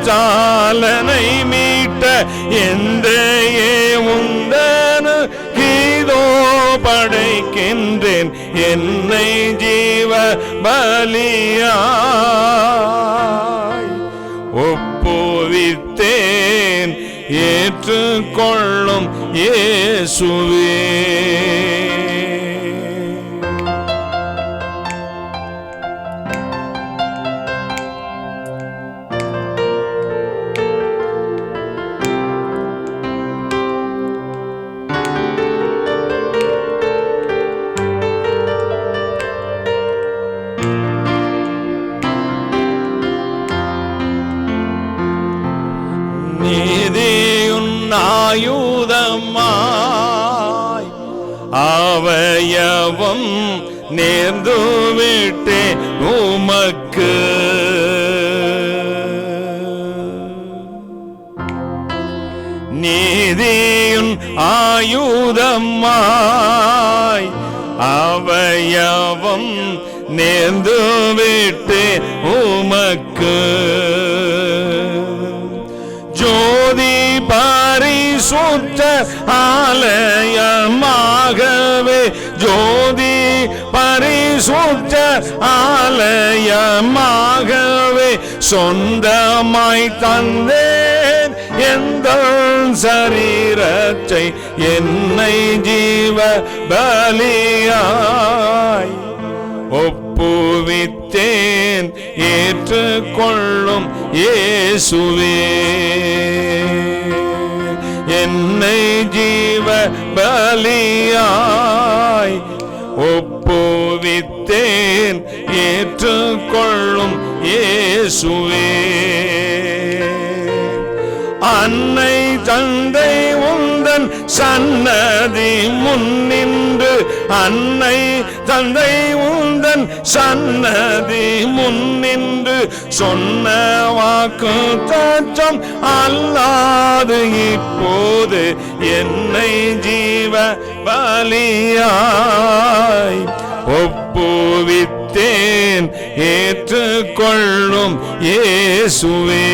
சாலனை மீட்ட எந்த உந்தனு கீதோ படைக்கின்றேன். என்னை ஜீவ பலியாய் ஒப்புவித்தேன். ஏற்றுக்கொள்ளும் இயேசுவே. ஆயுதமாய் அவயவம் நேர்ந்து விட்டே உமக்கு. நீதியின் ஆயுதமாய் அவயவம் நேர்ந்து விட்டு உமக்கு. ஜோதி பரிசுத்த ஆலயமாகவே, ஜோதி பரிசுத்த ஆலயமாகவே சொந்தமாய் தந்தேன் எந்த சரீரத்தை, என்னை ஜீவ பலியாய் ஒப்புவித்தேன் ஏற்றுக்கொள்ளும் இயேசுவே. என்னை ஜீவ பலியாய் ஒப்புவித்தேன் ஏற்றுக்கொள்ளும் இயேசுவே. அன்னை தந்தை உந்தன் சன்னதி முன்னின்று, அன்னை தந்தை உந்தன் சன்னதி முன்னின்று சொன்ன வாக்கு தச்சம் அல்லாது இப்போது என்னை ஜீவ பலியாய் ஒப்புவித்தேன் ஏற்றுக்கொள்ளும் இயேசுவே.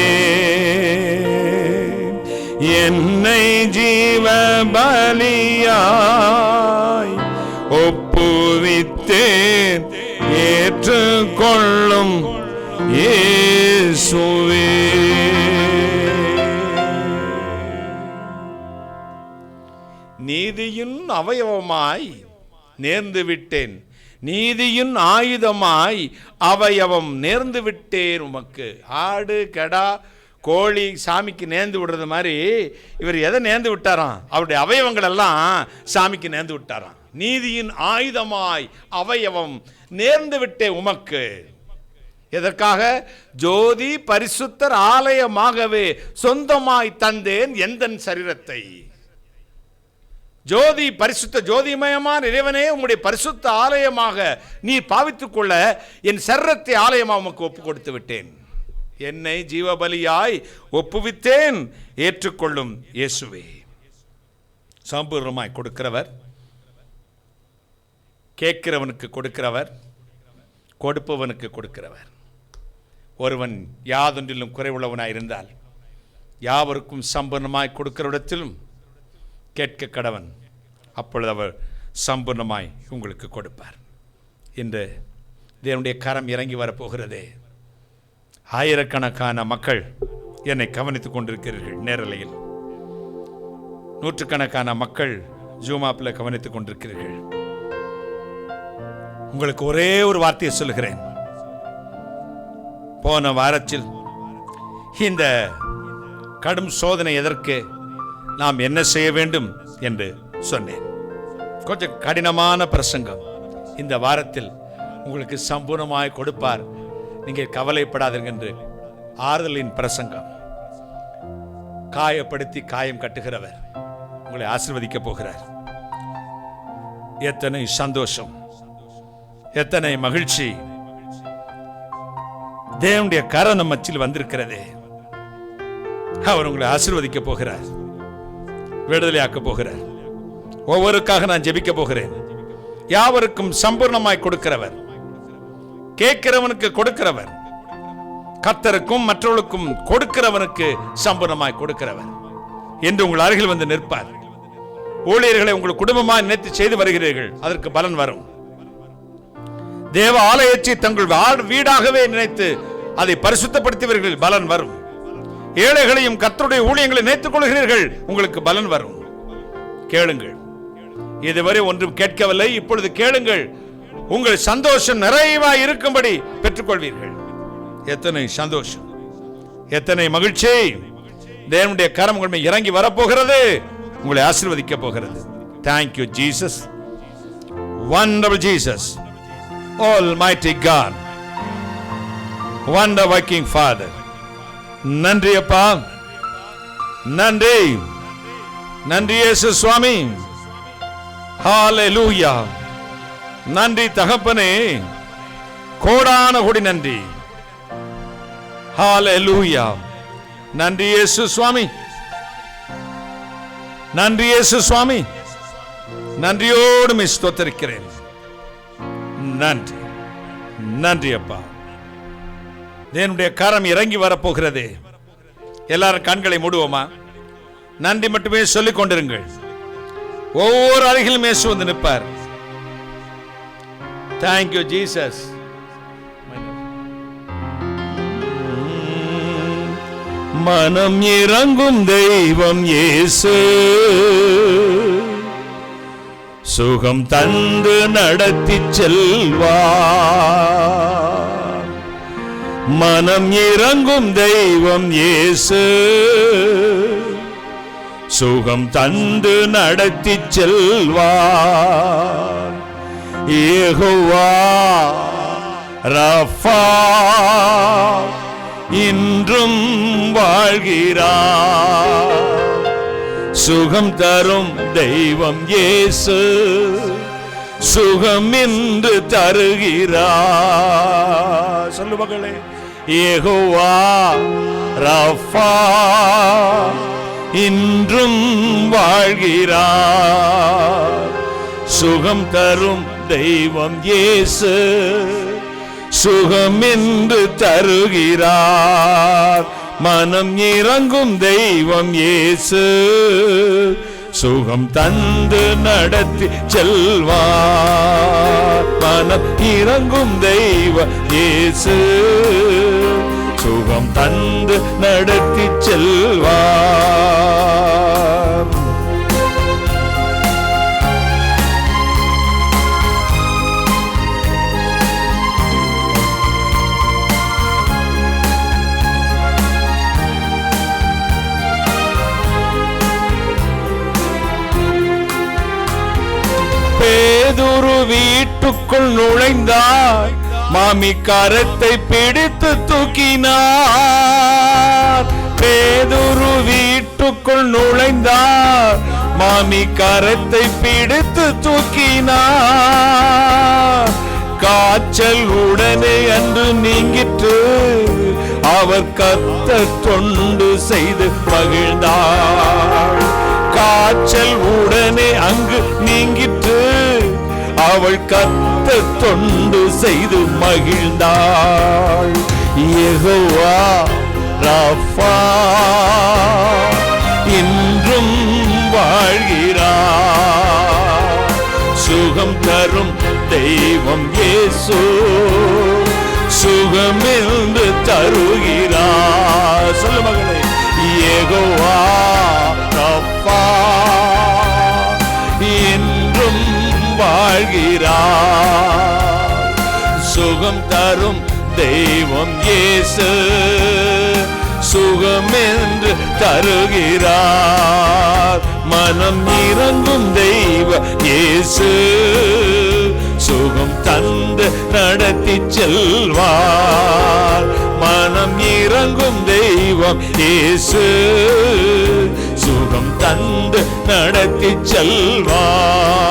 என்னை ஜீவ பலியாய் ஒப்புவித்தேன் ஏற்றுக்கொள்ளும் இயேசுவே. நீதியின் அவயவமாய் நேர்ந்து விட்டேன், நீதியின் ஆயுதமாய் அவயவம் நேர்ந்து விட்டேன் உமக்கு. ஆடு கடா கோழி சாமிக்கு நேர்ந்து விடுறது மாதிரி இவர் எதை நேர்ந்து விட்டாராம்? அவருடைய அவயவங்கள் எல்லாம் சாமிக்கு நேர்ந்து விட்டாராம். நீதியின் ஆயுதமாய் அவயவம் நேர்ந்து விட்டே உமக்கு. எதற்காக? ஜோதி பரிசுத்தர் ஆலயமாகவே சொந்தமாய் தந்தேன் எந்தன் சரீரத்தை. ஜோதி பரிசுத்த ஜோதிமயமான இறைவனே, உம்முடைய பரிசுத்த ஆலயமாக நீ பாவித்துக் கொள்ள என் சரீரத்தை ஆலயமாக உமக்கு ஒப்பு கொடுத்து விட்டேன். என்னை ஜீவபலியாய் ஒப்புவித்தேன் ஏற்றுக்கொள்ளும் இயேசுவே. சம்பூர்ணமாய் கொடுக்கிறவர், கேட்கிறவனுக்கு கொடுக்கிறவர், கொடுப்பவனுக்கு கொடுக்கிறவர். ஒருவன் யாதொன்றிலும் குறைவுள்ளவனாய் இருந்தால் யாவருக்கும் சம்பூர்ணமாய் கொடுக்கிற இடத்திலும் கேட்க கடவன், அப்பொழுது அவர் சம்பூர்ணமாய் உங்களுக்கு கொடுப்பார். இன்று தேவனுடைய கரம் இறங்கி வரப்போகிறதே. ஆயிரக்கணக்கான மக்கள் என்னை கவனித்துக் கொண்டிருக்கிறீர்கள். நேரலையில் நூற்றுக்கணக்கான மக்கள் ஜூமாப்பில் கவனித்துக் கொண்டிருக்கிறீர்கள். உங்களுக்கு ஒரே ஒரு வார்த்தையை சொல்லுகிறேன். போன வாரத்தில் இந்த கடும் சோதனை எதற்கு, நாம் என்ன செய்ய வேண்டும் என்று சொன்னேன். கொஞ்சம் கடினமான பிரசங்கம். இந்த வாரத்தில் உங்களுக்கு சம்பூர்ணமாய் கொடுப்பார், நீங்கள் கவலைப்படாதீர்கள் என்று ஆறுதலின் பிரசங்கம். காயப்படுத்தி காயம் கட்டுகிறவர் உங்களை ஆசீர்வதிக்க போகிறார். எத்தனை சந்தோஷம், எத்தனை மகிழ்ச்சி. தேவனுடைய கரம் நம்ம மத்தியில் வந்திருக்கிறதே. அவர் உங்களை ஆசீர்வதிக்க போகிறார், விடுதலையாக்க போகிறார். ஒவ்வொருக்காக நான் ஜெபிக்க போகிறேன். யாவருக்கும் சம்பூர்ணமாய் கொடுக்கிறவர், கேட்கிறவனுக்கு கொடுக்கிறவர், கர்த்தருக்கும் மற்றவர்களுக்கும் கொடுக்கிறவனுக்கு சம்பூர்ணமாய் கொடுக்கிறவர் என்று உங்கள் அருகில் வந்து நிற்பார். ஊழியர்களை உங்கள் குடும்பமாய் நினைத்து செய்து வருகிறீர்கள், அதற்கு பலன் வரும். தேவ ஆலயத்தை தங்கள் வீடாகவே நினைத்து அதை பரிசுத்தப்படுத்தியவர்கள் பலன் வரும். ஏழைகளையும் கர்த்தருடைய ஊழியங்களை நினைத்துக் கொள்கிறீர்கள், உங்களுக்கு பலன் வரும். கேளுங்கள். இதுவரை ஒன்றும் கேட்கவில்லை, இப்பொழுது கேளுங்கள். உங்கள் சந்தோஷம் நிறைவாய் இருக்கும்படி பெற்றுக்கொள்வீர்கள். எத்தனை சந்தோஷம், எத்தனை மகிழ்ச்சி. தேவனுடைய கரம் உங்கள் மேல் இறங்கி வரப்போகிறது, உங்களை ஆசீர்வதிக்க போகிறது. Thank you Jesus, wonderful Jesus, Almighty God, wonder working Father. நன்றி அப்பா, நன்றி நன்றி இயேசு சுவாமி. ஹalleluya. நன்றி தகப்பனே, கோடான கோடி நன்றி. ஹalleluya. நன்றி இயேசு சுவாமி, நன்றி இயேசு சுவாமி. நன்றியோடு ஸ்தோத்திரிக்கிறேன். நன்றி, நன்றி அப்பா. என்னுடைய கரம் இறங்கி வரப்போகிறது. எல்லாரும் கண்களை மூடுவோமா? நன்றி மட்டுமே சொல்லிக் கொண்டிருங்கள். ஒவ்வொரு அருகிலும் இயேசு வந்து நிற்பார். Thank you Jesus. மனம் இறங்கும் தெய்வம் இயேசு, சுகம் தந்து நடத்தி செல்வார். மனம் இறங்கும் தெய்வம் இயேசு, சுகம் தந்து நடத்தி செல்வார். யெகோவா ரஃபா இன்றும் வாழ்கிறார். சுகம் தரும் தெய்வம் இயேசு, சுகம் இன்று தருகிறார். சொல்லு மகளே, யெகோவா ரஃபா இன்றும் வாழ்கிறார். சுகம் தரும் தெய்வம் இயேசு, சுகம் என்று தருகிறார். மனம் இறங்கும் தெய்வம் இயேசு, சுகம் தந்து நடத்தி செல்வார். மனம் இறங்கும் தெய்வம் இயேசு, சுகம் தந்து நடத்தி செல்வார். பேதுரு வீட்டுக்குள் நுழைந்தார், மாமி கரத்தை பிடித்து தூக்கினார். பேதுரு வீட்டுக்குள் நுழைந்தார், மாமி கரத்தை பிடித்து தூக்கினார். காய்ச்சல் உடனே அன்று நீங்கிற்று, அவர் கர்த்தர் தொண்டு செய்து மகிழ்ந்தார். காய்ச்சல் உடனே அங்கு நீங்கிற்று, அவள் கர்த்தர் தொண்டு செய்து மகிழ்ந்தாள். யெகோவா ரஃபா இன்றும் வாழ்கிறார். சுகம் தரும் தெய்வம் இயேசு, சுகம் என்று தருகிறார். சொல்லு மகளே, யெகோவா ரஃபா என்றும் வாழ்கிறார். சுகம் தரும் தெய்வம் இயேசு, சுகம் என்று தருகிறார். மனம் இறங்கும் தெய்வம் இயேசு, சுகம் தந்து நடத்தி செல்வார். மனம் இறங்கும் தெய்வம் இயேசு, சுகம் தந்து நடத்தி செல்வார்.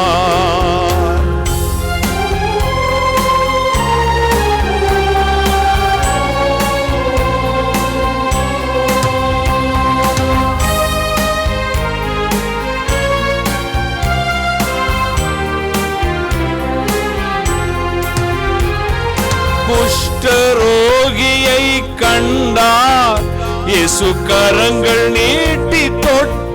குஷ்டரோகியை கண்டார், இயேசு கரங்கள் நீட்டி தொட்டார்.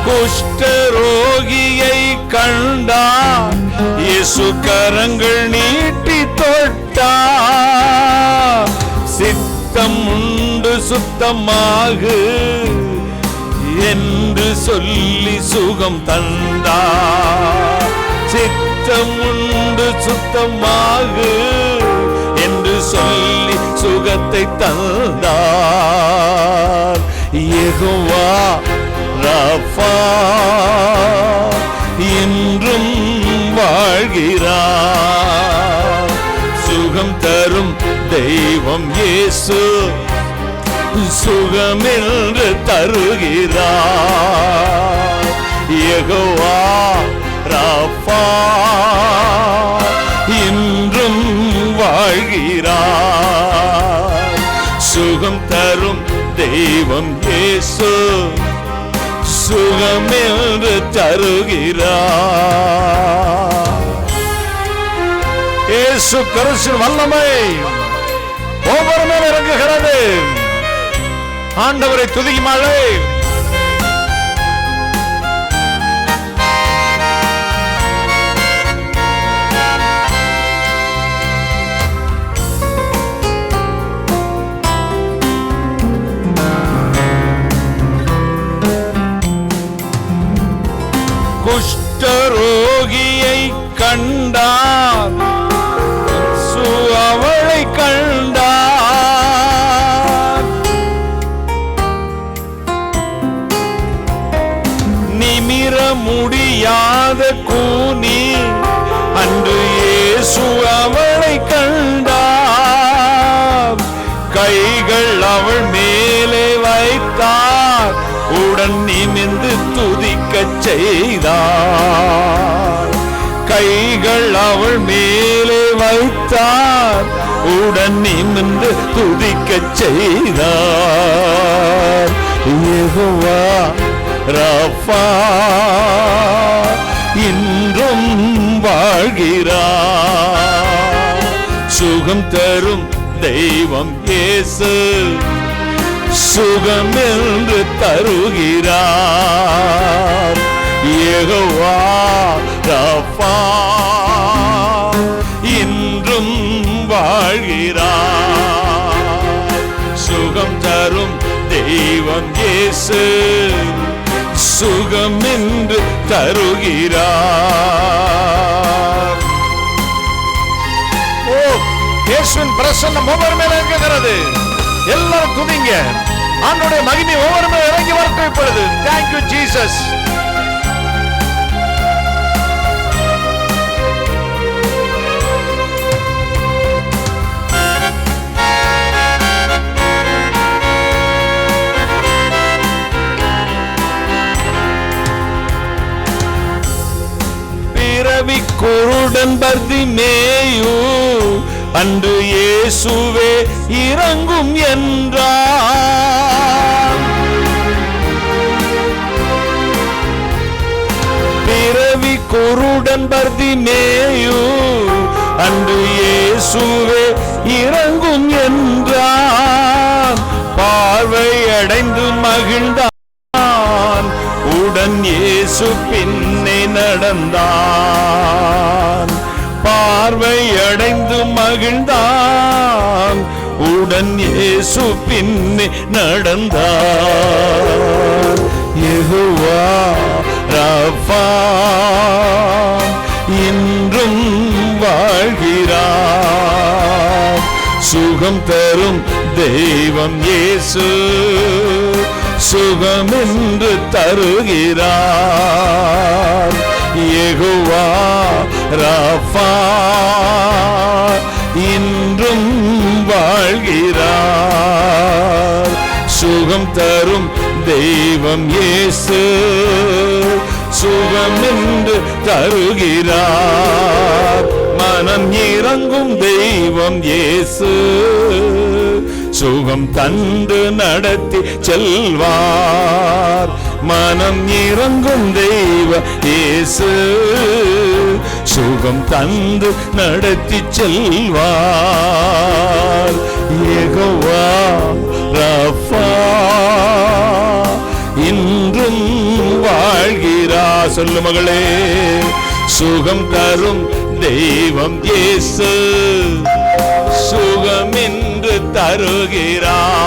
குஷ்டரோகியை கண்டார், இயேசு கரங்கள் நீட்டி தொட்டார். சித்தம் உண்டு சுத்தமாகு என்று சொல்லி சுகம் தந்தார். சித்தம் உண்டு சுத்தமாகு என்று சொல்லி சுகத்தை தந்தார். யெகோவா ரஃபா என்றும் வாழ்கிறார். சுகம் சுகம் தரும் தெய்வம் இயேசு சுகமென்று தருகிறார். யெகோவா ராஃபா இன்றும் வாழ்கிறார். சுகம் தரும் தெய்வம் இயேசு சுகமென்று தருகிறார். இயேசு கிறிஸ்துவின் வல்லமை ஒவ்வொரு மேல் இறங்குகிறது. ஆண்டவரை துதியுமாளே. குஷ்டரோகியை கண்டார், அவளை கண்டார். நிமிர முடியாத கூனி அன்று இயேசு அவளை கண்டார். கைகள் அவள் மேலே வைத்தார், உடன் நிமிர்ந்து துதிக்கச் செய்தார். கைகள் அவள் மேலே வைத்தார், உடன் நிமிர்ந்து துதிக்கச் செய்தார். யெகோவா ராஃபா இன்றும் வாழ்கிறார். சுகம் தரும் தெய்வம் இயேசு சுகம் என்று தருகிறார். யெகோவா ராஃபா இன்றும் வாழ்கிறார். சுகம் தரும் தெய்வம் இயேசு சுகம் என்று தருகிறார். ஓ, இயேசுவின் பிரசன்னம் ஒவ்வொரு மேல இருக்கிறது. எல்லாரும் துதிங்க. ஆண்டவருடைய மகிமை ஒவ்வொரு மேல இறங்கி வரட்டும் இப்பொழுது. Thank you Jesus. பிறவி குருடன் பர்திமேயு அன்று இயேசுவே இறங்கும் என்றார். பிறவி குருடன் பர்திமேயு அன்று இயேசுவே இறங்கும் என்றார். பார்வை அடைந்து மகிழ்ந்தான், உடன் இயேசு பின்னே நடந்தான். பார்வை அடைந்து மகிழ்ந்தான், உடன் இயேசு பின்னே நடந்தான். யெகோவா ராஃபா இன்றும் வாழ்கிறார். சுகம் தரும் தெய்வம் இயேசு சுகம் என்று தருகிறார். யெகோவா ராஃபா இன்றும் வாழ்கிறார். சுகம் தரும் தெய்வம் இயேசு சுகம் என்று தருகிறார். மனம் இறங்கும் தெய்வம் இயேசு சுகம் தந்து நடத்தி செல்வார். மனம் இறங்கும் தெய்வ இயேசு சுகம் தந்து நடத்தி செல்வார். யெகோவா ராஃபா இன்றும் வாழ்கிறார். சொல்லு மகளே, சுகம் தரும் தெய்வம் இயேசு சுகம் என்று தருகிறார்.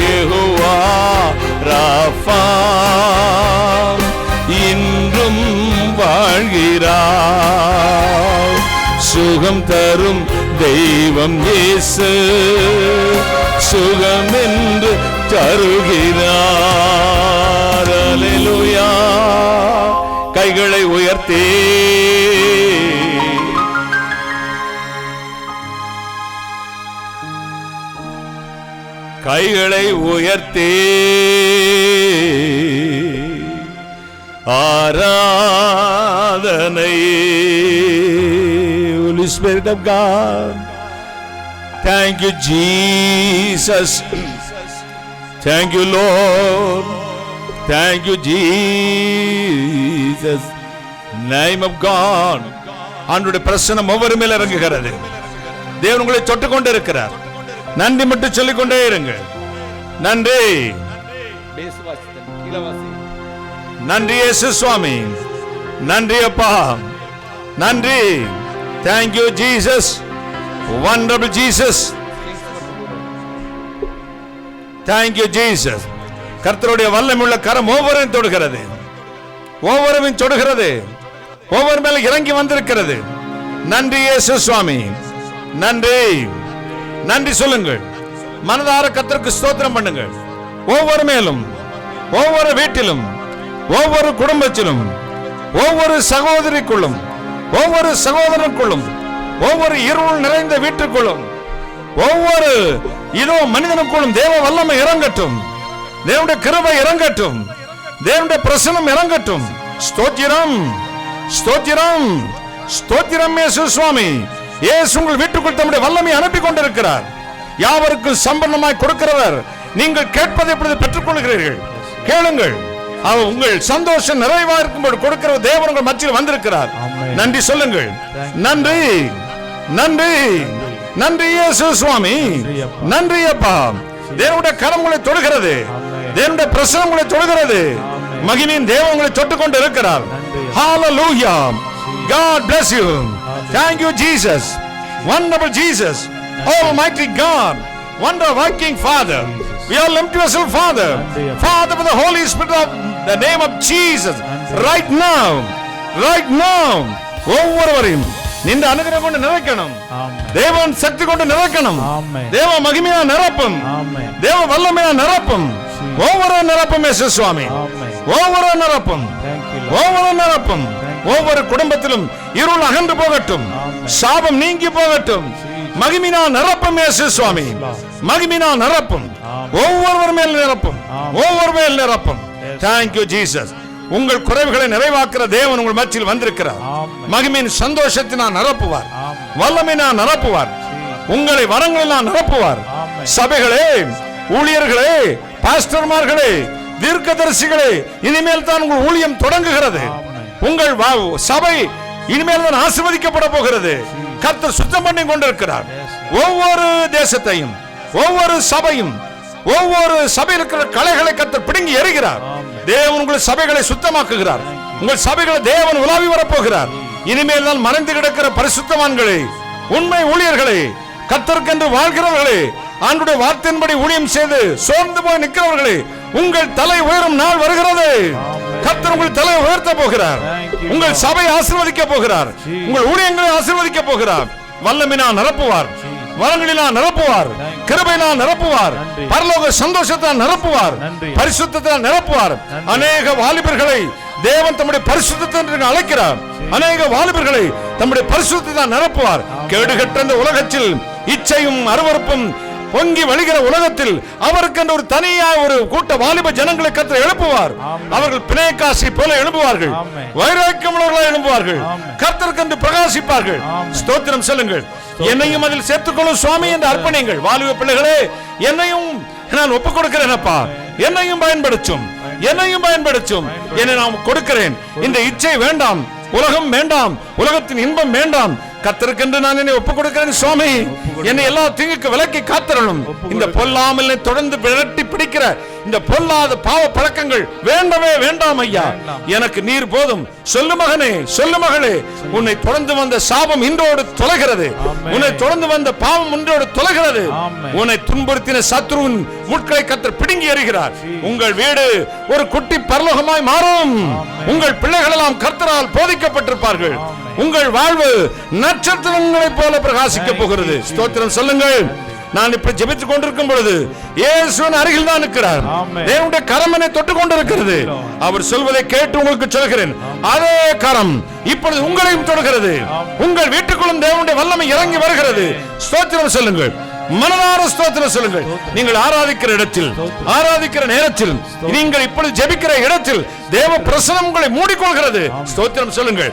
யெகோவா ராஃபா இன்றும் வாழ்கிறார். சுகம் தரும் தெய்வம் இயேசு சுகம் என்று தருகிறார். அல்லேலூயா. கைகளை உயர்த்தே கைகளை உயர்த்தி ஆராதனை. Holy Spirit of God, thank you Jesus, thank you Lord, thank you Jesus, name of God. ஆண்டவருடைய பிரசன்னம் ஒவ்வொரு மேல் இறங்குகிறது. தேவன் உங்களை தொட்டுக் கொண்டு இருக்கிறார். நன்றி மட்டும் சொல்லிக் கொண்டே இருங்கள். நன்றி நன்றி இயேசு சுவாமி, நன்றி அப்பா, நன்றி. Thank you Jesus, wonderful Jesus, thank you Jesus. கர்த்தருடைய வல்லமையுள்ள கரம் ஒவ்வொருவரையும் தொடுகிறது, ஒவ்வொருவரையும் தொடுகிறது, ஒவ்வொரு மேல இறங்கி வந்திருக்கிறது. நன்றி இயேசு சுவாமி, நன்றி. நன்றி சொல்லுங்கள். மனதார கர்த்தருக்கு ஸ்தோத்திரம் பண்ணுங்கள். ஒவ்வொரு மேலும், ஒவ்வொரு வீட்டிலும், ஒவ்வொரு குடும்பத்திலும், ஒவ்வொரு சகோதரிக்குள்ளும், ஒவ்வொரு சகோதரனுக்குள்ளும், ஒவ்வொரு இருள் நிறைந்த வீட்டுக்குள்ளும், ஒவ்வொரு இதோ மனிதனுக்குள்ளும் தேவ வல்லமை இறங்கட்டும், தேவனுடைய கிருபை இறங்கட்டும், தேவனுடைய பிரசன்னம் இறங்கட்டும். ஸ்தோத்திரம், ஸ்தோத்திரம், ஸ்தோத்திரம் இயேசு சுவாமி. இயேசு உங்கள் வீட்டுக்குள் தம்முடைய வல்லமை அனுப்பி கொண்டிருக்கிறார். யாவருக்கும் சம்பன்னமாய் கொடுக்கிறவர். நீங்கள் கேட்பதை இப்பொழுது பெற்றுக் கொள்கிறீர்கள். கேளுங்கள். அவர் உங்கள் சந்தோஷம் நிறைவா இருக்கும்போது கொடுக்கிற தேவன் உங்கள் மத்தியில் வந்திருக்கிறார். நன்றி சொல்லுங்கள். நன்றி, நன்றி, நன்றி இயேசு சுவாமி, நன்றி அப்பா. தேவனுடைய கரம் உங்களை தொடுகிறது, தேவனுடைய பிரசன்னம் உங்களை தொடுகிறது. மகிமையின் தேவன் உங்களை தொட்டுக் கொண்டு இருக்கிறார். ஹalleluya, God bless you. Thank you Jesus, wonderful Jesus, almighty God, wonder working Father. We all lift yourself Father, Father with the Holy Spirit of the name of Jesus. Right now, right now, ஒவ்வொருவரையும் நின்று அனுகிரகம் கொண்டு நிறைக்கணும். தேவன் சக்தி கொண்டு நிறைக்கணும். தேவ மகிமையா நிரப்பும், தேவ வல்லமையா நிரப்பும், ஒவ்வொரு நிரப்பும் இயேசு சுவாமி, ஒவ்வொரு நிரப்பும், ஒவ்வொரு நிரப்பும். ஒவ்வொரு குடும்பத்திலும் இருள் அகன்று போகட்டும், சாபம் நீங்கி போகட்டும். மகிமையா நிரப்பும் இயேசு சுவாமி, மகிமையா நிரப்பும், ஒவ்வொருவர் மேல் நிரப்பும், ஒவ்வொரு மேல் நிரப்பும். Thank you Jesus. உங்கள் குறைவுகளை நிறைவாக்குற தேவன் உங்கள் மத்தியில் வந்திருக்கிறார். மகிமையின் சந்தோஷத்தினால் நிரப்புவார், வல்லமையினால் நிரப்புவார், உங்களை வரங்களினால் நிரப்புவார். சபைகளே, ஊழியர்களே, பாஸ்டர்மார்களே, தீர்க்கதரிசிகளே, இனிமேல் தான் உங்கள் ஊழியம் தொடங்குகிறது. உங்கள் சபை இனிமேல் தான் ஆசீர்வதிக்கப்பட போகிறது. கர்த்தர் சுத்தம் பண்ணி கொண்டிருக்கிறார். ஒவ்வொரு தேசத்தையும், ஒவ்வொரு சபையும், ஒவ்வொரு சபையில் இருக்கிற கலைகளை கர்த்தர் பிடுங்கி எறிகிறார். தேவன் உங்கள் சபைகளை சுத்தமாக்குகிறார். உங்கள் சபைகளை தேவன் உலாவி வரப்போகிறார். இனிமேல் தான் மறைந்து கிடக்கிற பரிசுத்தவான்களே, உண்மை ஊழியர்களே, கர்த்தருக்கென்று வாழ்கிறவர்களே, ஆண்டுடைய வார்த்தையின்படி ஊழியம் செய்து சோர்ந்து போய் நிற்கிறவர்களே, உங்கள் தலை உயரும் நாள் வருகிறது. கர்த்தர் உங்கள் தலை உயர்த்த போகிறார். உங்கள் சபை ஆசீர்வதிக்க போகிறார். உங்கள் ஊழியங்களை ஆசீர்வதிக்க போகிறார். வல்லமையினால் நிரப்புவார், வரங்களினால் நிரப்புவார், கிருபையினால் நிரப்புவார், பரலோக சந்தோஷத்தால் நிரப்புவார், பரிசுத்தத்தால் நிரப்புவார். அநேக வாலிபர்களை தேவன் தம்முடைய பரிசுத்தத்தை அழைக்கிறார். அநேக வாலிபர்களை தம்முடைய பரிசுத்தத்தால் நிரப்புவார். கேடுகட்ட இந்த உலகத்தில் இச்சையும் அருவருப்பும் பொங்கி வழிகிற உலகத்தில் அவருக்கென்று ஒரு தனியாக ஒரு கூட்ட வாலிப ஜனங்களை கர்த்தர் எழுப்புவார். அவர்கள் பிணையக்காசி போல எழுப்புவார்கள், வைராக்கியமுள்ளவர்களாக எழுப்புவார்கள், கர்த்தருக்கென்று பிரகாசிப்பார்கள். ஸ்தோத்திரம் சொல்லுங்கள். என்னையும் அதில் சேர்த்துக்கொள்ளும் சுவாமி என்று அர்ப்பணிங்கள். வாலிப பிள்ளைகளே, என்னையும் நான் ஒப்புக் கொடுக்கிறேனப்பா, என்னையும் பயன்படுத்தும், என்னையும் பயன்படுத்தும், என்னை நான் கொடுக்கிறேன். இந்த இச்சை வேண்டாம், உலகம் வேண்டாம், உலகத்தின் இன்பம் வேண்டாம். கர்த்தருக்கென்று நான் என்னை ஒப்புக் கொடுக்கிறேன் சுவாமி. என்னை எல்லா தீங்குக்கு விலக்கி காத்தரணும். இந்த பொல்லாமல் தொடர்ந்து விரட்டி பிடிக்கிற இந்த பொல்லாத பாவ பழக்கங்கள் வேண்டவே வேண்டாம் ஐயா. எனக்கு நீர் போதும். சொல்லு மகனே, சொல்லு மகளே, உன்னை தொடர்ந்து வந்த சாபம் இன்றோடு தொலைகிறது. உன்னை தொடர்ந்து வந்த பாவம் இன்றோடு தொலைகிறது. உன்னை துன்புறுத்தின சத்ருவின் முட்களை கர்த்தர் பிடுங்கி எறிகிறார். உங்கள் வீடு ஒரு குட்டி பரலோகமாய் மாறும். உங்கள் பிள்ளைகள் எல்லாம் கர்த்தரால் போதிக்கப்பட்டிருப்பார்கள். உங்கள் வாழ்வு நட்சத்திரங்களைப் போல பிரகாசிக்க போகிறது. ஸ்தோத்திரம் சொல்லுங்கள். நான் இப்ப ஜெபித்துக் கொண்டிருக்கும் பொழுது இயேசுவின் அருகில் தான் இருக்கிறார். தேவனுடைய கரம் என்னை தொட்டுக் கொண்டிருக்கிறது. அவர் சொல்வதை கேட்டு உங்களுக்கு சொல்கிறேன். அதே கரம் இப்பொழுது உங்களையும் தொடுகிறது. உங்கள் வீட்டுக்குள்ளும் தேவனுடைய வல்லமை இறங்கி வருகிறது. ஸ்தோத்திரம் சொல்லுங்கள். மனதார ஸ்தோத்திரம் சொல்லுங்கள். நீங்கள் ஆராதிக்கிற இடத்தில், ஆராதிக்கிற நேரத்தில், நீங்கள் இப்பொழுது ஜெபிக்கிற இடத்தில் தேவ பிரசன்னம் உங்களை மூடிக்கொள்கிறது. ஸ்தோத்திரம் சொல்லுங்கள்.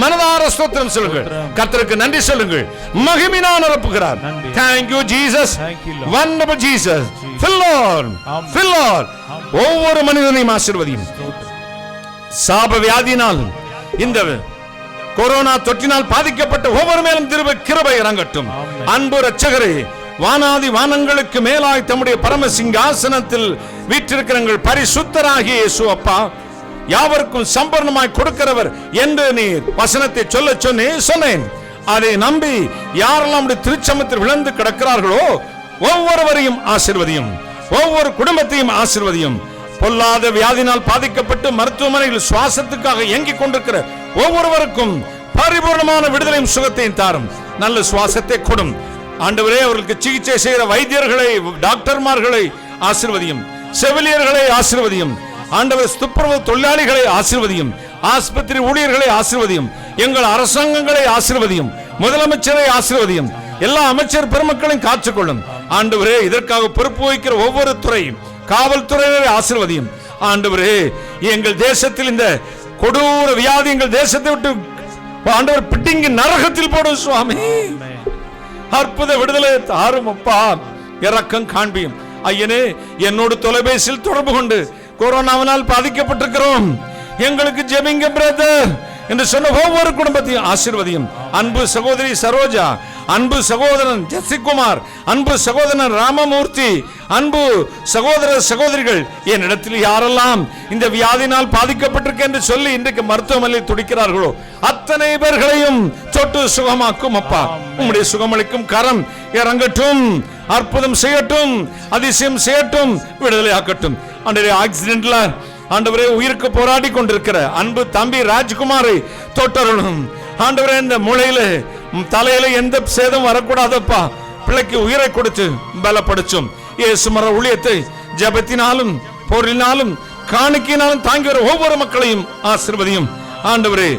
மனதார ஸ்தோத்திரம் சொல்லுங்கள். கர்த்தருக்கு நன்றி சொல்லுங்கள். மகிமையினால் நிரப்புகிறார். Thank you Jesus. Wonderful Jesus. Fill Lord. Fill Lord. ஒவ்வொரு மனிதனையும் ஆசீர்வதியும். சாப வியாதியினால், இந்த கொரோனா தொற்றினால் பாதிக்கப்பட்ட ஒவ்வொரு மேலும் கிருபை இறங்கட்டும். அன்பு இரட்சகரே, வானாதி வானங்களுக்கு மேலாய் தம்முடைய பரம சிங்காசனத்தில் வீற்றிருக்கிற பரிசுத்தராகிய இயேசு அப்பா, யாவருக்கும் சம்பூர்ணமாய் கொடுக்கிறவர் என்று நீர் வசனத்தை சொல்ல சொன்னேன். அதை நம்பி யாரெல்லாம் திருச்சமத்தில் விழுந்து கிடக்கிறார்களோ ஒவ்வொருவரையும் ஆசீர்வதியும், ஒவ்வொரு குடும்பத்தையும் ஆசீர்வதியும். பொல்லாத வியாதினால் பாதிக்கப்பட்டு மருத்துவமனையில் சுவாசத்துக்காக இயங்கிக் கொண்டிருக்கிற ஒவ்வொருவருக்கும் பரிபூர்ணமான விடுதலையும் சுகத்தையும் தாரும். நல்ல சுவாசத்தை கொடும் ஆண்டவரே. அவர்களுக்கு சிகிச்சை செய்கிற வைத்தியர்களை, டாக்டர்மார்களை ஆசீர்வதியும். செவிலியர்களை ஆசீர்வதியும். ஆண்டவர் துப்புரவு தொழிலாளிகளை ஆசீர்வதியும். ஆஸ்பத்திரி ஊழியர்களை ஆசீர்வதியும். எங்கள் அரசாங்கங்களை ஆசீர்வதியும். முதலமைச்சரை ஆசீர்வதியும். எல்லா அமைச்சர் பெருமக்களையும் காத்துக்கொள்ளும் ஆண்டவரே. இதற்காக பொறுப்பு வகிக்கிற ஒவ்வொரு துறையும், காவல்துறையினரை ஆசீர்வதியும் ஆண்டவரே. எங்கள் தேசத்தில் இந்த கொடூர வியாதி எங்கள் தேசத்தை விட்டு ஆண்டவர் பிட்டிங்கி நரகத்தில் போடும் சுவாமி. அற்புத விடுதலை தாரும் அப்பா. இரக்கம் காண்பியும் ஐயனே. என்னோடு தொலைபேசியில் தொடர்பு கொண்டு கொரோனாவினால் பாதிக்கப்பட்டிருக்கிறோம், எங்களுக்கு ஜெபிங்க பிரதர் என்று சொன்ன ஒவ்வொரு குடும்பத்தையும் ஆசீர்வதியும். அன்பு சகோதரி சரோஜா, அன்பு சகோதரன் ஜெசிகுமார், அன்பு சகோதரன் ராமமூர்த்தி, அன்பு சகோதர சகோதரிகள், என் இடத்தில் யாரெல்லாம் இந்த வியாதினால் பாதிக்கப்பட்டிருக்க என்று சொல்லி இன்றைக்கு மருத்துவமனையில் துடிக்கிறார்களோ அத்தனை பேர்களையும் தொட்டு சுகமாக்கும் அப்பா. உம்முடைய சுகமளிக்கும் கரம் இறங்கட்டும், அற்புதம் செய்யட்டும், அதிசயம் செய்யட்டும், விடுதலை ஆக்கட்டும். அன்றைய ஆக்சிடென்ட்ல ஆண்டவரே உயிருக்கு போராடி கொண்டிருக்கிற அன்பு தம்பி ராஜ்குமாரை தொட்டருளும் ஆண்டவரே. இந்த மூளையில தலையில எந்த சேதம் வரக்கூடாதப்பா. பிள்ளைக்கு உயிரை கொடுத்து பலப்படுத்தும். இயேசு மர ஊழியத்தை ஜெபத்தினாலும் போரினாலும் காணிக்கையினாலும் தாங்கி வர ஒவ்வொரு மக்களையும் ஆசீர்வதியும் ஆண்டவரே.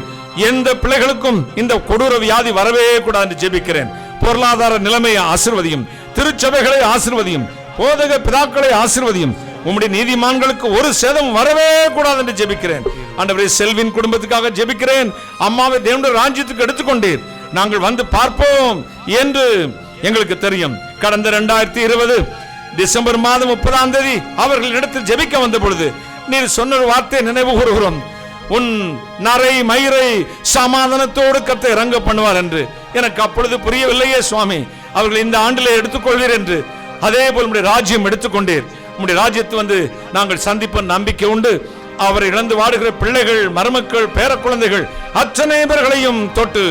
எந்த பிள்ளைகளுக்கும் இந்த கொடூர வியாதி வரவே கூடாது என்று ஜெபிக்கிறேன். பொருளாதார நிலைமையை ஆசீர்வதியும். திருச்சபைகளை ஆசீர்வதியும். போதக பிதாக்களை ஆசீர்வதியும். உம்முடைய நீதிமான்களுக்கு ஒரு சேதம் வரவே கூடாது என்று ஜெபிக்கிறேன் ஆண்டவரே. செல்வின் குடும்பத்துக்காக ஜெபிக்கிறேன். அம்மாவை தேவனுடைய ராஜ்யத்துக்கு எடுத்துக்கொண்டீர். நாங்கள் வந்து பார்ப்போம் என்று எங்களுக்கு தெரியும். கடந்த 2020 டிசம்பர் மாதம் 30ஆம் தேதி அவர்களிடத்தில் ஜெபிக்க வந்த பொழுது நீர் சொன்ன ஒரு வார்த்தை நினைவு கூறுகிறோம். உன் நரை மயிரை சமாதானத்தோடு கர்த்தர் இறங்க பண்ணுவார் என்று. எனக்கு அப்பொழுது புரியவில்லையே சுவாமி, அவர்கள் இந்த ஆண்டிலே எடுத்துக்கொள்வீர் என்று. அதே போல் உம்முடைய ராஜ்யம் எடுத்துக்கொண்டீர். உம்முடைய ராஜ்யத்தை வந்து நாங்கள் சந்திப்ப நம்பிக்கை உண்டு. அவரை இழந்து வாடுகிற பிள்ளைகள், மருமக்கள், பேர குழந்தைகள் அத்தனை பேர்களையும் தொட்டு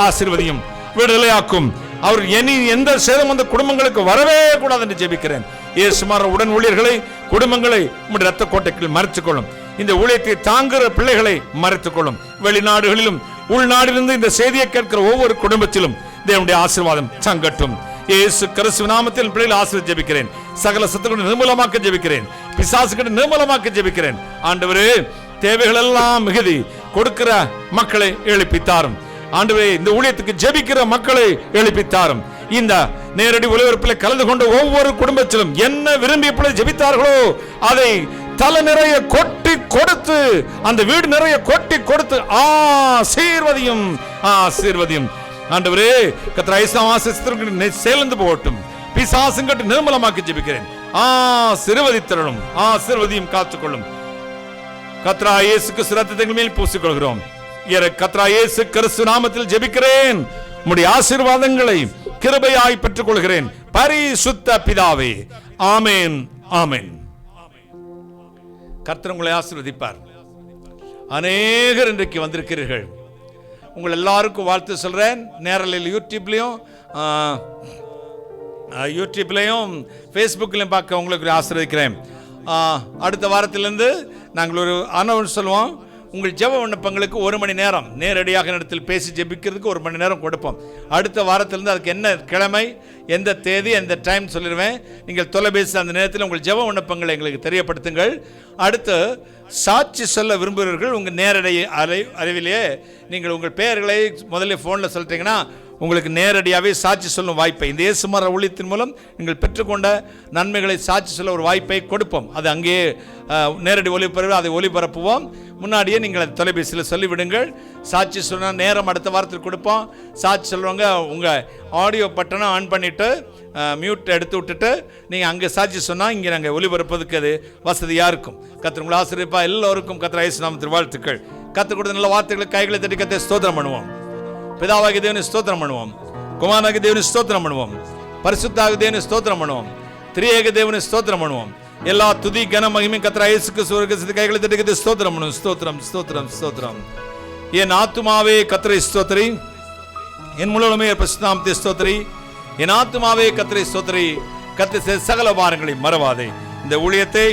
ஆசீர்வதியும், விடுதலையாக்கும். அவர் இனி எந்த சேதம் அந்த குடும்பங்களுக்கு வரவே கூடாது என்று ஜெபிக்கிறேன். இயேசுமார் உடன் ஊழியர்களை, குடும்பங்களை உம்முடைய இரத்த கோட்டைக்குள் மறைத்துக் கொள்ளும். இந்த ஊழியத்தை தாங்குகிற பிள்ளைகளை மறைத்துக் கொள்ளும். வெளிநாடுகளிலும் உள்நாட்டிலிருந்து இந்த செய்தியை கேட்கிற ஒவ்வொரு குடும்பத்திலும் தேவனுடைய ஆசீர்வாதம் தங்கட்டும். இயேசு கிறிஸ்து நாமத்தில் பிள்ளைகளை ஆசீர்வதித்து ஜெபிக்கிறேன். சகல சத்துக்களை நிர்மூலமாக்க ஜெபிக்கிறேன். பிசாசுகளை நிர்மூலமாக்க ஜெபிக்கிறேன். ஆண்டவரே, தேவைகள் எல்லாம் மிகுதி கொடுக்கிற மக்களை எழுப்பித்தாரும். ஆண்டவரே, இந்த ஊழியத்துக்கு ஜெபிக்கிற மக்களை எழுப்பித்தாரும். இந்த நேரடி ஒளிபரப்பில் கலந்து கொண்ட ஒவ்வொரு குடும்பத்திலும் என்ன விரும்பி எப்படி ஜெபித்தார்களோ அதை தலை நிறைய கொட்டி கொடுத்து, அந்த வீடு நிறைய கொட்டி கொடுத்து ஆசீர்வதியும், ஆசீர்வதியும். ஆண்டவரே, கர்த்தர் ஐஸ்வர்யத்திற்கு சேர்ந்து போகட்டும். பிசாசுங்கட்டு நிர்மலமாக்கி ஜெபிக்கிறேன். ஆசீர்வதித்தருளும், ஆசீர்வதியும், காத்துக்கொள்ளும். கர்த்தர் இயேசு கிறிஸ்து ரத்தத்தின் மேல் பூசிக்கொள்கிறோம். கர்த்தர் இயேசு கிறிஸ்து நாமத்தில் ஜெபிக்கிறேன். உம்முடைய ஆசீர்வாதங்களை கிருபையாய் பெற்றுக் கொள்கிறேன் பரிசுத்த பிதாவே. ஆமென், ஆமென். கர்த்தர் உங்களை ஆசீர்வதிப்பார். அநேகர் இன்றைக்கு வந்திருக்கிறீர்கள். உங்கள் எல்லாருக்கும் வாழ்த்து சொல்றேன். நேரலையில் யூடியூப்லையும் ஃபேஸ்புக்லையும் பார்க்க உங்களுக்கு ஆசீர்வதிக்கிறேன். அடுத்த வாரத்திலிருந்து நாங்கள் ஒரு அனௌன்ஸ் சொல்லுவோம். உங்கள் ஜெப விண்ணப்பங்களுக்கு 1 மணி நேரம் நேரடியாக இடத்தில் பேசி ஜெபிக்கிறதுக்கு 1 மணி நேரம் கொடுப்போம். அடுத்த வாரத்திலிருந்து அதுக்கு என்ன கிழமை, எந்த தேதி, எந்த டைம் சொல்லிடுவேன். நீங்கள் தொலைபேசி அந்த நேரத்தில் உங்கள் ஜெப விண்ணப்பங்களை எங்களுக்கு தெரியப்படுத்துங்கள். அடுத்து சாட்சி சொல்ல விரும்புகிறவர்கள் உங்கள் நேரடி அறிவிலேயே நீங்கள் உங்கள் பெயர்களை முதல்ல ஃபோனில் சொல்லிட்டீங்கன்னா உங்களுக்கு நேரடியாகவே சாட்சி சொல்லும் வாய்ப்பை இந்த இயேசுமர ஊழியத்தின் மூலம் நீங்கள் பெற்றுக்கொண்ட நன்மைகளை சாட்சி சொல்ல ஒரு வாய்ப்பை கொடுப்போம். அது அங்கேயே நேரடி ஒளிபரப்பு, அதை ஒளிபரப்புவோம். முன்னாடியே நீங்கள் அதை தொலைபேசியில் சொல்லிவிடுங்கள். சாட்சி சொன்னால் நேரம் அடுத்த வாரத்தில் கொடுப்போம். சாட்சி சொல்லுவாங்க, உங்கள் ஆடியோ பட்டனை ஆன் பண்ணிவிட்டு மியூட் எடுத்து விட்டுட்டு நீங்கள் அங்கே சாட்சி சொன்னால் இங்கே நாங்கள் ஒளிபரப்பதுக்கு அது வசதியாக இருக்கும். கர்த்தர் உங்களை ஆசீர்வதிப்பா. எல்லோருக்கும் கர்த்தர் இயேசு நாமத்தில் வாழ்த்துக்கள். கர்த்தர் கொடுத்த நல்ல வார்த்தைகளை கைகளை தட்டி கர்த்தரை ஸ்தோத்திரம் பண்ணுவோம். பிதாவாகிய தேவனை ஸ்தோத்திரம் பண்ணுவோம், குமாரனாகிய தேவனை ஸ்தோத்திரம் பண்ணுவோம், பரிசுத்தாகிய தேவனை ஸ்தோத்திரம் பண்ணுவோம், திரியேக தேவனை ஸ்தோத்திரம் பண்ணுவோம். எல்லா துதி கன மகிமை கர்த்தர் இயேசுக்கு சுவர்க்கத்தில் கைகளை தட்டி கர்த்தரை ஸ்தோத்திரம் பண்ணுவோம். ஸ்தோத்திரம் ஸ்தோத்திரம் ஸ்தோத்திரம். என் ஆத்துமாவே கர்த்தரை ஸ்தோத்திரி, என் முழுவதுமே பரிசுத்த ஸ்தோத்திரி, என் ஆத்துமாவே கர்த்தரை ஸ்தோத்திரி, கர்த்தர் சகல பாரங்களை மறவாதே. இந்த ஊழியத்தை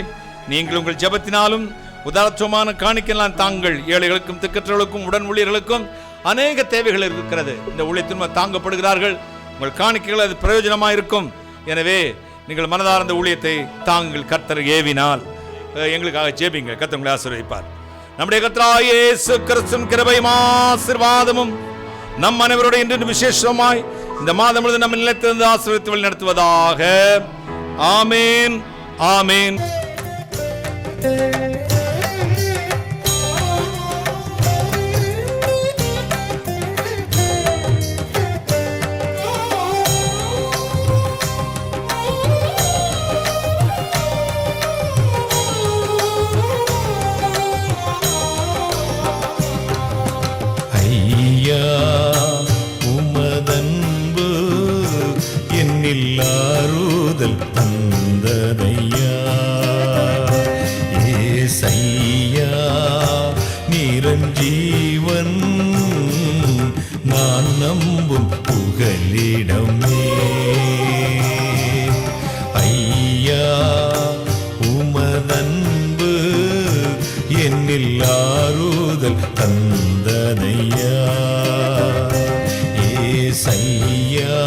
நீங்கள் உங்கள் ஜெபத்தினாலும் உதாரணமான காணிக்கலாம் தாங்கள் ஏழைகளுக்கும் திக்கற்றவர்களுக்கும் உடன் ஊழியர்களுக்கும் அநேக தேவைகள் இருக்கிறது. இந்த ஊழியத்தின் தாங்கப்படுகிறார்கள். உங்கள் காணிக்கைகள் அது பிரயோஜனமாக இருக்கும். எனவே நீங்கள் மனதார்ந்த ஊழியத்தை தாங்கள் கர்த்தர் ஏவினால் எங்களுக்காக ஜெபிங்க. கர்த்தர் உங்களை ஆசீர்வதிப்பார். நம்முடைய கர்த்தராகிய இயேசு கிறிஸ்துவின் கிருபையும் ஆசீர்வாதமும் நம் அனைவரோடு இன்று விசேஷமாய் இந்த மாதம் முழுவதும் நம்ம நிலைத்திருந்து ஆசீர்வதித்து வழி நடத்துவதாக. ஆமேன் ஆமேன். உமதன்பு என்னில் ஆறுதல் தந்ததையா, ஏசையா நிரஞ்சீவன் நான் நம்பும் புகலிடமே. ஐயா உமதன்பு என்னில் ஆறுதல் தந்ததையா, ஏசையா